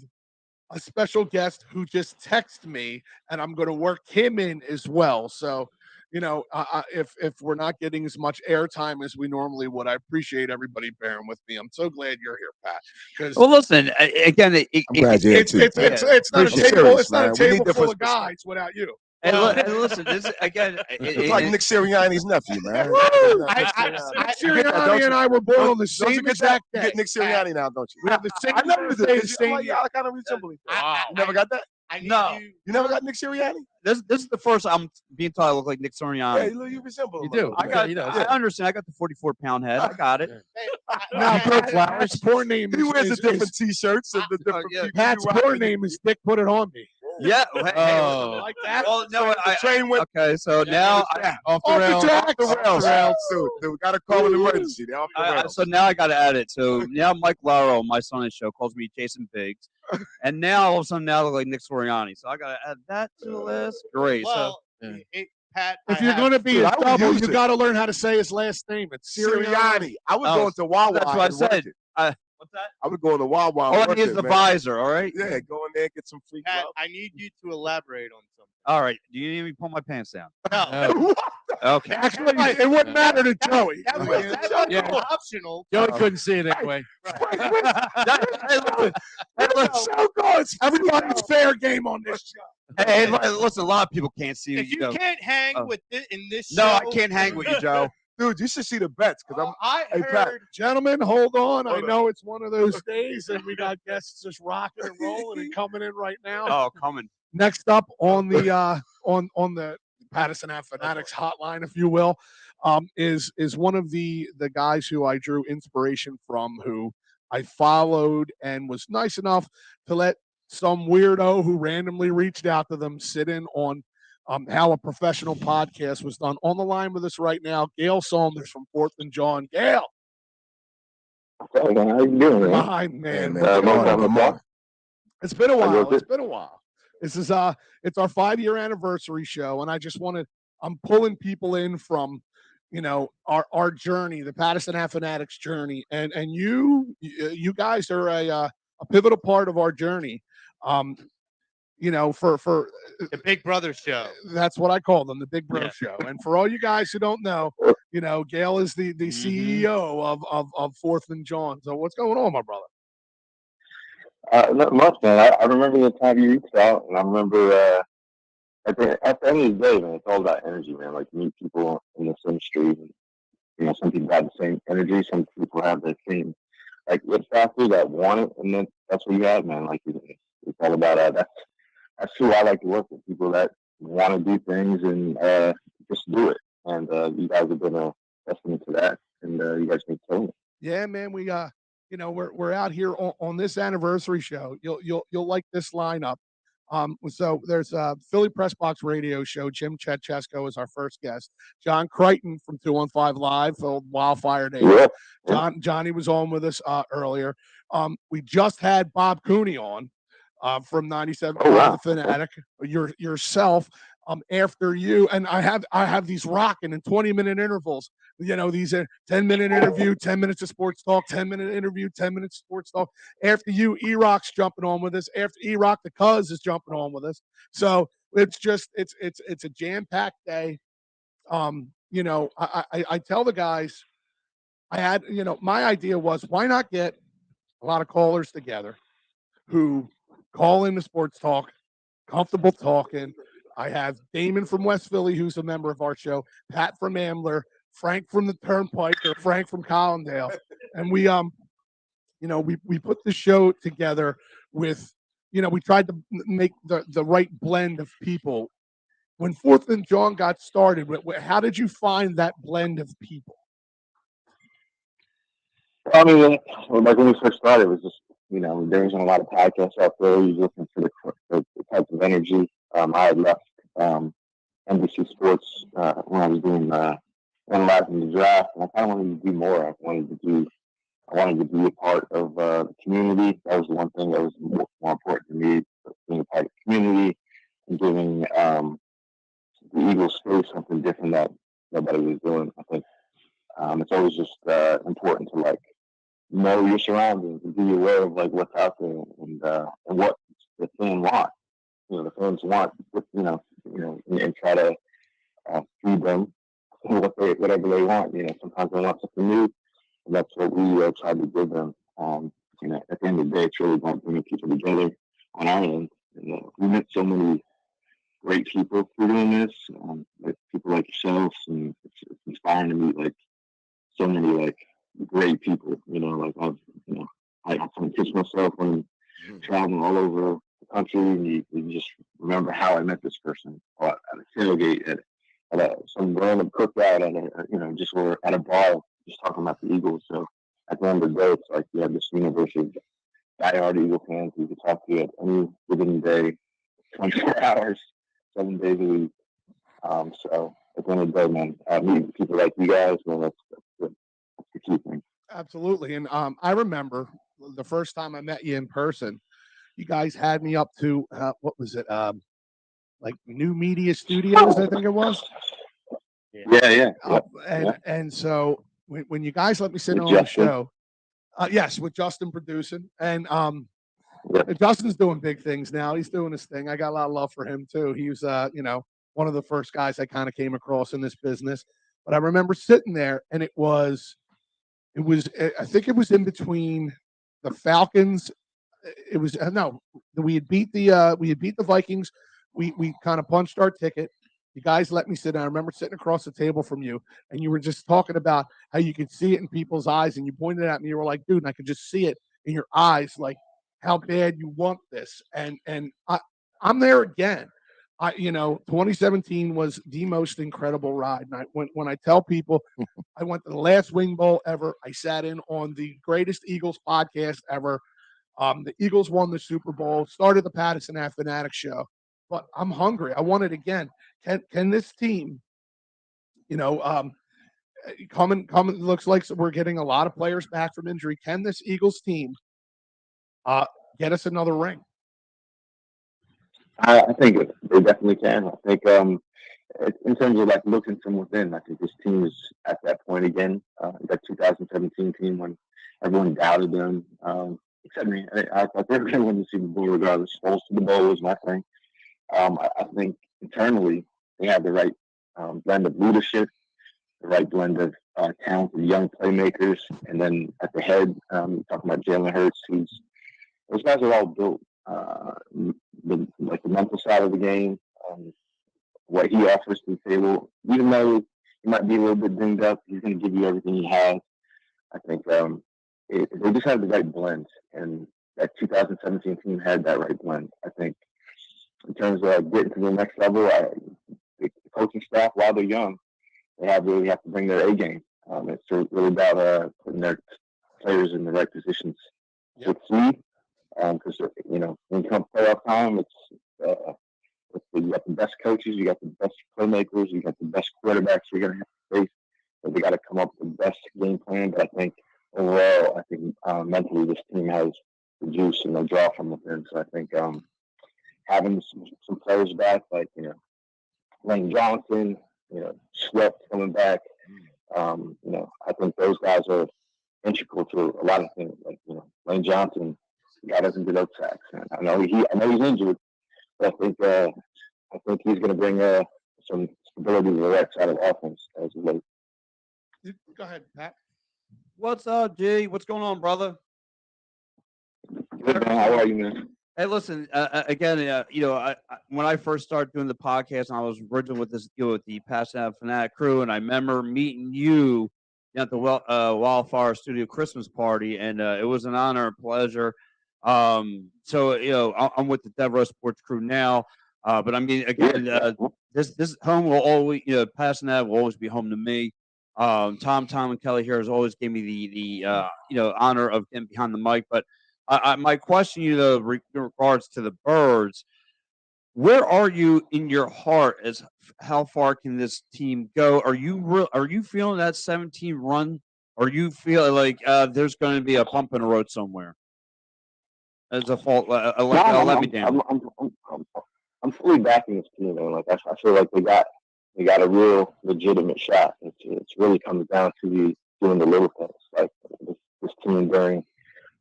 a special guest who just texted me, and I'm going to work him in as well. So, if we're not getting as much airtime as we normally would, I appreciate everybody bearing with me. I'm so glad you're here, Pat. Well, listen, again, I'm glad you're here too. It's not a table. serious, It's not a man. We need table full different of guys without you. And listen, this again. It's like Nick Sirianni's nephew, man. Sirianni and I were born on the same exact day. You get Nick Sirianni now, don't you? We have the same I never birthday, did. the same year. Y'all kind of resemble each other. You never got that? No. You never got Nick Sirianni? This is the first I'm being told I look like Nick Sirianni. Hey, look, you resemble him. You do. I understand. I got the 44-pound head. I got it. Now, Pat's poor name. He wears the different T-shirts and the different people. Pat's poor name is Dick. Put it on me. Yeah. Like that. Well, no, The train went okay, so now Off the rails. off the rails. Dude, we got to call an emergency. They're off the rails. so now I got to add it. So now Mike Laro, my son on his show, calls me Jason Biggs, and now all of a sudden now I look like Nick Sirianni. So I got to add that to the list. Great. Well, Pat, If you're going to be a I would double, use you it. got to learn how to say his last name. It's Sirianni. I would go into Wawa. That's what I and work said. it. What's that? I would go into Wawa. All and I work need is it, the man. visor. All right. Yeah, go in there, get some free Pat, gloves. I need you to elaborate on something. All right. Do you need me to pull my pants down? No, Okay. Actually, it wouldn't matter to Joey. that was Yeah. optional. Joey couldn't see it anyway. So good. Everybody's fair game on this show. Hey, listen, a lot of people can't see If you can't hang with it in this No, show, I can't hang with you, Joe. Dude, you should see the bets because I Hey, Pat. heard. Gentlemen, hold on. I Hold on. know it's one of those days, and we got guests just rocking and rolling and coming in right now. Oh, coming. Next up on the on the Pattison Ave Phanatics hotline, if you will, is one of the guys who I drew inspiration from, who I followed and was nice enough to let some weirdo who randomly reached out to them sit in on how a professional podcast was done. On the line with us right now, Gail Saunders from 4th and John. Gail. How you doing, man? Hi, man. long time no talk. It's been a while. good. It's been a while. This is it's our 5-year anniversary show, and I just I'm pulling people in from, our journey, the Pattison Ave Phanatics journey, and you guys are a pivotal part of our journey. for the Big Brother show. That's what I call them, the Big Bro Show. And for all you guys who don't know, Gail is the CEO of Fourth and John. So what's going on, my brother? Not much, man. I remember the time you reached out, and I remember at the end of the day, man, it's all about energy, man. Like, you meet people in this industry, and, some people have the same energy, some people have the same, like, it's factors that want it, and then that's what you have, man. Like, it's all about that's who I like to work with, people that want to do things and just do it. And you guys have been a testament to that, and you guys been killing it. Yeah, man. We we're out here on this anniversary show. You'll like this lineup. So there's a Philly Press Box Radio Show. Jim Chechesko is our first guest. John Crichton from 215 Live, Wildfire Days. Johnny was on with us earlier. We just had Bob Cooney on from 97 The Fanatic. Yourself. After you, and I have these rocking in 20-minute intervals. These are 10-minute interview, 10 minutes of sports talk, 10-minute interview, 10 minutes of sports talk. After you, E-Rock's jumping on with us. After E-Rock, the Cuz is jumping on with us. So it's a jam-packed day. I tell the guys, my idea was, why not get a lot of callers together who call in the sports talk, comfortable talking. I have Damon from West Philly, who's a member of our show, Pat from Ambler, Frank from the Turnpike, or Frank from Collindale. And we put the show together with, we tried to make the right blend of people. When Fourth and John got started, how did you find that blend of people? I mean, like when we first started, it was just, there wasn't a lot of podcasts out there. You was looking for the type of energy. I had left NBC Sports when I was doing analyzing the draft, and I kind of wanted to do more. I wanted to be a part of the community. That was the one thing that was more important to me, being a part of the community and giving the Eagles space something different that nobody was doing. I think it's always just important to know your surroundings and be aware of what's out there and what the fan wants. The fans want, and try to feed them whatever they want. Sometimes they want something new, and that's what we try to give them. At the end of the day, it's really about bringing people together on our end. We met so many great people through doing this, people like yourselves, and it's inspiring to meet so many great people. I often kiss myself when traveling all over the country, and you just remember how I met this person at a tailgate, at some random cookout, just we're at a bar, just talking about the Eagles. So at the end of the day, it's like you have this universe of diehard Eagle fans who you can talk to at any given day, 24 hours, 7 days a week. So at the end of the day, man, meeting people like you guys, man, that's the key thing. Absolutely. And I remember the first time I met you in person, you guys had me up to, what was it? New Media Studios, I think it was. Yeah. And so when you guys let me sit on the show, yes, with Justin producing, and Justin's doing big things now. He's doing his thing. I got a lot of love for him too. He was, one of the first guys I kind of came across in this business. But I remember sitting there, and it was, I think it was in between the Falcons. It was we had beat the Vikings. We kind of punched our ticket. You guys let me sit down. I remember sitting across the table from you, and you were just talking about how you could see it in people's eyes, and you pointed at me. You were like, "Dude," and I could just see it in your eyes, like how bad you want this. And I'm there again. 2017 was the most incredible ride. And when I tell people, I went to the last Wing Bowl ever. I sat in on the greatest Eagles podcast ever. The Eagles won the Super Bowl, started the Pattison Ave Phanatics show. But I'm hungry. I want it again. Can this team, coming? Looks like we're getting a lot of players back from injury. Can this Eagles team get us another ring? I think they definitely can. I think in terms of looking from within, I think this team is at that point again. That 2017 team when everyone doubted them. except me. I thought they were going to win the Super Bowl regardless. Supposed to the bowl was my thing. I think internally they have the right blend of leadership, the right blend of talented young playmakers, and then at the head, talking about Jalen Hurts, those guys are all built. The mental side of the game, what he offers to the table, even though he might be a little bit dinged up, he's going to give you everything he has. I think they just have the right blend, and that 2017 team had that right blend. I think in terms of getting to the next level, the coaching staff, while they're young, they really have to bring their A game. It's really about putting their players in the right positions to succeed. Because when you come playoff time, you got the best coaches, you got the best playmakers, you got the best quarterbacks you're going to have to face. But they got to come up with the best game plan. But I think overall, mentally this team has the juice and the draw from within. So I think having some players back, like Lane Johnson, Swift coming back, I think those guys are integral to a lot of things. Like Lane Johnson, the guy doesn't get out sacks. I know he's injured, but I think he's going to bring some stability to the right side of the offense as of late. Go ahead, Pat. What's up, G? What's going on, brother? Good, man. How are you, man? Hey, listen. Again, when I first started doing the podcast, and I was originally with the Pattison Ave Phanatics crew, and I remember meeting you at the Wildfire Studio Christmas party, and it was an honor and pleasure. So I'm with the Dev Sports crew now, but I mean, again, this home will always, Pattison Ave will always be home to me. Tom, and Kelly here has always gave me the honor of getting behind the mic. But my question, in regards to the Birds, where are you in your heart as how far can this team go? Are you feeling that 17 run, or you feel like there's going to be a bump in the road somewhere? As a fault, let me down. I'm fully backing this team, man. Like I feel like they got a real legitimate shot. It's really comes down to doing the little things. Like this team during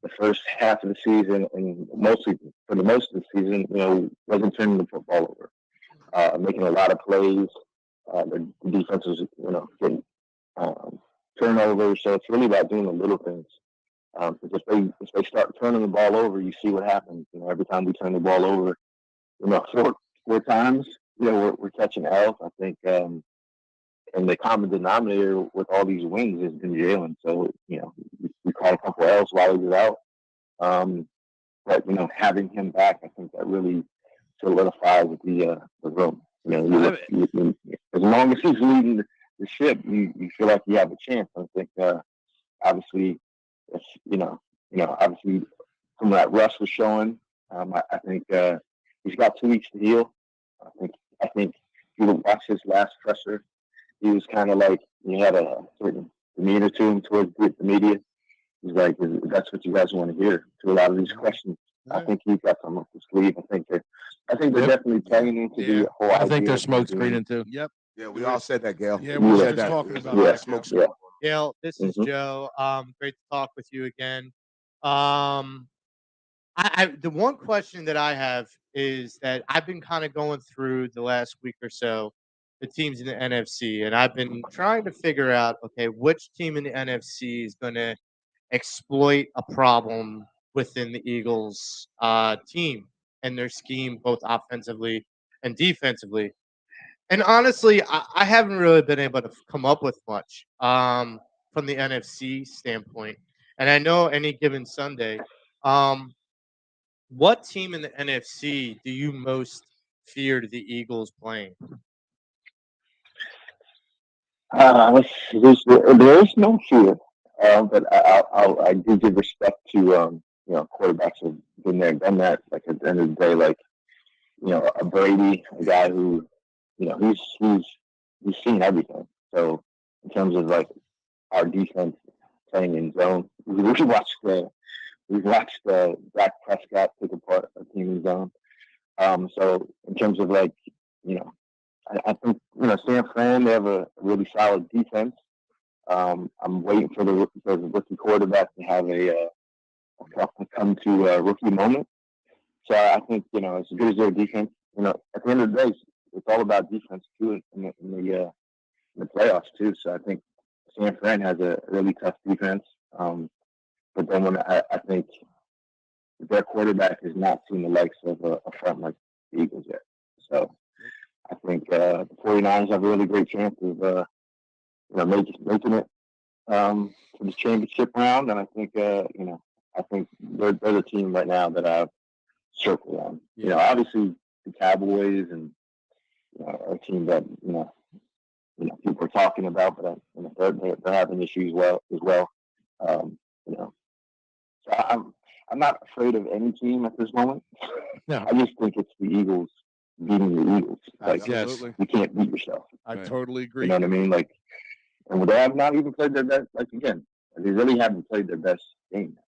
the first half of the season, and mostly for the most of the season, wasn't turning the football over, making a lot of plays. The defense was, getting turnovers. So it's really about doing the little things. Because if they start turning the ball over, you see what happens. Every time we turn the ball over, four times, we're catching L's. I think, and the common denominator with all these wins has been Jalen. So we caught a couple L's while he was out. But having him back, I think that really solidifies the room. As long as he's leading the ship, you feel like you have a chance. I think obviously. Obviously, from that Russ was showing, I think he's got 2 weeks to heal. I think if you watch his last presser, he was kind of like he had a certain demeanor to him towards the media. He's like, "That's what you guys want to hear." To a lot of these questions, I think he's got some up his sleeve. I think they're definitely playing into the whole. I think they're smoke screening too. Yep. Yeah, we all said that, Gail. Yeah, we were just talking about that. Smoke screen. Gail, this is Joe. Great to talk with you again. The one question that I have is that I've been kind of going through the last week or so the teams in the NFC, and I've been trying to figure out, okay, which team in the NFC is going to exploit a problem within the Eagles team and their scheme, both offensively and defensively. And honestly, I haven't really been able to come up with much from the NFC standpoint. And I know any given Sunday, what team in the NFC do you most fear the Eagles playing? There is no fear, but I do give respect to quarterbacks who've been there, done that. Like at the end of the day, like a Brady, a guy who he's seen everything. So in terms of like our defense playing in zone, we watched Dak Prescott take apart a team in zone. So in terms of like I think San Fran, they have a really solid defense. I'm waiting for the rookie quarterback to have a come to a rookie moment. So I think, as good as their defense, at the end of the day, it's all about defense too in the playoffs too. So I think San Fran has a really tough defense. But then when I think their quarterback has not seen the likes of a front like the Eagles yet. So I think the 49ers have a really great chance of making it to the championship round. And I think I think they're the team right now that I've circled on. Obviously the Cowboys and are a team that people are talking about, but they're having issues as well. So I'm not afraid of any team at this moment. No. I just think it's the Eagles beating the Eagles. Like, Absolutely. you can't beat yourself. I totally agree. You know what I mean? Like, and they have not even played their best. Like, again, they really haven't played their best game.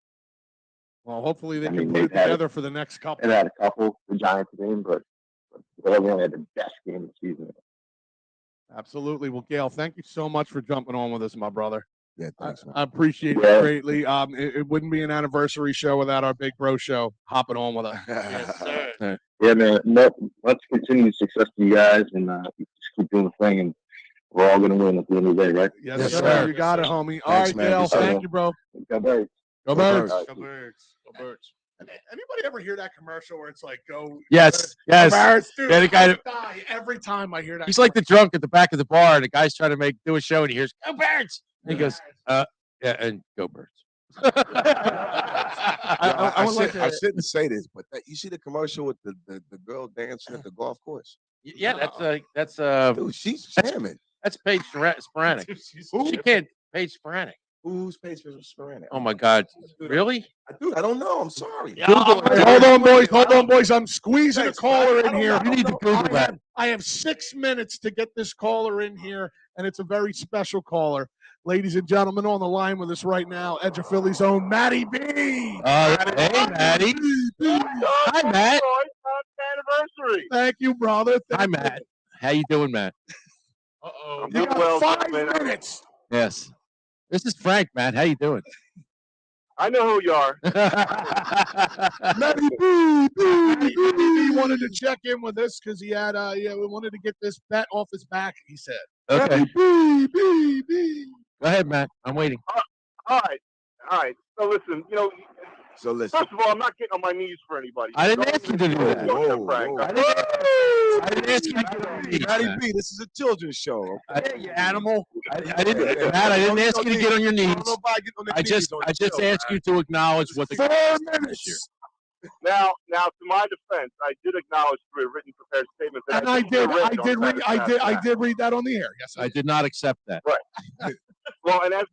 Well, hopefully they can put it together for the next couple. They've had a couple, the Giants game, but they only had the best game of the season. Absolutely. Well, Gail, thank you so much for jumping on with us, my brother. Yeah, thanks, man. I appreciate it greatly. It wouldn't be an anniversary show without our big bro show hopping on with us. Yes, sir. Yeah, man. Let's continue success to you guys and just keep doing the thing, and we're all going to win at the end of the day, right? Yes, sir. You got it, homie. All right, man. Gail. Good Thank you, bro. Go Birds. Go Birds. Go Birds. Go Birds. Anybody ever hear that commercial where it's like, go? Yes. Go Birds, dude, Yeah, the guy I die every time I hear that. He's like the drunk at the back of the bar, and the guy's trying to do a show, and he hears "Go Birds," and he goes, "Yeah, and go Birds." I shouldn't say this, but you see the commercial with the girl dancing at the golf course? Yeah, that's Dude, she's jamming. that's Paige Sporanic. She can't Paige Sporanic. Who's Paige Sporanic? Oh my God, really? Dude, I don't know. I'm sorry. Hold on, boys. I'm squeezing a caller in here. You need to Google that. I have 6 minutes to get this caller in here, and it's a very special caller. Ladies and gentlemen, on the line with us right now, Edge of Philly's own Matty B. Hey, Matty. Hi, Matt. Anniversary. Thank you, brother. Hi, Matt. How you doing, Matt? Uh-oh. You got 5 minutes. Yes. This is Frank, Matt. How you doing? I know who you are. Matty B wanted to check in with us because he had, we wanted to get this bet off his back, he said. Okay. B. Go ahead, Matt. I'm waiting. All right. So listen, listen. first of all, I'm not getting on my knees for anybody. I didn't ask you to do that. Whoa. I didn't ask you to get on your knees, Matty Matt. B, this is a children's show. You animal. I didn't ask you to get on your knees. I just asked you to acknowledge what the 4 this year. minutes. Now, to my defense, I did acknowledge through a written prepared statement that And I did read that on the air. Yes, I did not accept that. Right. Well, and I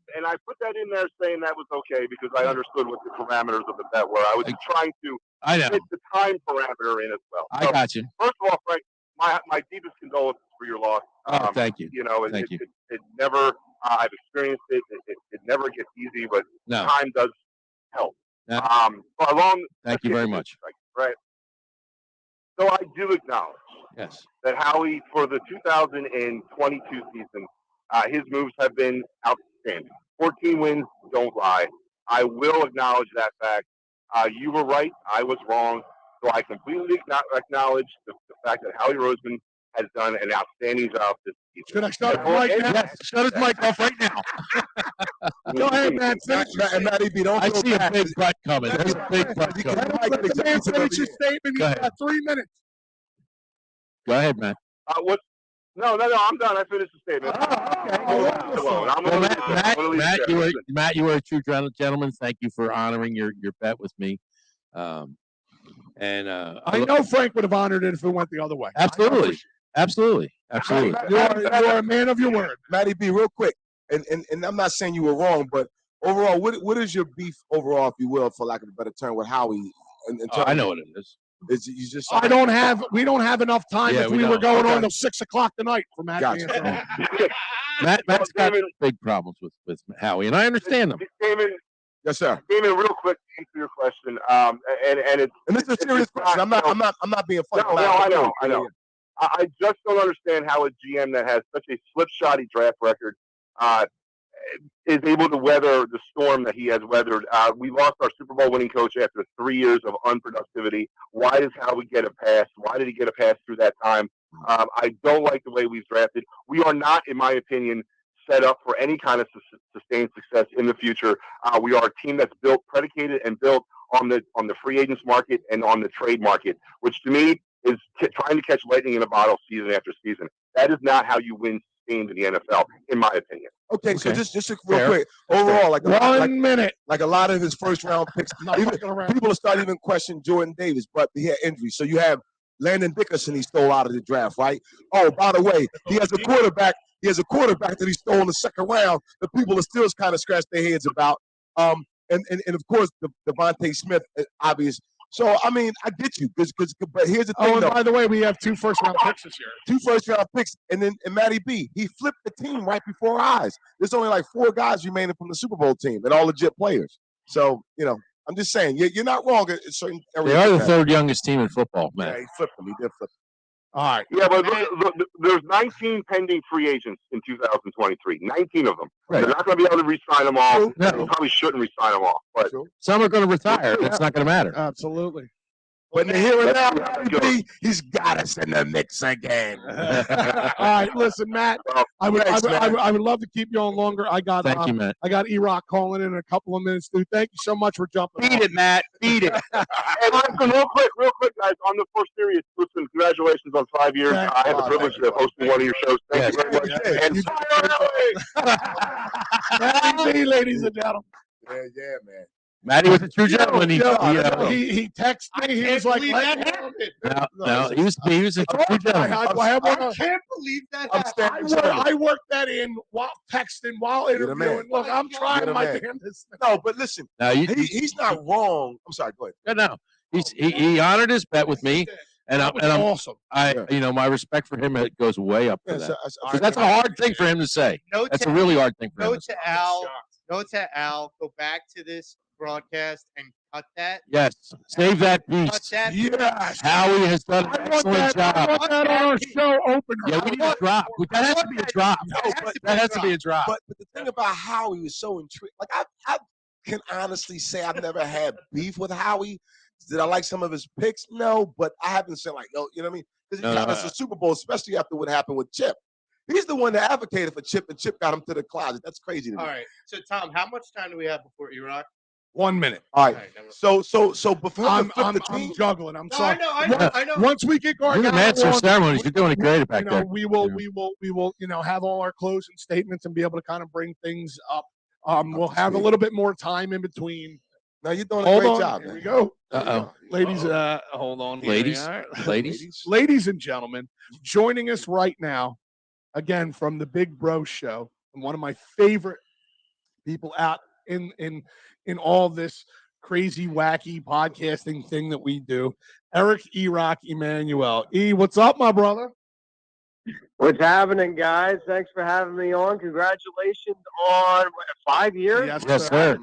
put that in there saying that was okay because I understood what the parameters of the bet were. I was trying to fit the time parameter in as well. I got you. First of all, Frank, my deepest condolences for your loss. Thank you. Thank you. It never. I've experienced it. It never gets easy, but No. time does help. No. Thank you very much. Right. So I do acknowledge Yes. that Howie, for the 2022 season, his moves have been outstanding. 14 wins, don't lie. I will acknowledge that fact. You were right. I was wrong. So I completely acknowledge the fact that Howie Roseman has done an outstanding job this season. Should I shut his mic now? Yes. Shut his mic off right now. Go ahead, man. Matty B, don't I feel see a bad. big butt coming. There's a big butt coming. Let the man finish his statement. Go He's ahead. got 3 minutes. Go ahead, Matt. What? No, I'm done. I finished the statement. Matt, you were a true gentleman. Thank you for honoring your bet with me. I know Frank would have honored it if it went the other way. Absolutely. You are a man of your word. Matty B, real quick, and I'm not saying you were wrong, but overall, what is your beef overall, if you will, for lack of a better term, with Howie? I know what it is. You just we don't have enough time if we were going on till 6 o'clock tonight for Matt. Gotcha. Matt's got big problems with Howie, and I understand them. Yes, sir. Damon, real quick to answer your question, and this is a serious question. I'm not being funny. No, I know. I just don't understand how a GM that has such a slipshotty draft record is able to weather the storm that he has weathered. We lost our Super Bowl winning coach after 3 years of unproductivity. Why does Howie get a pass? Why did he get a pass through that time? I don't like the way we've drafted. We are not, in my opinion, set up for any kind of sustained success in the future. We are a team that's predicated and built on the free agents market and on the trade market, which to me is trying to catch lightning in a bottle season after season. That is not how you win games in the NFL, in my opinion. Okay, so just real quick. Overall, like a lot of his first round picks, people start even questioning Jordan Davis, but he had injuries. So you have Landon Dickerson he stole out of the draft, right? Oh, by the way, he has a quarterback. He has a quarterback that he stole in the second round that people are still kind of scratch their heads about. And of course, Devontae Smith, obvious. So I mean, I get you, but here's the thing. Oh, and by the way, we have 2 first-round picks this year. 2 first-round picks, and Matty B, he flipped the team right before our eyes. There's only like 4 guys remaining from the Super Bowl team, and all legit players. So I'm just saying, you're not wrong at certain areas. They are the 3rd youngest team in football, man. Yeah, he flipped them. He did flip them. All right. Yeah, but look, there's 19 pending free agents in 2023. 19 of them. Right. They're not going to be able to re-sign them all. No. They probably shouldn't re-sign them all. But some are going to retire. It's not going to matter. Absolutely. But in the here and now, Matty B, he's got us in the mix again. All right, listen, Matt. I would love to keep you on longer. Thank you, Matt. I got E-Rock calling in a couple of minutes, dude. Thank you so much for jumping. Beat it, Matt. Beat it. Hey, listen, real quick, guys. On the first series, listen, congratulations on 5 years. I had the privilege of hosting one of your shows. Thank you very much. Matty B, ladies and gentlemen. Yeah, man. Matty was a true gentleman. He texted me. He was like, that happened. No, he was a true gentleman. I can't believe that happened. I worked that in while texting, while interviewing. Look, I'm trying my damnedest. No, but listen, he's not wrong. I'm sorry, go ahead. No, he honored his bet with me, and I'm awesome. My respect for him goes way up for that. That's a hard thing for him to say. That's a really hard thing for him to say. Go to Al. Go back to this broadcast and cut that. Yes, save that beast. Cut that. Yes, Howie has done an excellent job. I want that on our show opener. Yeah, we need a drop. That has to be a drop. That has to be a drop. But the thing about Howie was so intrigued. Like I can honestly say I've never had beef with Howie. Did I like some of his picks? No, but I haven't said like, you know what I mean? Because he got us a Super Bowl, especially after what happened with Chip. He's the one that advocated for Chip, and Chip got him to the closet. That's crazy to me. All right. So, Tom, how much time do we have before E-Rock? 1 minute. All right. So before I'm juggling. I'm sorry. I know. Once we get going, you're the master of ceremonies. You're doing it great back there. We will, have all our closing statements and be able to kind of bring things up. We'll have a little bit more time in between. Now you're doing a great job. Here we go. Ladies, hold on. Ladies, and gentlemen, joining us right now, again from the Big Bro Show, and one of my favorite people out in all this crazy, wacky podcasting thing that we do, Eric E-Rock Emanuel. What's up, my brother? What's happening, guys? Thanks for having me on. Congratulations on 5 years. Yes, sir.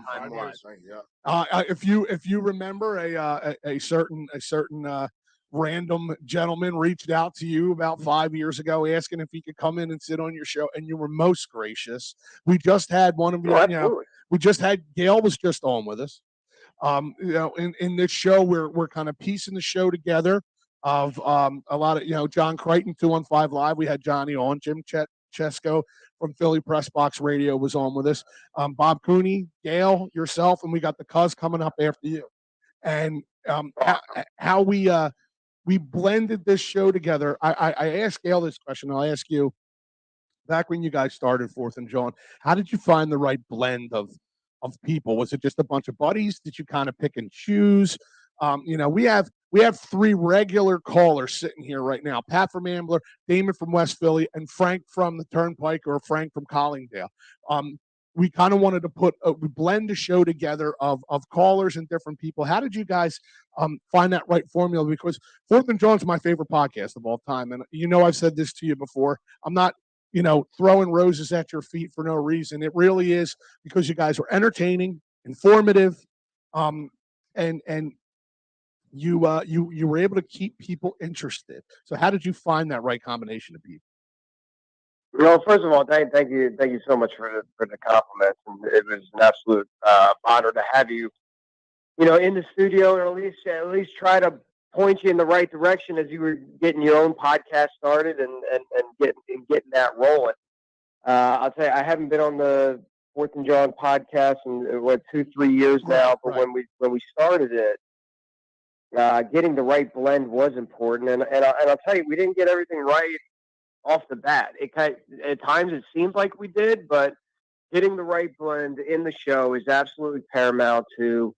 If you remember, a certain random gentleman reached out to you about 5 years ago asking if he could come in and sit on your show, and you were most gracious. We just had one of your, we just had Gail was just on with us. In this show, we're kind of piecing the show together of a lot of John Crichton 215 Live. We had Johnny on. Jim Chesko from Philly Press Box Radio was on with us. Bob Cooney, Gail, yourself, and we got the Cuz coming up after you. And how we blended this show together. I asked Gail this question. I'll ask you. Back when you guys started Fourth and John, how did you find the right blend of people? Was it just a bunch of buddies? Did you kind of pick and choose? We have 3 regular callers sitting here right now: Pat from Ambler, Damon from West Philly, and Frank from the Turnpike, or Frank from Collingdale. We kind of wanted to blend a show together of callers and different people. How did you guys find that right formula? Because Fourth and John's my favorite podcast of all time, and I've said this to you before. I'm not throwing roses at your feet for no reason. It really is because you guys were entertaining, informative, and you were able to keep people interested. So how did you find that right combination of people? Well, first of all, thank you so much for the compliments, and it was an absolute honor to have you, in the studio, or at least try to point you in the right direction as you were getting your own podcast started and getting that rolling. I'll tell you, I haven't been on the Fourth and John podcast in 2-3 years now, but when we started it, getting the right blend was important, and I'll tell you, we didn't get everything right off the bat. At times it seemed like we did, but hitting the right blend in the show is absolutely paramount to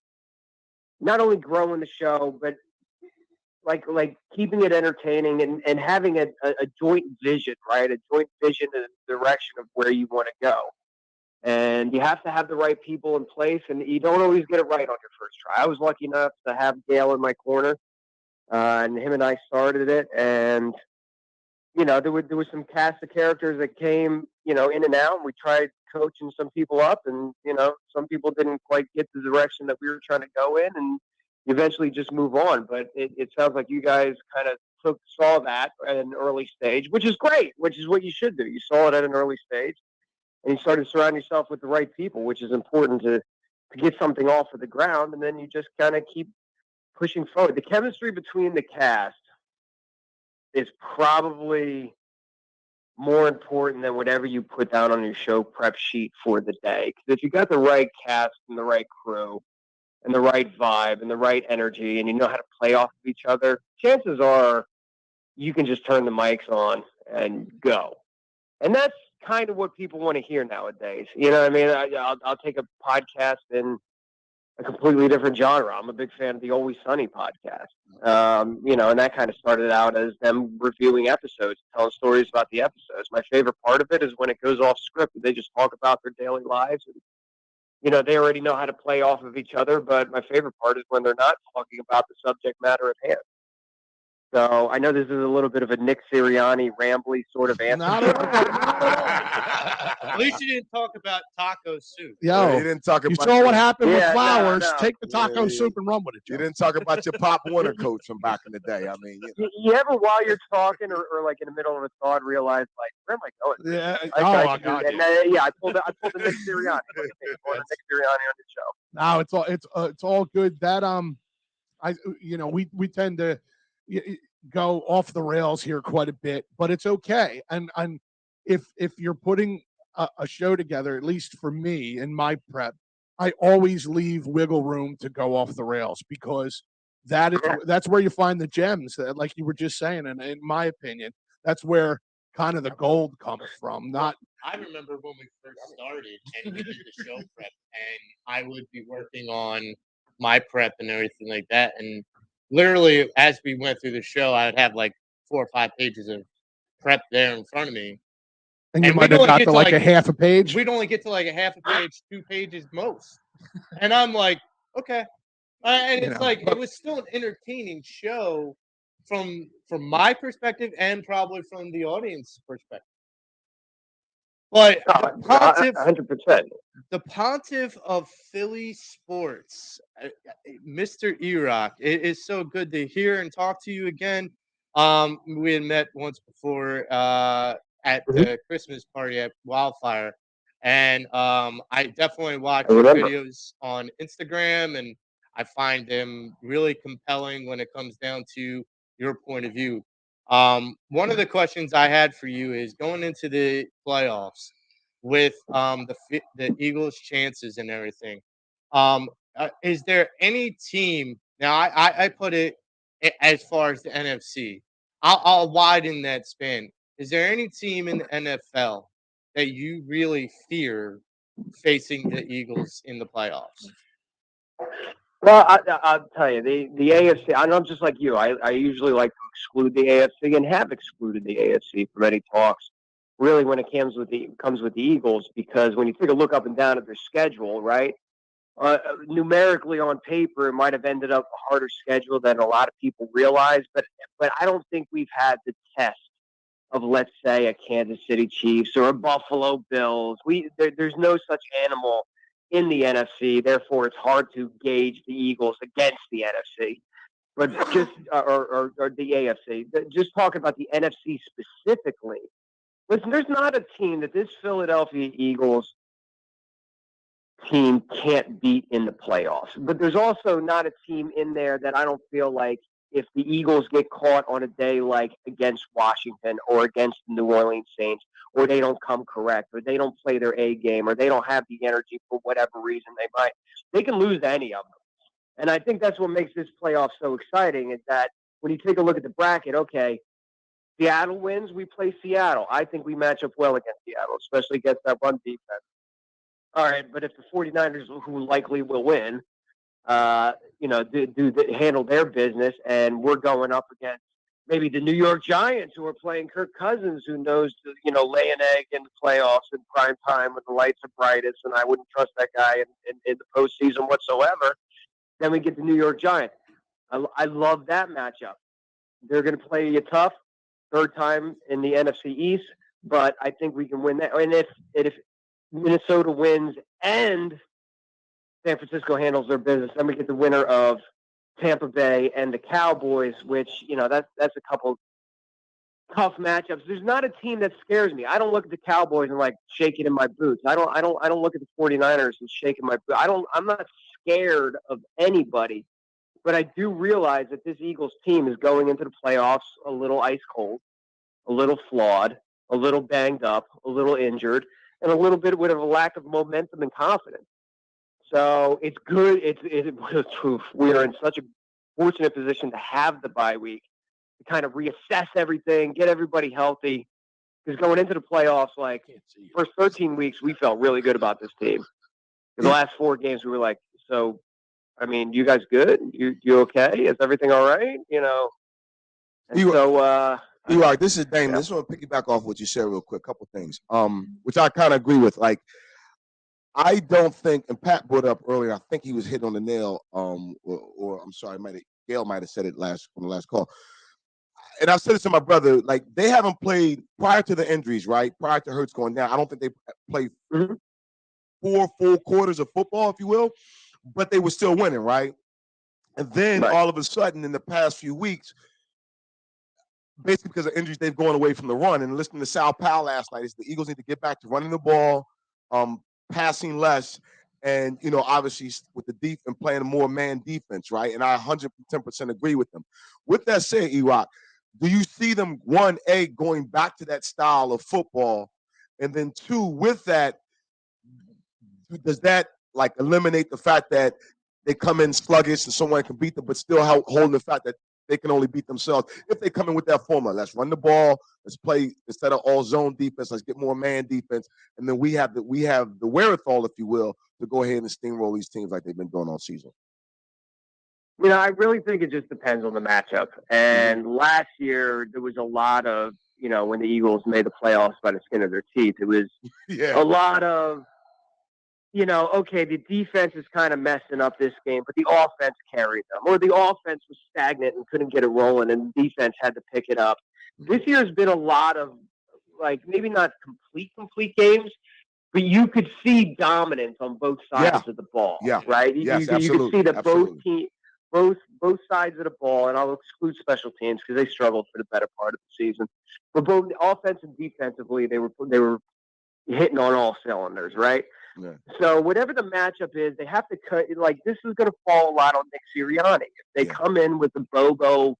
not only growing the show, but like keeping it entertaining and having a joint vision, right? A joint vision and direction of where you want to go. And you have to have the right people in place, and you don't always get it right on your first try. I was lucky enough to have Gail in my corner, and him and I started it, and there was some cast of characters that came, in and out. And we tried coaching some people up, and some people didn't quite get the direction that we were trying to go in, and you eventually just move on. But it sounds like you guys kind of saw that at an early stage, which is great, which is what you should do. You saw it at an early stage, and you started surrounding yourself with the right people, which is important to get something off of the ground, and then you just kind of keep pushing forward. The chemistry between the cast is probably more important than whatever you put down on your show prep sheet for the day. Because if you got the right cast and the right crew and the right vibe and the right energy, and you know how to play off of each other, chances are you can just turn the mics on and go. And that's kind of what people want to hear nowadays. You know what I mean? I'll take a podcast in a completely different genre. I'm a big fan of the Always Sunny podcast. And that kind of started out as them reviewing episodes, telling stories about the episodes. My favorite part of it is when it goes off script and they just talk about their daily lives. And, they already know how to play off of each other. But my favorite part is when they're not talking about the subject matter at hand. So I know this is a little bit of a Nick Sirianni rambly sort of answer. At least you didn't talk about taco soup. Yo, you didn't talk you about saw what happened with Yeah, Flowers. no. Take the taco soup and run with it. You Joe. didn't talk about your Pop Warner coach from back in the day. I mean, You ever, while you're talking or like in the middle of a thought, realize like, where am I going? Yeah. I God. I pulled the Nick Sirianni. Look at me, pulling the Nick Sirianni on the show. No, it's all good. That we tend to go off the rails here quite a bit, but it's okay. And if you're putting a show together, at least for me in my prep, I always leave wiggle room to go off the rails, because that's where you find the gems, like you were just saying. And in my opinion, that's where kind of the gold comes from. Not I remember when we first started and we did the show prep, and I would be working on my prep and everything like that. And literally, as we went through the show, I would have like 4 or 5 pages of prep there in front of me. and you might have got to like a half a page. We'd only get to like a half a page, 2 pages most. And I'm like, okay. And it's like, it was still an entertaining show from my perspective and probably from the audience perspective. But the pontiff, 100%. the pontiff of Philly sports, Mr. Erock, it is so good to hear and talk to you again. We had met once before at the Christmas party at Wildfire, and I definitely watch your videos on Instagram, and I find them really compelling when it comes down to your point of view. One of the questions I had for you is going into the playoffs with the Eagles' chances and everything. Is there any team? Now, I put it as far as the NFC. I'll widen that span. Is there any team in the NFL that you really fear facing the Eagles in the playoffs? Well, I'll tell you, the AFC, I'm just like you. I usually like to exclude the AFC and have excluded the AFC from any talks, really, when it comes with the Eagles, because when you take a look up and down at their schedule, right, numerically on paper, it might have ended up a harder schedule than a lot of people realize, but I don't think we've had the test of, let's say, a Kansas City Chiefs or a Buffalo Bills. There's no such animal in the NFC. Therefore, it's hard to gauge the Eagles against the NFC, but just or the AFC. Just talking about the NFC specifically, Listen, there's not a team that this Philadelphia Eagles team can't beat in the playoffs. But there's also not a team in there that I don't feel like if the Eagles get caught on a day like against Washington or against the New Orleans Saints, or they don't come correct, or they don't play their A game, or they don't have the energy for whatever reason they can lose to any of them. And I think that's what makes this playoff so exciting is that when you take a look at the bracket, okay, Seattle wins, we play Seattle. I think we match up well against Seattle, especially against that run defense. All right, but if the 49ers, who likely will win, handle their business, and we're going up against maybe the New York Giants, who are playing Kirk Cousins, who knows to, lay an egg in the playoffs in prime time when the lights are brightest, and I wouldn't trust that guy in the postseason whatsoever. Then we get the New York Giants. I love that matchup. They're going to play you tough, third time in the NFC East, but I think we can win that. And if Minnesota wins and San Francisco handles their business, then we get the winner of Tampa Bay and the Cowboys, which, that's a couple tough matchups. There's not a team that scares me. I don't look at the Cowboys and like shake it in my boots. I don't look at the 49ers and shaking my boots. I'm not scared of anybody, but I do realize that this Eagles team is going into the playoffs a little ice cold, a little flawed, a little banged up, a little injured, and a little bit with a lack of momentum and confidence. So it's good. We are in such a fortunate position to have the bye week to kind of reassess everything, get everybody healthy. Because going into the playoffs, like first 13 weeks, we felt really good about this team. In the last 4 games, we were like, so, I mean, you guys good? You okay? Is everything all right? Eli, this is Damon. I just want to piggyback off what you said real quick. Couple things, which I kind of agree with. Like, I don't think, and Pat brought it up earlier, I think he was hitting on the nail. Or I'm sorry, Gail might have said it on the last call. And I said it to my brother, like they haven't played prior to the injuries, right? Prior to Hurts going down, I don't think they played 4 full quarters of football, if you will, but they were still winning, right? And then all of a sudden, in the past few weeks, basically because of injuries, they've gone away from the run. And listening to Sal Powell last night, is the Eagles need to get back to running the ball, passing less, and obviously with the deep and playing a more man defense, right? And I 110% agree with them. With that said, E-Rock, do you see them, 1A, going back to that style of football, and then 2, with that, does that like eliminate the fact that they come in sluggish and someone can beat them, but still holding the fact that they can only beat themselves if they come in with that formula? Let's run the ball. Let's play instead of all zone defense. Let's get more man defense, and then we have the wherewithal, if you will, to go ahead and steamroll these teams like they've been doing all season. I really think it just depends on the matchup. And last year there was a lot of when the Eagles made the playoffs by the skin of their teeth. It was a lot of okay, the defense is kind of messing up this game, but the offense carried them, or the offense was stagnant and couldn't get it rolling, and the defense had to pick it up. This year has been a lot of, like, maybe not complete games, but you could see dominance on both sides of the ball, right? Yes, you could see that both sides of the ball, and I'll exclude special teams because they struggled for the better part of the season, but both offense and defensively, they were hitting on all cylinders, right? Yeah. So whatever the matchup is, they have to cut. Like, this is going to fall a lot on Nick Sirianni. If they come in with the BOGO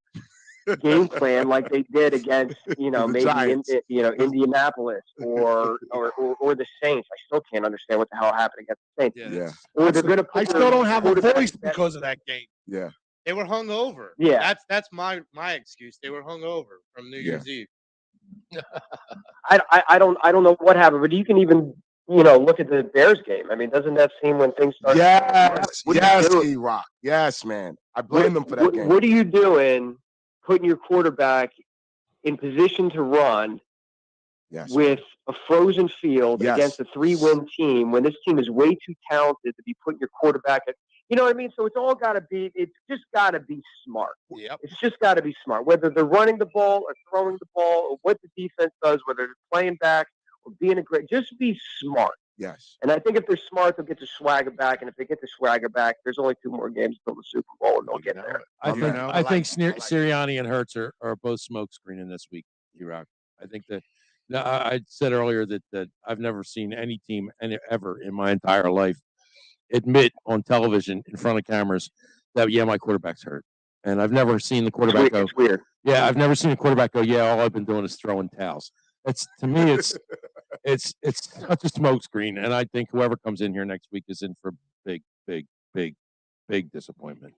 game plan like they did against, maybe Indianapolis or the Saints. I still can't understand what the hell happened against the Saints. Yeah. Or they're going to. I still don't have a voice because of that game. Yeah. They were hungover. Yeah. That's my excuse. They were hungover from New Year's Eve. I don't know what happened, but you can even look at the Bears game. I mean, doesn't that seem when things start? Yes, E-Rock. Yes, man. I blame them for that game. What are you doing, putting your quarterback in position to run with a frozen field against a 3-win team when this team is way too talented to be putting your quarterback at? You know what I mean? So it's just got to be smart. Yep. It's just got to be smart, whether they're running the ball or throwing the ball or what the defense does, whether they're playing back or being just be smart. Yes. And I think if they're smart, they'll get the swagger back. And if they get the swagger back, there's only 2 more games until the Super Bowl, and they'll get there. I think Sirianni and Hurts are both smoke screening this week, E-Rock. I think that No, I said earlier that I've never seen any team ever in my entire life admit on television in front of cameras that my quarterback's hurt, and I've never seen the quarterback go. It's weird. Yeah, I've never seen a quarterback go. Yeah, all I've been doing is throwing towels. It's to me, it's such a smokescreen, and I think whoever comes in here next week is in for big disappointment.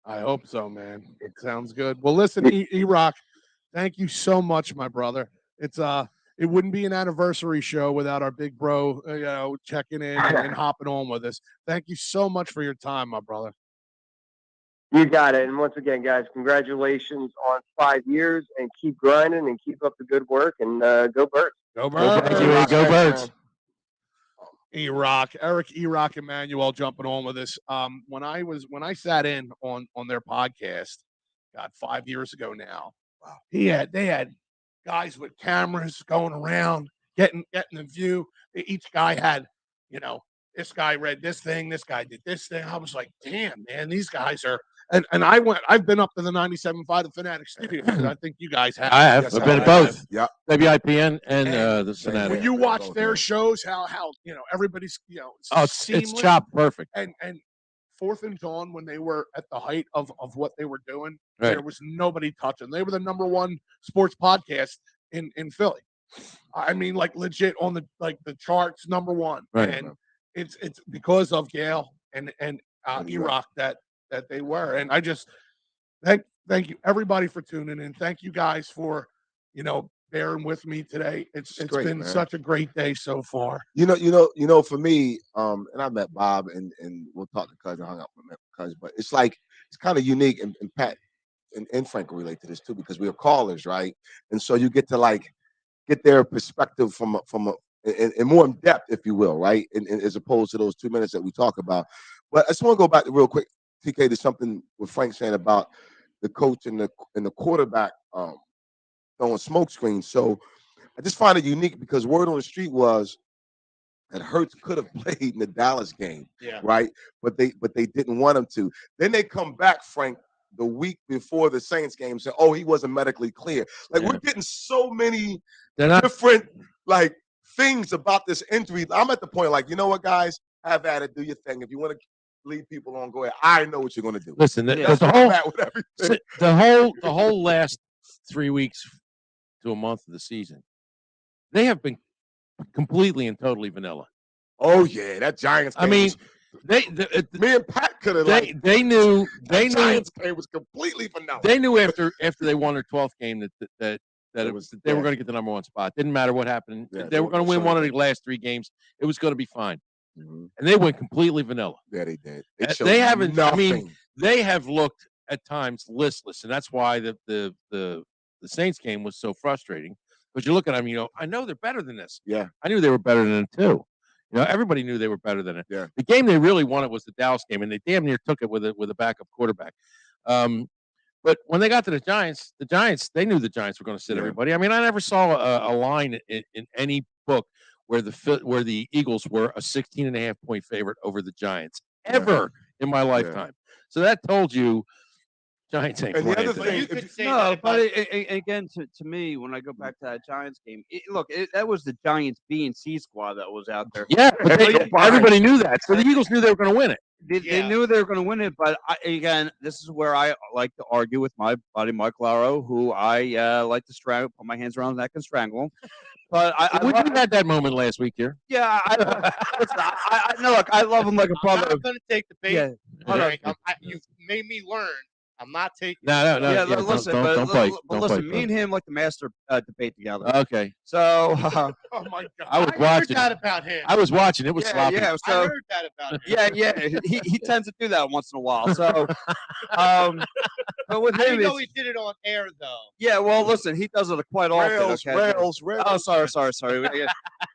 I hope so, man. It sounds good. Well, listen, E-Rock, thank you so much, my brother. It wouldn't be an anniversary show without our big bro, checking in and hopping on with us. Thank you so much for your time, my brother. You got it. And once again, guys, congratulations on 5 years, and keep grinding and keep up the good work, and go Birds. Go Birds. Thank you. Go Birds. E-Rock, Eric E-Rock Emmanuel jumping on with us. When I sat in on their podcast, God, 5 years ago now. Wow. They had guys with cameras going around, getting the view. Each guy had, this guy read this thing, this guy did this thing. I was like, damn, man, these guys are. And I've been up to the 97.5 the Fanatics studio. I think you guys have. I have. Yes, I've been at both. Yeah. WIPN and the Fanatics. When you watch their shows, how everybody's it's chopped perfect. And Fourth and Dawn, when they were at the height of what they were doing, right. There was nobody touching. They were the #1 sports podcast in Philly. I mean, like legit on the charts, #1. Right. And it's because of Gail and E-Rock that they were. And I just thank you everybody for tuning in. Thank you guys for bearing with me today. It's great, been man. such a great day so far. For me, and I met Bob and we'll talk to Cuz. I hung out with Cuz, but it's kind of unique, and Pat and Frank will relate to this too, because we are callers, right? And so you get to get their perspective from and more in depth, if you will, right? And as opposed to those 2 minutes that we talk about. But I just want to go back real quick, TK, to something with Frank saying about the coach and the quarterback throwing smoke screens. So I just find it unique because word on the street was that Hurts could have played in the Dallas game, right? But they didn't want him to. Then they come back, Frank, the week before the Saints game, say, "Oh, he wasn't medically clear." We're getting so many different things about this injury. I'm at the point, you know what, guys, have at it, do your thing. If you want to lead people on, go ahead. I know what you're going to do. Listen, the whole last 3 weeks to a month of the season, they have been completely and totally vanilla. Oh yeah, that Giants game. I mean, me and Pat could have. They knew. Giants game was completely vanilla. They knew after they won their 12th game that they were going to get the #1 spot. Didn't matter what happened. They were going to win one of the last 3 games. It was going to be fine. Mm-hmm. And they went completely vanilla. Yeah, they did. They haven't. Nothing. I mean, they have looked at times listless, and that's why the Saints game was so frustrating. Because you look at them, I know they're better than this. Yeah, I knew they were better than it too. Everybody knew they were better than it. Yeah. The game they really wanted was the Dallas game, and they damn near took it with a backup quarterback. But when they got to the Giants, they knew the Giants were going to sit everybody. I mean, I never saw a line in any book where the Eagles were a 16.5 point favorite over the Giants ever in my lifetime. So that told you Giants ain't playing. You could say again, to me, when I go back to that Giants game, that was the Giants B and C squad that was out there. Yeah, but everybody knew that. So the Eagles knew they were going to win it. They knew they were going to win it, but again, this is where I like to argue with my buddy Mike Laro, who I like to strangle, put my hands around his neck and strangle him. But we had that moment last week here. Yeah, look, I love him like a brother. I'm not going to take the bait. Yeah. You've made me learn. I'm not taking. No. Yeah, listen, don't fight. Don't listen, fight, me and him like the master debate together. Okay. So. Oh my God! I was watching. Heard that about him. I was watching. It was sloppy. Yeah. So, I heard that about him. Yeah. He tends to do that once in a while. So. But with I him, didn't know he did it on air though. Yeah. Well, listen, he does it quite often. Rails. Oh, sorry.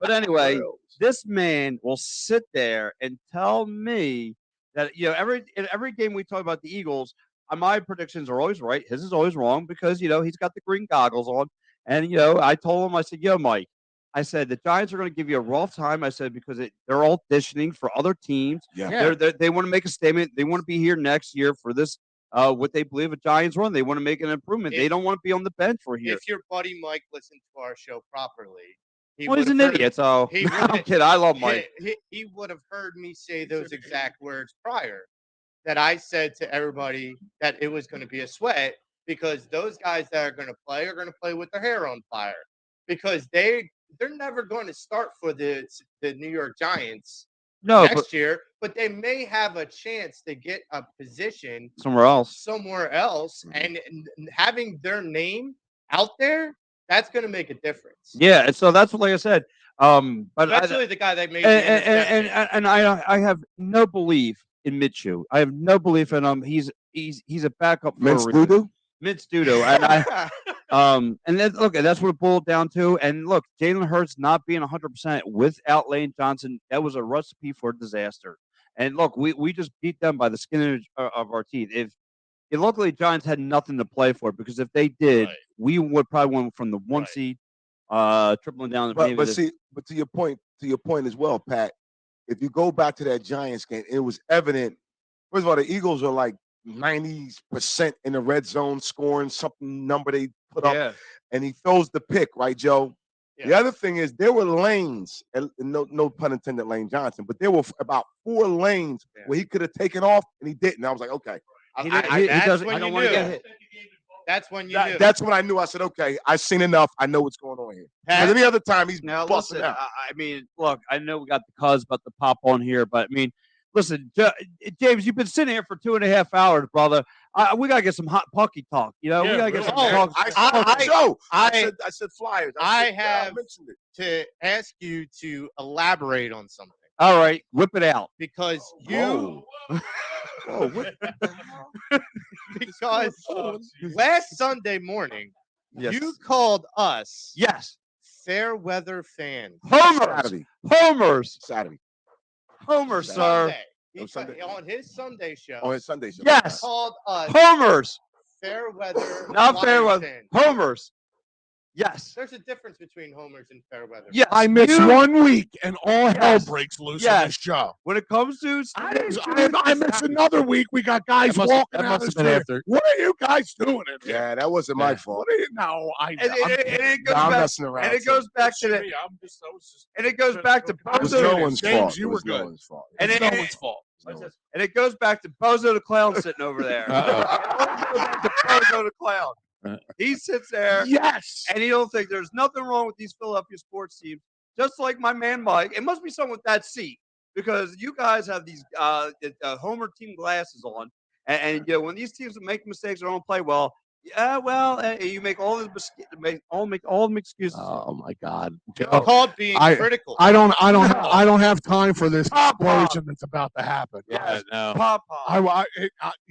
But anyway, this man will sit there and tell me that in every game we talk about the Eagles. My predictions are always right. His is always wrong because, he's got the green goggles on. And, I told him, I said, Mike, I said, the Giants are going to give you a rough time. I said, because they're all auditioning for other teams. Yeah. They want to make a statement. They want to be here next year for this what they believe a Giants run. They want to make an improvement. They don't want to be on the bench for here. If your buddy Mike listened to our show properly, Well, he's an idiot, so I'm kidding. I love Mike. He would have heard me say those exact words prior, that I said to everybody that it was going to be a sweat, because those guys that are going to play with their hair on fire, because they're never going to start for the New York Giants next year, but they may have a chance to get a position somewhere else. And having their name out there, that's going to make a difference. Yeah, and so that's what, like I said, but especially the guy that made and I have no belief in Minshew. I have no belief in him. He's a backup for Mitch Dudo, and then look, that's what it boiled down to. And look, Jalen Hurts not being 100% without Lane Johnson, that was a recipe for disaster. And look, we just beat them by the skin of our teeth. If luckily Giants had nothing to play for, because if they did, we would probably win from the 1 seed, tripling down. But to your point as well, Pat. If you go back to that Giants game, it was evident. First of all, the Eagles are like 90% in the red zone, scoring something number they put up, and he throws the pick, right, Joe? Yeah. The other thing is there were lanes, and no pun intended, Lane Johnson, but there were about 4 lanes where he could have taken off, and he didn't. I was like, okay, that's when you knew. That's when you knew. That's when I knew. I said, okay, I've seen enough. I know what's going on here. Because any other time, he's now busting listen. out. I mean, look, I know we got the cuz about to pop on here, but I mean, listen, James, you've been sitting here for 2.5 hours, brother. We gotta get some hot pucky talk. You know, we gotta get some talk. I said Flyers. I have to ask you to elaborate on something. All right, whip it out. Because you. Because last Sunday morning, you called us fair weather fans. Homers, Saturday. Homers, sir. On his Sunday show. On his Sunday show. Yes. Called us Homers. Fair weather. Not fair weather. Homers. Yes. There's a difference between homers and fair weather. Yes. I miss 1 week and all hell breaks loose on this show. When it comes to I miss another week. We got guys walking out the street. What are you guys doing in here? Yeah, that wasn't my fault. No, it goes back to the. And it goes back to Bozo. No one's fault. You were good. No one's fault. And no one's fault. And it goes back to Bozo the Clown sitting over there. It goes back to Bozo the Clown. He sits there, and he don't think there's nothing wrong with these Philadelphia sports teams. Just like my man Mike, it must be someone with that seat, because you guys have these Homer team glasses on, and you know, when these teams make mistakes or don't play well, you make all the make all the excuses. Oh my God! It's called being critical. I don't have time for this explosion that's about to happen. Yes, no.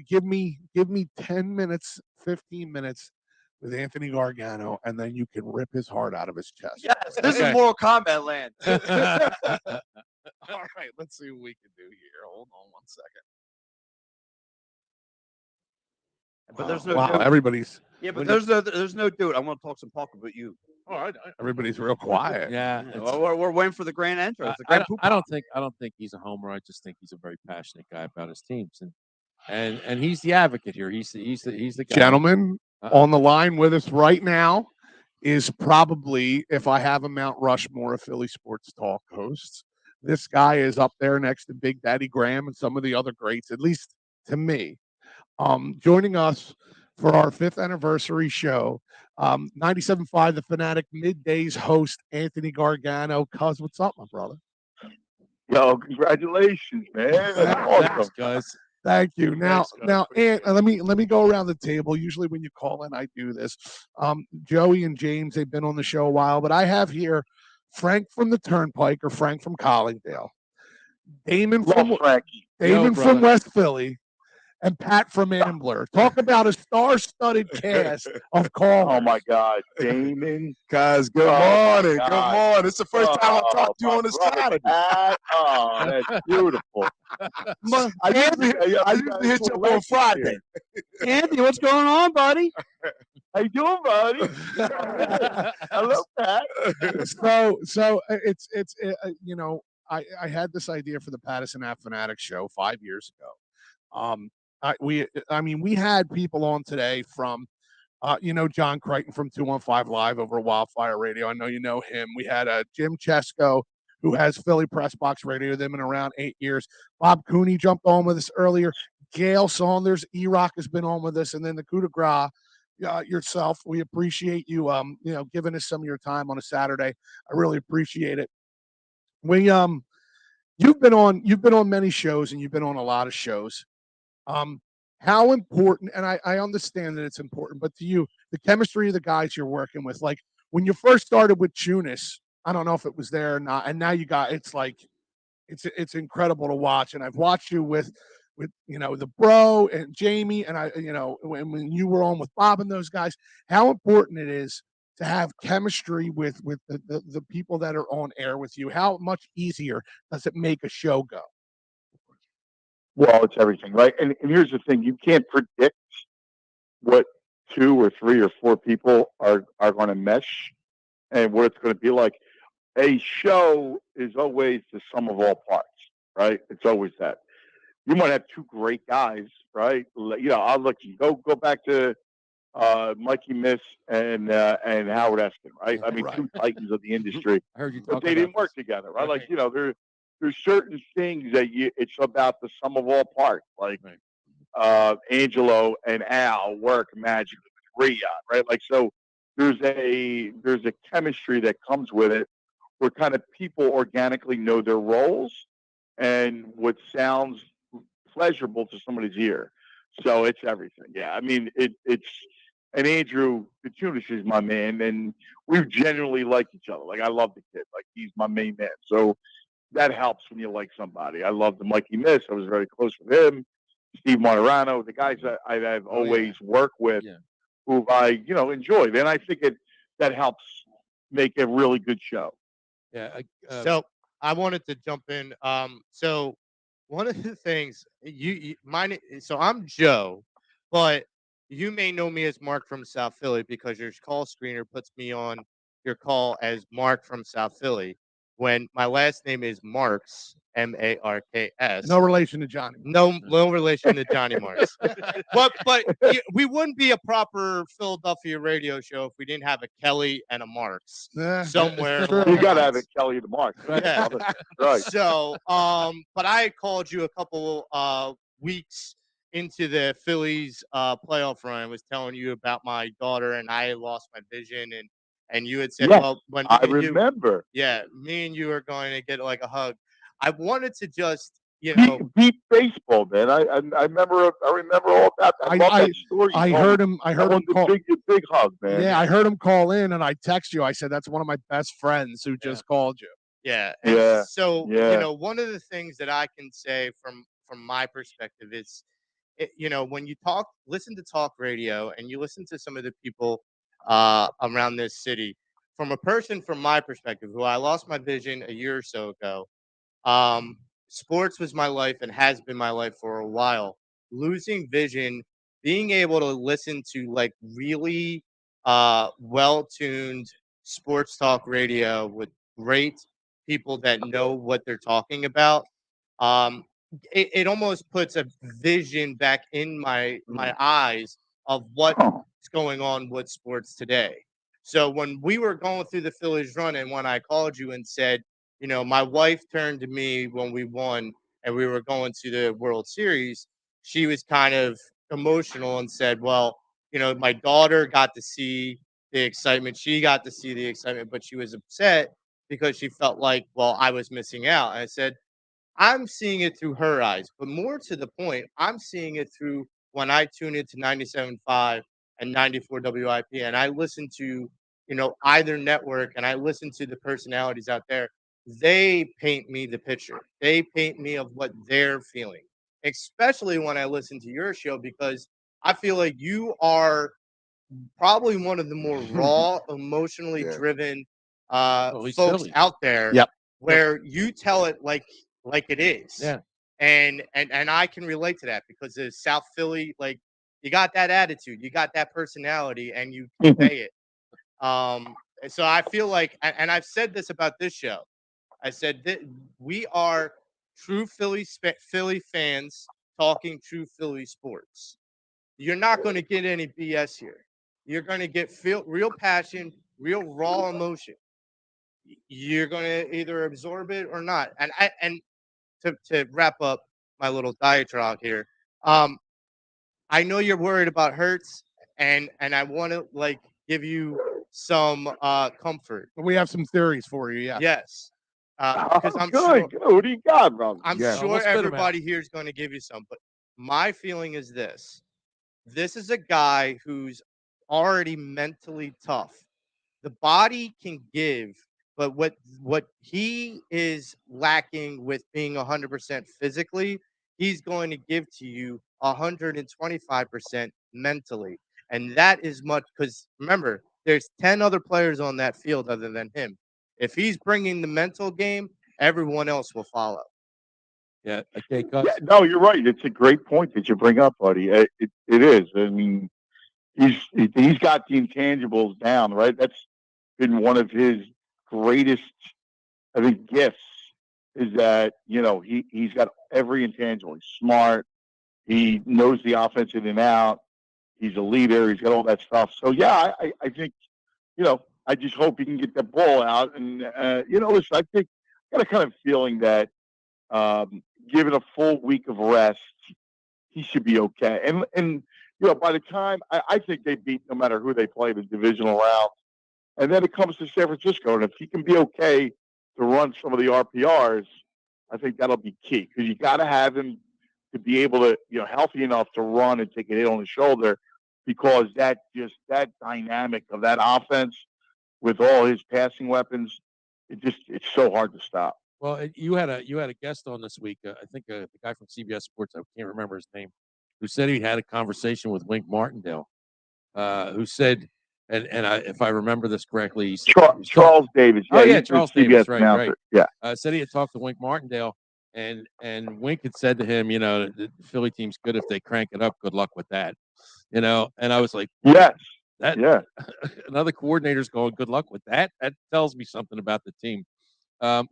Give me 10 minutes, 15 minutes with Anthony Gargano, and then you can rip his heart out of his chest. Yes, this is Mortal Kombat land. All right, let's see what we can do here. Hold on 1 second. But there's no everybody's. Yeah, but there's no dude. I want to talk some talk about you. All right, everybody's real quiet. Yeah, we're waiting for the grand entrance. I don't think he's a homer. I just think he's a very passionate guy about his teams, and he's the advocate here. He's the guy. Gentlemen, on the line with us right now is probably, if I have a Mount Rushmore of Philly sports talk hosts, this guy is up there next to Big Daddy Graham and some of the other greats, at least to me. Joining us for our 5th anniversary show, 97.5 The Fanatic Middays host Anthony Gargano. Cuz, what's up, my brother? Yo, congratulations, man. That's awesome. Thanks, guys. Thank you. Now, Ant, let me go around the table. Usually, when you call in, I do this. Joey and James, they've been on the show a while, but I have here Frank from the Turnpike, or Frank from Collingdale, Damon from West Philly, and Pat from Ambler. Talk about a star-studded cast of callers. Oh my God, Damon! Guys, good morning. Good morning. It's the first time I talked to you on this Saturday. Oh, that's beautiful. I usually hit you up on Friday. Anthony, what's going on, buddy? How you doing, buddy? Hello, Pat. So it's you know, I had this idea for the Pattison Ave Phanatics show 5 years ago. I mean, we had people on today from, John Crichton from 215 Live over Wildfire Radio. I know you know him. We had Jim Chesko, who has Philly Press Box Radio. They've been around 8 years. Bob Cooney jumped on with us earlier. Gail Saunders, E-Rock has been on with us, and then the coup de grace. Yourself, we appreciate you, giving us some of your time on a Saturday. I really appreciate it. We, you've been on many shows, and you've been on a lot of shows. How important, and I understand that it's important, but to you, the chemistry of the guys you're working with, like when you first started with Tunis, I don't know if it was there or not, and now it's like it's incredible to watch. And I've watched you with the bro and Jamie, and when you were on with Bob and those guys, how important it is to have chemistry with the people that are on air with you. How much easier does it make a show go? Well, it's everything, right? And here's the thing: you can't predict what 2 or 3 or 4 people are going to mesh and what it's going to be like. A show is always the sum of all parts, right? It's always that. You might have 2 great guys, right? I'll let you go back to Mikey Miss and Howard Eskin, right? I mean, 2 titans of the industry, I heard you but talk they about didn't work together, right? Like there's certain things that it's about the sum of all parts. Like Angelo and Al work magically with Riyadh, right? Like so, there's a chemistry that comes with it, where kind of people organically know their roles and what sounds pleasurable to somebody's ear. So it's everything. Yeah, I mean it's and Andrew Katunis is my man, and we genuinely like each other. Like I love the kid. Like he's my main man. So that helps when you like somebody. I love the Mikey Miss. I was very close with him. Steve Martirano, the guys that I've always worked with, who I enjoy. And I think that helps make a really good show. Yeah. So I wanted to jump in. So one of the things so I'm Joe, but you may know me as Mark from South Philly because your call screener puts me on your call as Mark from South Philly when my last name is Marks, Marks. No relation to Johnny. No relation to Johnny Marks. but we wouldn't be a proper Philadelphia radio show if we didn't have a Kelly and a Marks somewhere. You got to have a Kelly and a Marks. Yeah. Right. So, but I called you a couple weeks into the Phillies playoff run. I was telling you about my daughter and I lost my vision, and you had said, Yes, well, when I remember. me and you are going to get like a hug. I wanted to just Beat baseball, man. I remember. I remember all about that. I love that story. I heard him call. Big hug, man. Yeah, I heard him call in, and I text you. I said that's one of my best friends who just called you. Yeah. Yeah. So Yeah. one of the things that I can say from my perspective is, when you listen to talk radio, and you listen to some of the people around this city, from my perspective, who I lost my vision a year or so ago. Sports was my life and has been my life for a while. Losing vision, being able to listen to like really well-tuned sports talk radio with great people that know what they're talking about. It almost puts a vision back in my eyes of what's going on with sports today. So when we were going through the Phillies run, and when I called you and said, my wife turned to me when we won and we were going to the World Series, she was kind of emotional and said, well, my daughter got to see the excitement. She got to see the excitement, but she was upset because she felt like, well, I was missing out. And I said, I'm seeing it through her eyes, but more to the point, I'm seeing it through when I tune into 97.5 and 94 WIP, and I listen to, either network, and I listen to the personalities out there. They paint me the picture. They paint me of what they're feeling, especially when I listen to your show, because I feel like you are probably one of the more raw, emotionally driven folks Philly. out there. Yep. Where you tell it like it is. Yeah. And I can relate to that because the South Philly, like, you got that attitude, you got that personality, and you convey it. So I feel like, and I've said this about this show, I said that we are true Philly fans talking true Philly sports. You're not going to get any BS here. You're going to get real passion, real raw emotion. You're going to either absorb it or not. And to wrap up my little diatribe here, I know you're worried about Hurts, and I want to like give you some comfort. We have some theories for you. Yeah. Yes. Because I'm good, sure. good. What do you got, bro? I'm sure everybody here is going to give you some, but my feeling is this: this is a guy who's already mentally tough. The body can give, but what he is lacking with being 100% physically, he's going to give to you 125% mentally, and that is much because remember, there's 10 other players on that field other than him. If he's bringing the mental game, everyone else will follow. Yeah. Okay, Gus. Yeah, no, you're right. It's a great point that you bring up, buddy. It is. I mean, he's got the intangibles down, right? That's been one of his greatest, I think, gifts is that, he's got every intangible. He's smart. He knows the offense in and out. He's a leader. He's got all that stuff. So, yeah, I think, I just hope he can get the ball out. And, listen, I think I got a kind of feeling that given a full week of rest, he should be okay. And by the time I think they beat no matter who they play the divisional round. And then it comes to San Francisco. And if he can be okay to run some of the RPRs, I think that'll be key because you got to have him to be able to, healthy enough to run and take a hit on the shoulder because that dynamic of that offense with all his passing weapons, it's so hard to stop. Well, you had a guest on this week. I think the guy from CBS Sports. I can't remember his name, who said he had a conversation with Wink Martindale, who said, if I remember this correctly, he said, Charles Davis. Yeah, oh yeah, he's the Charles CBS Davis. Right, announcer. right. Yeah. Said he had talked to Wink Martindale, and Wink had said to him, the Philly team's good if they crank it up. Good luck with that. And I was like, yes, yeah. Another coordinator's going, good luck with that. That tells me something about the team.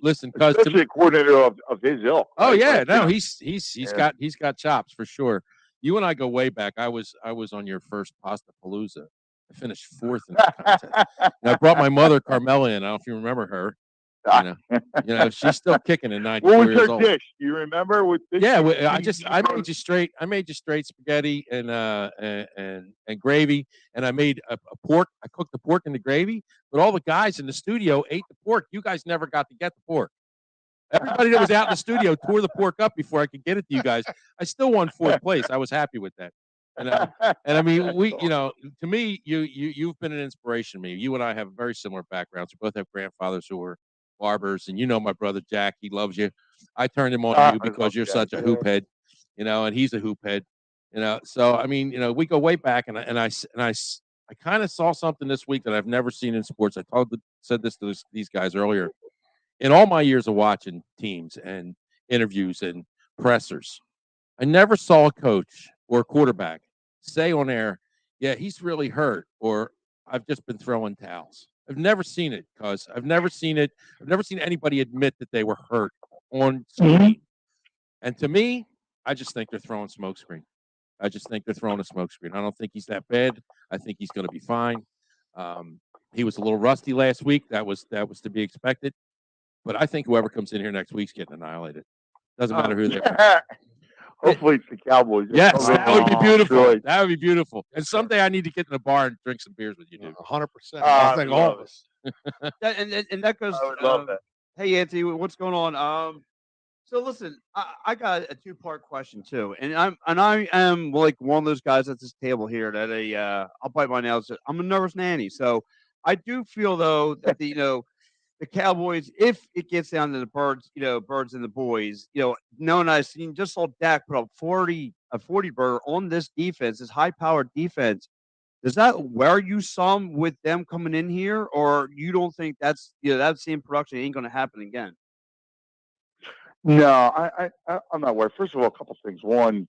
Listen, because especially a coordinator of his ilk. Oh right? yeah, Like, no, he's got chops for sure. You and I go way back. I was on your first Pasta Palooza. I finished 4th in that contest. And I brought my mother Carmela in. I don't know if you remember her. She's still kicking at 94 what was years her old. dish? Do you remember? Yeah, I made you straight spaghetti and gravy, and I made a pork. I cooked the pork in the gravy, but all the guys in the studio ate the pork. You guys never got to get the pork. Everybody that was out in the studio tore the pork up before I could get it to you guys. I still won 4th place. I was happy with that. And I mean, to me, you've been an inspiration to me. You and I have very similar backgrounds. We both have grandfathers who were barbers, and my brother Jack. He loves you. I turned him on to you because you're such a hoop head, and he's a hoop head, So I mean, we go way back, and I kind of saw something this week that I've never seen in sports. Said this to these guys earlier. In all my years of watching teams and interviews and pressers, I never saw a coach or a quarterback say on air, yeah, he's really hurt, or I've just been throwing towels. I've never seen it, cuz I've never seen it. I've never seen anybody admit that they were hurt on screen. And to me, I just think they're throwing smokescreen. I just think they're throwing a smokescreen. I don't think he's that bad. I think he's going to be fine. He was a little rusty last week. That was to be expected. But I think whoever comes in here next week's getting annihilated. Doesn't matter who they are. Hopefully it's the Cowboys. Yes, that would be beautiful. That would be beautiful. And someday I need to get in a bar and drink some beers with you, dude. 100%. I think all of us. and that goes. I would love that. Hey, Anthony, what's going on? So listen, I got a 2-part question too, and I am like one of those guys at this table here that I'll bite my nails. I'm a nervous nanny, so I do feel though that the Cowboys, if it gets down to the birds and the boys, knowing I've seen just saw Dak put up a 40 burger on this defense, this high-powered defense. Does that wear you some with them coming in here, or you don't think that's that same production ain't going to happen again? No, I'm not worried. First of all, a couple things. One,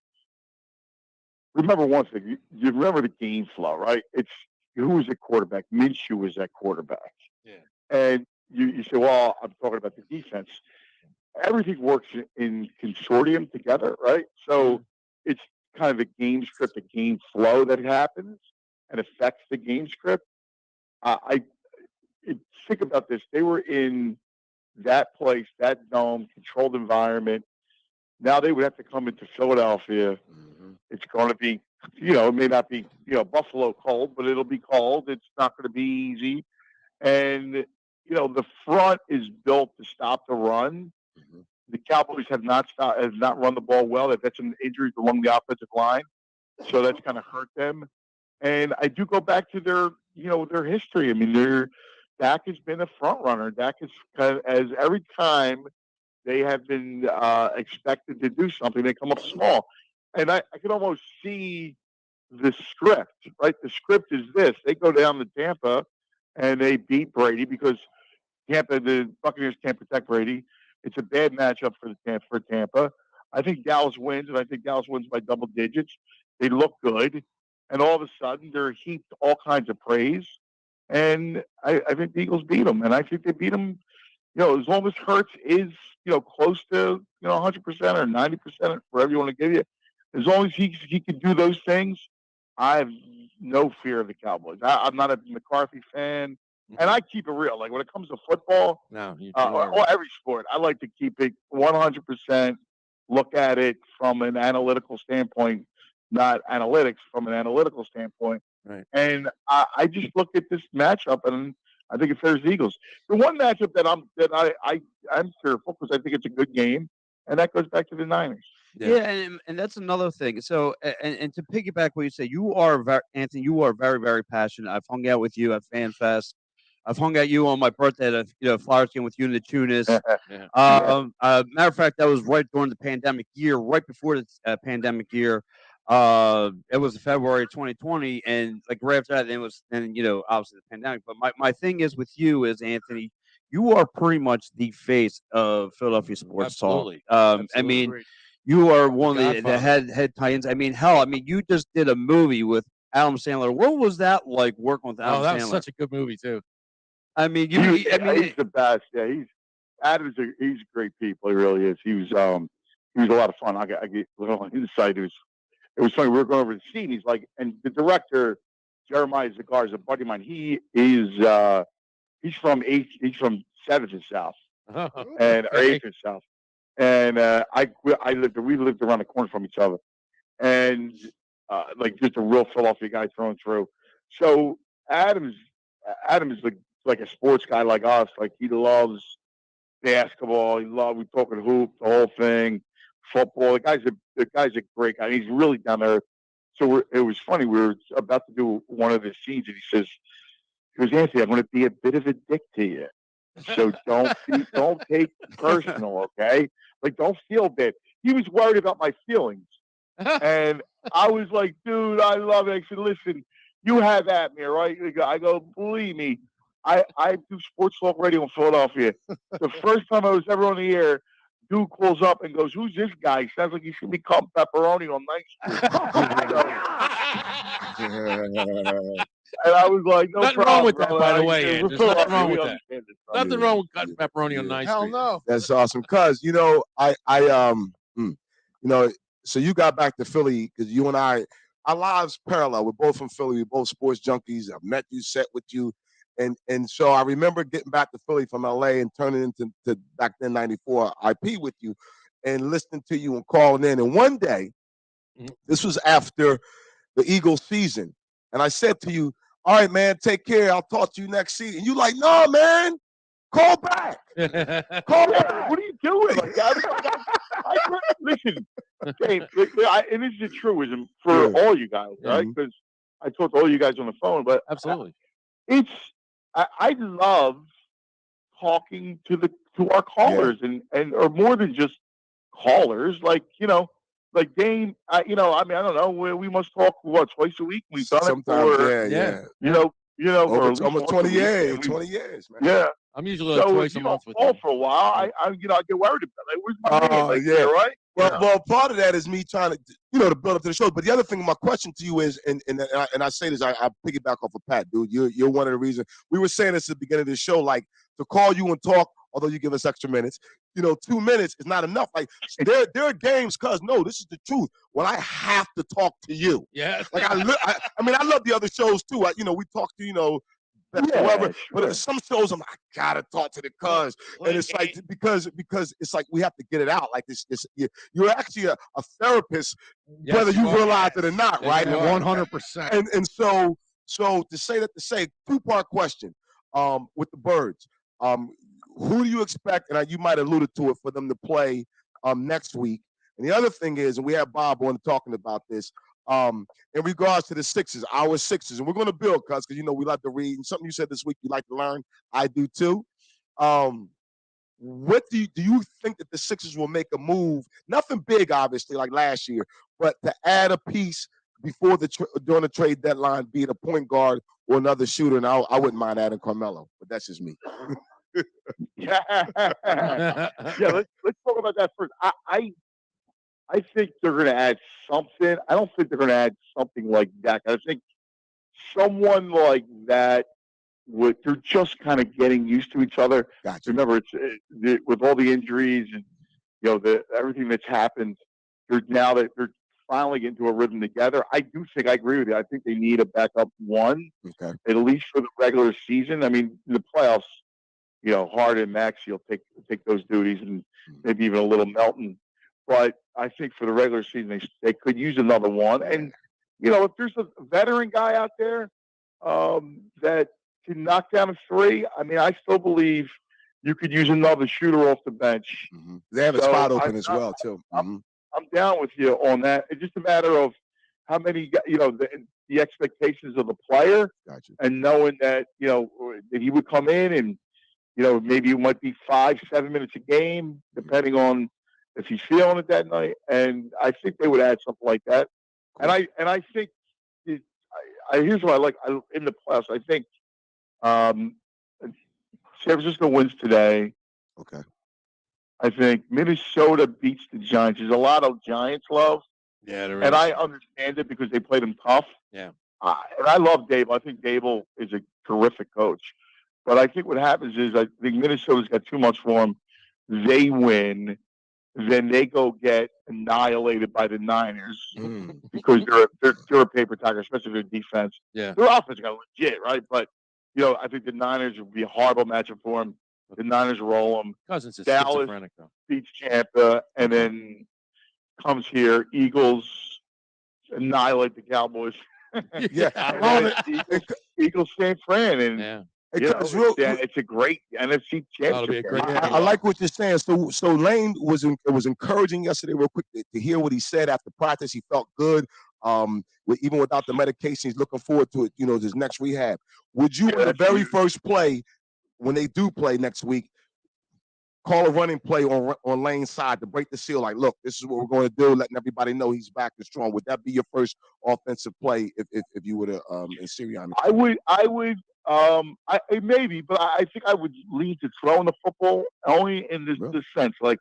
remember one thing. You remember the game flow, right? It's who was at quarterback? Minshew was at quarterback. Yeah. And you say, well, I'm talking about the defense. Everything works in consortium together, right? So it's kind of a game script, a game flow that happens and affects the game script. Think about this. They were in that place, that dome, controlled environment. Now they would have to come into Philadelphia. It's going to be, it may not be, Buffalo cold, but it'll be cold. It's not going to be easy. And, the front is built to stop the run. The Cowboys have not run the ball well. They've had some injuries along the offensive line. So that's kind of hurt them. And I do go back to their history. I mean, Dak has been a front runner. Dak is as every time they have been expected to do something, they come up small. And I can almost see the script, right? The script is this. They go down to Tampa and they beat Brady because the Buccaneers can't protect Brady. It's a bad matchup for Tampa. I think Dallas wins, and I think Dallas wins by double digits. They look good. And all of a sudden, they're heaped all kinds of praise. And I think the Eagles beat them. And I think they beat them, as long as Hurts is, close to, 100% or 90%, whatever you want to give you. As long as he can do those things, I have no fear of the Cowboys. I'm not a McCarthy fan. And I keep it real. Like when it comes to football, or every sport, I like to keep it 100%, look at it from an analytical standpoint, not analytics, from an analytical standpoint. Right. And I just look at this matchup, and I think it favors the Eagles. The one matchup that I'm fearful because I think it's a good game, and that goes back to the Niners. Yeah, and that's another thing. So, and to piggyback what you say, you are Anthony. You are very, very passionate. I've hung out with you at FanFest. I've hung out you on my birthday at a Flyers game with you and the Tunis. Matter of fact, that was right during the pandemic year, right before the pandemic year. It was February 2020, and like right after that, it was, and obviously the pandemic. But my thing is with you is Anthony, you are pretty much the face of Philadelphia sports Absolutely. talk. I Absolutely. mean, you are one of the head Titans. I mean, hell, you just did a movie with Adam Sandler. What was that like working with Adam Sandler? That was such a good movie too. I mean, he's the best. Yeah, he's a great people. He really is. He was a lot of fun. I get a little insight. It was funny. We were going over the scene. He's like, and the director Jeremiah Zagar is a buddy of mine. He is he's from 7th and South, and or 8th and South, and we lived around the corner from each other, and like just a real Philadelphia guy thrown through. So Adam is like a sports guy like us. Like he loves basketball. We talking hoop, the whole thing, football. The guy's a great guy. He's really down there. So it was funny. We were about to do one of the scenes, and he goes, Anthony, I'm going to be a bit of a dick to you. So don't take personal, okay? Like don't feel bad. He was worried about my feelings, and I was like, dude, I love it. I said, listen, you have at me, right? I go, believe me. I do sports talk radio in Philadelphia. The first time I was ever on the air, dude calls up and goes, "Who's this guy? Sounds like he should be called Pepperoni on 9th Street." And I was like, "No nothing problem, wrong with that, brother. by the way. There's nothing wrong with that. Understand this. Nothing wrong with cutting pepperoni on 9th Street. Hell no. That's awesome. Cause so you got back to Philly because you and I, our lives parallel. We're both from Philly. We're both sports junkies. I've met you, sat with you. And so I remember getting back to Philly from LA and turning into back then 94 IP with you and listening to you and calling in. And one day, this was after the Eagles season. And I said to you, all right, man, take care. I'll talk to you next season. And you like, no, man, call back. Call back. What are you doing? Like, listen, Dave, and this is a truism for all you guys, right? Because I talked to all you guys on the phone, but absolutely, I love talking to our callers and or more than just callers, like Dane. I don't know. We must talk twice a week. We've done sometimes, it for almost 20 years, 20 years, man. Yeah. I'm usually twice a month with you. For a while, I get worried about it. Where's my man? Yeah, right. Well, part of that is me trying to, to build up to the show. But the other thing, my question to you is, and I say this, I piggyback off of Pat, dude. You're one of the reasons we were saying this at the beginning of the show, like to call you and talk although you give us extra minutes. 2 minutes is not enough. Like there are games, cuz no, this is the truth. When I have to talk to you. Yeah. Like I mean, I love the other shows too. We talk to, whoever, but some shows I'm like, I gotta talk to the cuz. And it's like because it's like we have to get it out. Like this you're actually a therapist, Yes, whether you you are. realize it or not, Yes, right? you are. 100%. And so to say two-part question with the Birds. Who do you expect, and you might have alluded to it, for them to play next week? And the other thing is, and we have Bob on talking about this, in regards to the Sixers, our Sixers, and we're going to build, because we like to read, and something you said this week you like to learn. I do too. What do you think that the Sixers will make a move? Nothing big, obviously, like last year, but to add a piece before during the trade deadline, be it a point guard or another shooter. And I wouldn't mind adding Carmelo, but that's just me. Yeah, let's talk about that first. I think they're going to add something. I don't think they're going to add something like that. I think someone like that they're just kind of getting used to each other. Gotcha. Remember, it's with all the injuries and everything that's happened. They're finally getting to a rhythm together. I agree with you. I think they need a backup one, at least for the regular season. I mean, in the playoffs, Harden and Maxey will take those duties, and maybe even a little Melton. But I think for the regular season, they could use another one. And if there's a veteran guy out there that can knock down a three, I mean, I still believe you could use another shooter off the bench. Mm-hmm. They have a spot open as well, too. I'm down with you on that. It's just a matter of how many, the expectations of the player, and knowing that that he would come in and maybe it might be 5-7 minutes a game, depending on if he's feeling it that night. And I think they would add something like that. Cool. And I think here's what I like in the playoffs. I think San Francisco wins today. Okay. I think Minnesota beats the Giants. There's a lot of Giants love. Yeah, there is. And I understand it because they played them tough. Yeah. And I love Dable. I think Dable is a terrific coach. But I think what happens is I think Minnesota's got too much for them. They win. Then they go get annihilated by the Niners because they're a paper tiger, especially their defense. Yeah. Their offense got legit, right? But, I think the Niners would be a horrible matchup for them. The Niners roll them. Cousins is Dallas schizophrenic, though. beats Tampa, and then comes here. Eagles annihilate the Cowboys. Eagles San Fran, and it's a great NFC championship. I like what you're saying. So Lane was encouraging yesterday, real quick, to hear what he said after practice. He felt good. Even without the medication, he's looking forward to it. His next rehab. Would you, in the very first play, when they do play next week, call a running play on Lane's side to break the seal? Like, look, this is what we're going to do, letting everybody know he's back and strong. Would that be your first offensive play if you were to in Sirianni? I would. Maybe, but I think I would lean to throwing the football only in this sense. Like,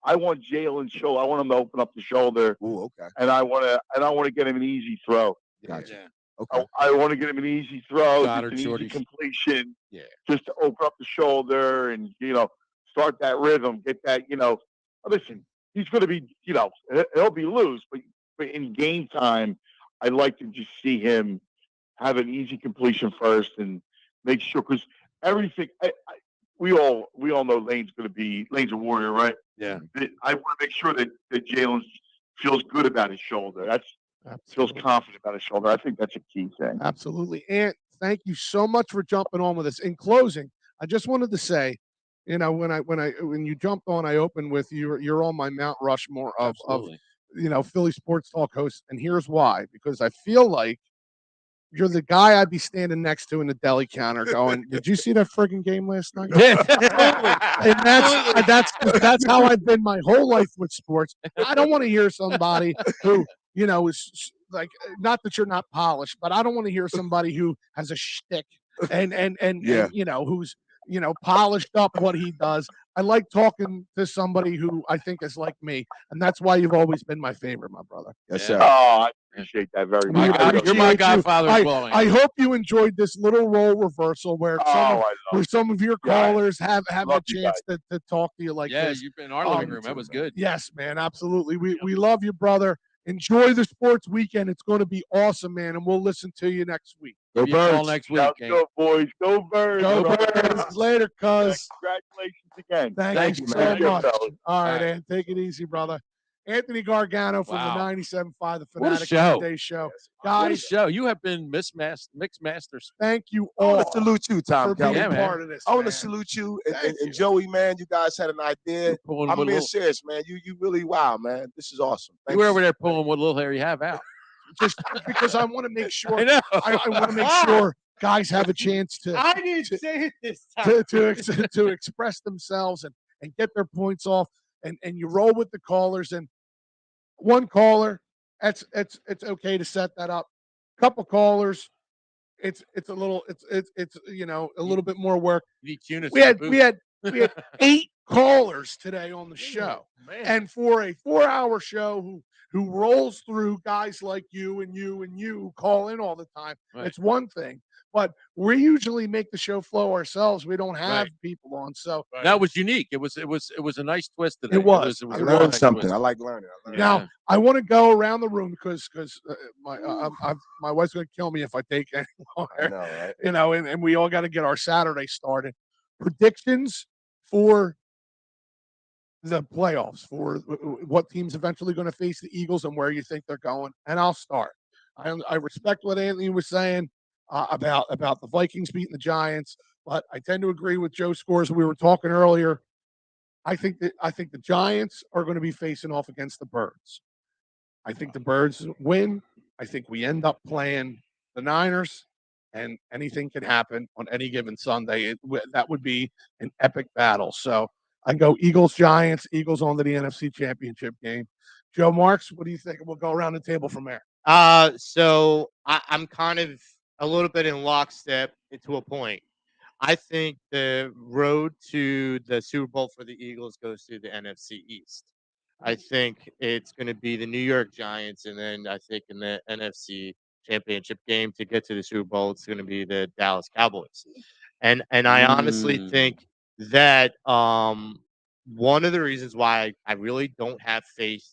I want Jalen Show. I want him to open up the shoulder. Ooh, okay. And I want to get him an easy throw. Gotcha. Yeah. Okay. I want to get him an easy throw, Goddard, just an easy completion. Yeah. Just to open up the shoulder and start that rhythm. Get that. Listen, he's going to be. He'll be loose, but in game time, I'd like to just see him have an easy completion first and make sure, because everything we all know Lane's a warrior, right? Yeah. I want to make sure that Jalen feels good about his shoulder. Feels confident about his shoulder. I think that's a key thing. Absolutely. And thank you so much for jumping on with us. In closing, I just wanted to say, when you jumped on, I opened with you're on my Mount Rushmore of Philly sports talk hosts, and here's why. Because I feel like you're the guy I'd be standing next to in the deli counter going, did you see that friggin' game last night? And that's how I've been my whole life with sports. I don't want to hear somebody who, is like, not that you're not polished, but I don't want to hear somebody who has a shtick and who's, polished up what he does. I like talking to somebody who I think is like me, and that's why you've always been my favorite, my brother. Yes, Oh, sir. I appreciate that very We much. appreciate You're my you. godfather of blowing. I hope you enjoyed this little role reversal where some of your callers have Love the you chance to talk to you like Yeah, this. you've been in our living room. That was good. Yes, man, absolutely. We love you, brother. Enjoy the sports weekend. It's going to be awesome, man, and we'll listen to you next week. Go Give you a call Birds. next week. Sounds Hank. good, boys. Go Birds. Go Birds. Later, cuz. Congratulations again. Thank you so man. much. fellas. All right, and take it easy, brother. Anthony Gargano from Wow. the 97.5 The What a Fanatic show. Midday Show. What a Guys, show. You have been mixed masters. thank you I want all to salute you, Tom for being Kelly. Yeah, man. part of this. I want to man. salute you Thank and you. Joey, man. You guys had an idea. Pulling I'm what being little, serious, man. You really wow, man. This is awesome. you were over there pulling what little hair you have out. Just because I want to make sure I know. I want to make sure guys have a chance to I didn't say it this time. to express themselves and get their points off and you roll with the callers and one caller it's okay to set that up. Couple callers it's a little it's you know a little bit more work. You need units. We had 8 callers today on the show. Man. And for a 4-hour show who rolls through guys like you and you and you who call in all the time, Right. it's one thing. But we usually make the show flow ourselves. We don't have Right. people on. So That was unique. It was a nice twist today. It was. I a learned nice something. twist. I like learning. now I want to go around the room because my wife's going to kill me if I take any I longer. know, right? You know, and we all got to get our Saturday started. Predictions for the playoffs, for what team's eventually going to face the Eagles and where you think they're going. And I'll start. I respect what Anthony was saying about the Vikings beating the Giants, but I tend to agree with Joe Scores. We were talking earlier. I think the Giants are going to be facing off against the Birds. I think the Birds win. I think we end up playing the Niners, and anything can happen on any given Sunday. That would be an epic battle. So I go Eagles, Giants, Eagles on to the NFC Championship game. Joe Marks, what do you think? We'll go around the table from there. So I'm kind of a little bit in lockstep to a point. I think the road to the Super Bowl for the Eagles goes through the NFC East. I think it's going to be the New York Giants, and then I think in the NFC Championship game to get to the Super Bowl, it's going to be the Dallas Cowboys. And I honestly think that one of the reasons why I really don't have faith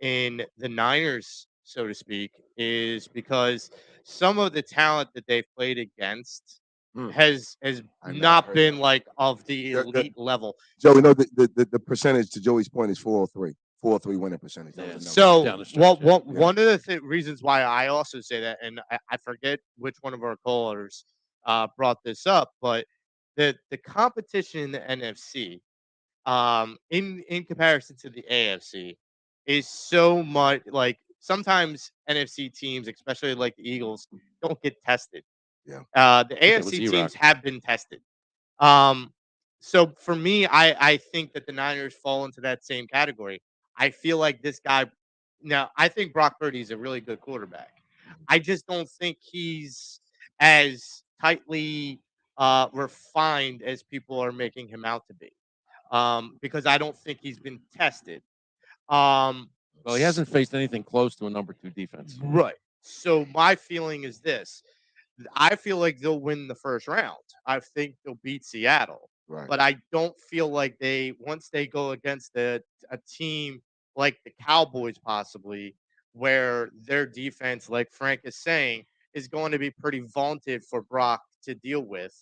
in the Niners, so to speak, is because some of the talent that they've played against has not been like of the elite level. Joey, know the percentage to Joey's point is 403. 403 winning percentage. That was the number. So, one of the reasons why I also say that, and I forget which one of our callers brought this up, but the competition in the NFC, in comparison to the AFC, is so much like sometimes NFC teams, especially like the Eagles, don't get tested. Yeah. The AFC teams have been tested. So for me, I think that the Niners fall into that same category. I feel like this guy. Now, I think Brock Purdy is a really good quarterback. I just don't think he's as tightly refined as people are making him out to be. Because I don't think he's been tested. Well, he hasn't faced anything close to a number 2 defense. Right. So my feeling is this. I feel like they'll win the first round. I think they'll beat Seattle. Right. But I don't feel like once they go against a team like the Cowboys possibly, where their defense, like Frank is saying, is going to be pretty vaunted for Brock to deal with.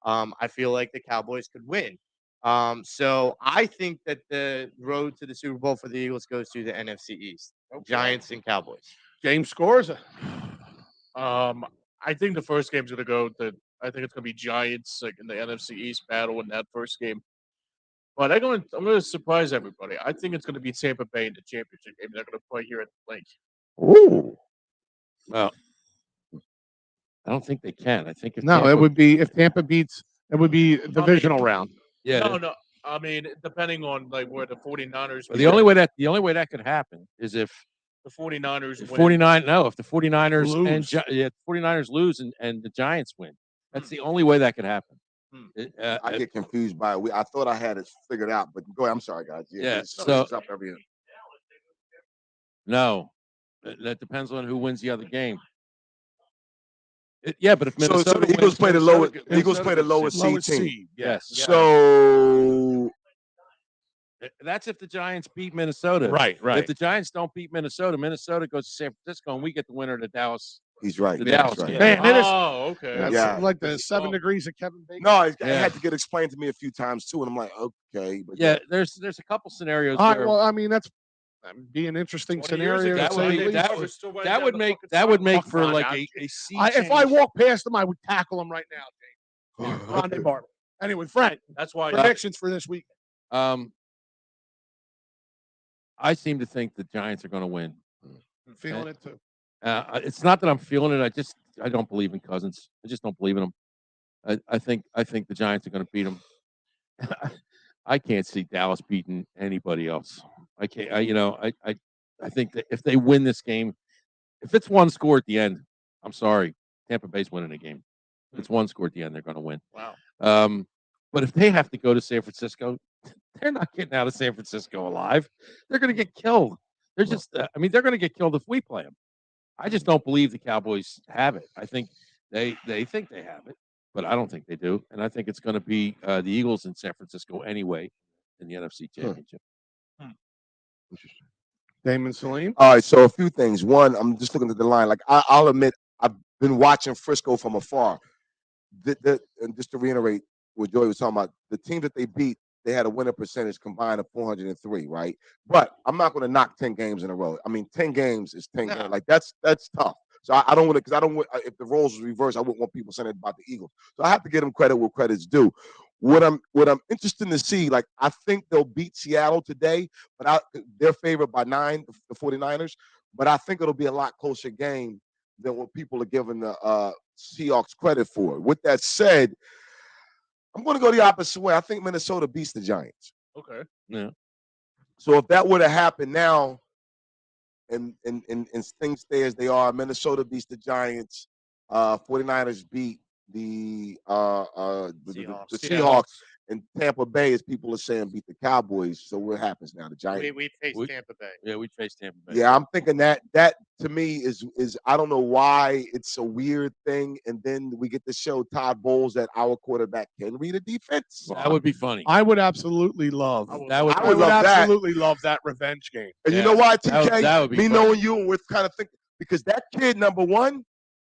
I feel like the Cowboys could win. So I think that the road to the Super Bowl for the Eagles goes through the NFC East. Giants and Cowboys. James Scores. I think the first game's gonna go I think it's gonna be Giants like in the NFC East battle in that first game. But I'm gonna surprise everybody. I think it's gonna be Tampa Bay in the championship game. They're gonna play here at the Lake. Ooh. Well, I don't think they can. I think if Tampa, it would be if Tampa beats, it would be divisional round. Yeah. No. I mean, depending on like where the 49ers. The only way that could happen is if the 49ers if win. if the 49ers Lose. and 49ers lose and the Giants win. That's the only way that could happen. I get confused by it. I thought I had it figured out, but go ahead. I'm sorry, guys. Yeah, it's so- up every. No, that depends on who wins the other game. Yeah, but if So Minnesota the Eagles wins, play the Minnesota lowest. gets- Eagles play the Minnesota lowest gets seed team. Yes. So That's if the Giants beat Minnesota. Right. If the Giants don't beat Minnesota, Minnesota goes to San Francisco, and we get the winner of the Dallas. he's right. The That's Dallas right. game. Man, it is. Oh, okay. That's Yeah. like the 7 degrees of Kevin Bacon. No, it Yeah. had to get explained to me a few times too, and I'm like, okay, but Yeah, there's a couple scenarios All right, where well, I mean, that's be an interesting 20 years scenario. ago, to that say would the be least. that We're would still running that down would the make fucking that would sidewalk. make for Come on like now. a sea If I change. walk past him, I would tackle him right now, James. Rondé Barber. Anyway, Frank, That's why. predictions for this week. I seem to think the Giants are going to win. I'm feeling it too. It's not that I'm feeling it. I don't believe in Cousins. I just don't believe in him. I think the Giants are going to beat them. I can't see Dallas beating anybody else. I can't. I think that if they win this game, if it's one score at the end, I'm sorry, Tampa Bay's winning the game. If it's one score at the end, they're going to win. Wow. But if they have to go to San Francisco, they're not getting out of San Francisco alive. They're going to get killed. They're just. They're going to get killed if we play them. I just don't believe the Cowboys have it. I think they think they have it, but I don't think they do. And I think it's going to be the Eagles in San Francisco anyway in the NFC Championship. interesting. Damon Salim. All right, so a few things. One, I'm just looking at the line. Like I'll admit, I've been watching Frisco from afar. And just to reiterate what Joey was talking about, the team that they beat, they had a winning percentage combined of 403, right? But I'm not going to knock 10 games in a row. I mean, 10 games is 10 games. Like that's tough. So I don't want to, because I don't want, if the roles was reversed, I wouldn't want people saying it about the Eagles. So I have to give them credit where credit's due. What I'm interested to see, like I think they'll beat Seattle today, but they're favored by 9, the 49ers. But I think it'll be a lot closer game than what people are giving the Seahawks credit for. With that said, I'm going to go the opposite way. I think Minnesota beats the Giants. Okay. Yeah. So if that would have happened now, and things stay as they are, Minnesota beats the Giants. 49ers beat the Seahawks, and Tampa Bay, as people are saying, beat the Cowboys. So what happens now? The Giants. We face Tampa Bay. Yeah, we face Tampa Bay. Yeah, I'm thinking that to me is I don't know why it's a weird thing, and then we get to show Todd Bowles that our quarterback can read a defense. That would be funny. I would absolutely love. That would. I would love that. absolutely love that revenge game. And you know why, TK? that would be me fun. knowing you, we're kind of thinking because that kid, number one,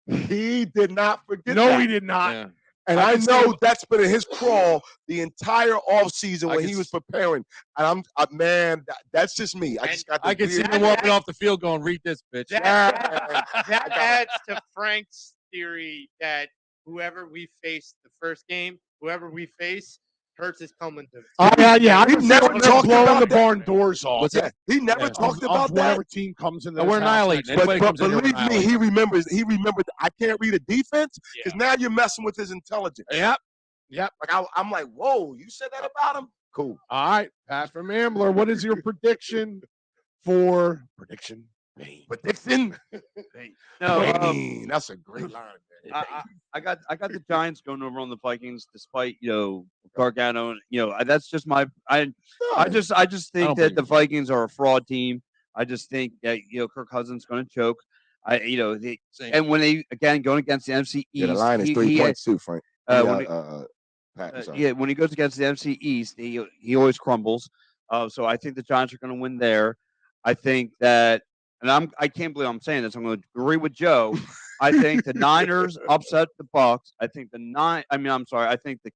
he did not forget. No, that. he did not. Yeah. And I know that's been in his crawl the entire offseason when he was preparing. And man, that's just me. I just got. I can see him walking off the field going, "Read this, bitch." That adds to Frank's theory that whoever we face the first game, whoever we face, Hurts is coming to. Oh yeah. He never talked blowing about the that. barn doors off. What's that? He never talked about that. Whatever team comes in. And we're annihilating. But Anybody comes in here, believe we're me, he remembers. I can't read a defense because Yeah. now you're messing with his intelligence. Yep. Like I'm like, whoa, you said that about him? Cool. All right, Pat from Ambler. What is your prediction for prediction? Prediction. No, Bane. That's a great line. Man. I got the Giants going over on the Vikings, despite Gargano. That's just my. I just think don't that believe the Vikings are a fraud team. I just think that Kirk Cousins going to choke. And when they again going against the NFC East, Yeah, the line is 3 points too, Frank. Pat, sorry. when he goes against the NFC East, he always crumbles. So I think the Giants are going to win there. I think that, and I can't believe I'm saying this. I'm going to agree with Joe. I think the Niners upset the Bucks. I think I think the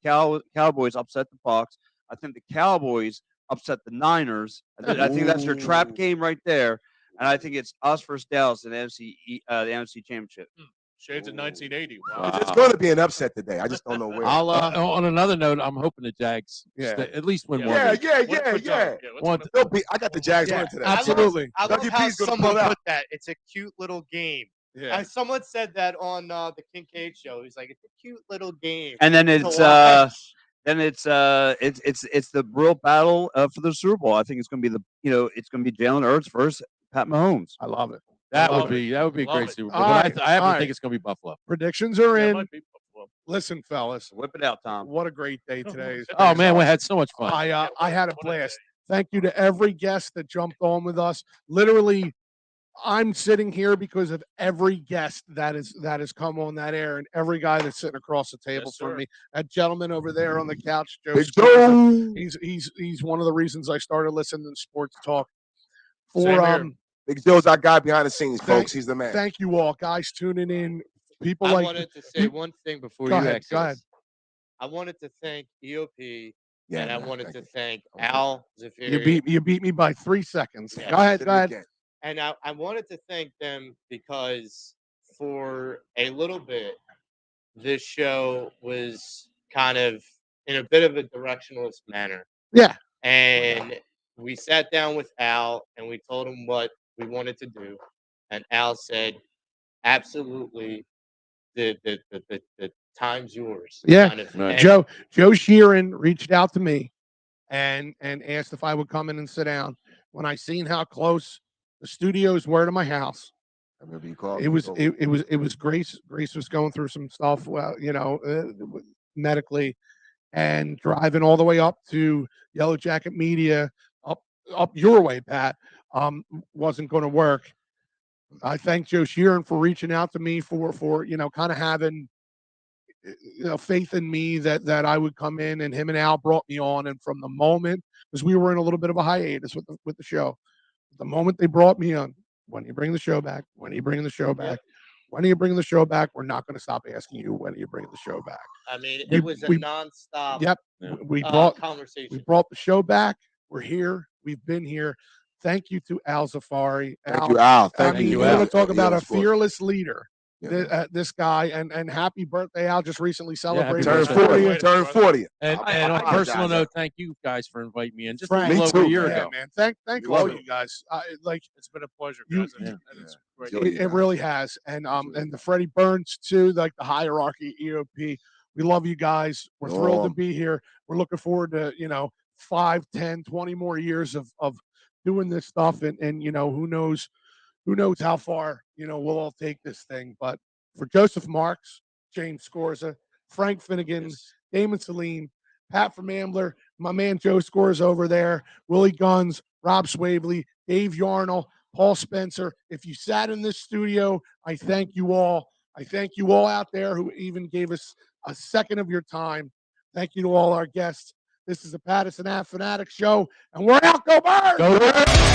Cowboys upset the Bucks. I think the Cowboys upset the Niners. I think that's your trap game right there. And I think it's us versus Dallas in the NFC Championship. Shades of 1980. Wow. It's going to be an upset today. I just don't know where. On another note, I'm hoping the Jags at least win one. Yeah. I got the Jags winning today. Absolutely. I love Dougie how P's gonna someone pull it out. put that. It's a cute little game. Yeah. And someone said that on the Kincaid show. He's like, it's a cute little game. And then to it's watch. it's the real battle for the Super Bowl. I think it's going to be it's going to be Jalen Hurts versus Pat Mahomes. I love it. That would be a Love great it. Super Bowl. All But right, I have all to right. think it's going to be Buffalo. Predictions are That in. might be Buffalo. Listen, fellas, whip it out, Tom. what a great day today is. Oh man, we had so much fun. I had a blast. Thank you to every guest that jumped on with us. Literally, I'm sitting here because of every guest that has come on that air, and every guy that's sitting across the table from me. That gentleman over there on the couch, Joe. Big Scorza, he's one of the reasons I started listening to sports talk. Big Joe's our guy behind the scenes, folks. He's the man. Thank you all, guys, tuning in. People I like wanted to say one thing before Go you ahead, exit. go ahead. I wanted to thank EOP, Yeah, and I man, wanted to thank thank Al Zafiri. You beat me by 3 seconds. Yeah. Go ahead. And I wanted to thank them because for a little bit, this show was kind of in a bit of a directionless manner. Yeah. And we sat down with Al and we told him what we wanted to do. And Al said, absolutely, the time's yours. Yeah. Kind of. Right. And Joe Sheeran reached out to me and asked if I would come in and sit down. When I seen how close the studios were to my house, I remember you called. it was Grace. Grace was going through some stuff, well, medically, and driving all the way up to Yellow Jacket Media, up your way, Pat, wasn't going to work. I thank Joe Sheeran for reaching out to me for kind of having faith in me that I would come in, and him and Al brought me on. And from the moment, because we were in a little bit of a hiatus with the show, the moment they brought me on, when you bring the show back, when are you bringing the show back? When are you bringing the show back? We're not going to stop asking you when are you bringing the show back. I mean, it was a nonstop Yep. We brought conversation. We brought the show back. We're here. We've been here. Thank you to Al Zafari. Thank you, Al. Thank you, We're Al. going to talk about EO a Sports. fearless leader. Yeah. This guy, and happy birthday, Al! Just recently celebrated Turned his 40. 40th. Turned 40. And I on a apologize, personal Al. note, thank you guys for inviting me in just Frank, a little over a year yeah, ago. man. Thank We all love you it. guys. It's been a pleasure, guys. And it's great. It really has, and the Freddie Burns too, like the hierarchy EOP. We love you guys. We're thrilled to be here. We're looking forward to 5, 10, 20 more years of doing this stuff, and who knows how far we'll all take this thing. But for Joseph Marks, James Scorza, Frank Finnegan, Damon Saline, Pat from Ambler, my man Joe Scorza over there, Willie Guns, Rob Swavely, Dave Yarnell, Paul Spencer. If you sat in this studio, I thank you all. I thank you all out there who even gave us a second of your time. Thank you to all our guests. This is the Pattison Ave Phanatics show, and we're out. Go Birds! Go Birds!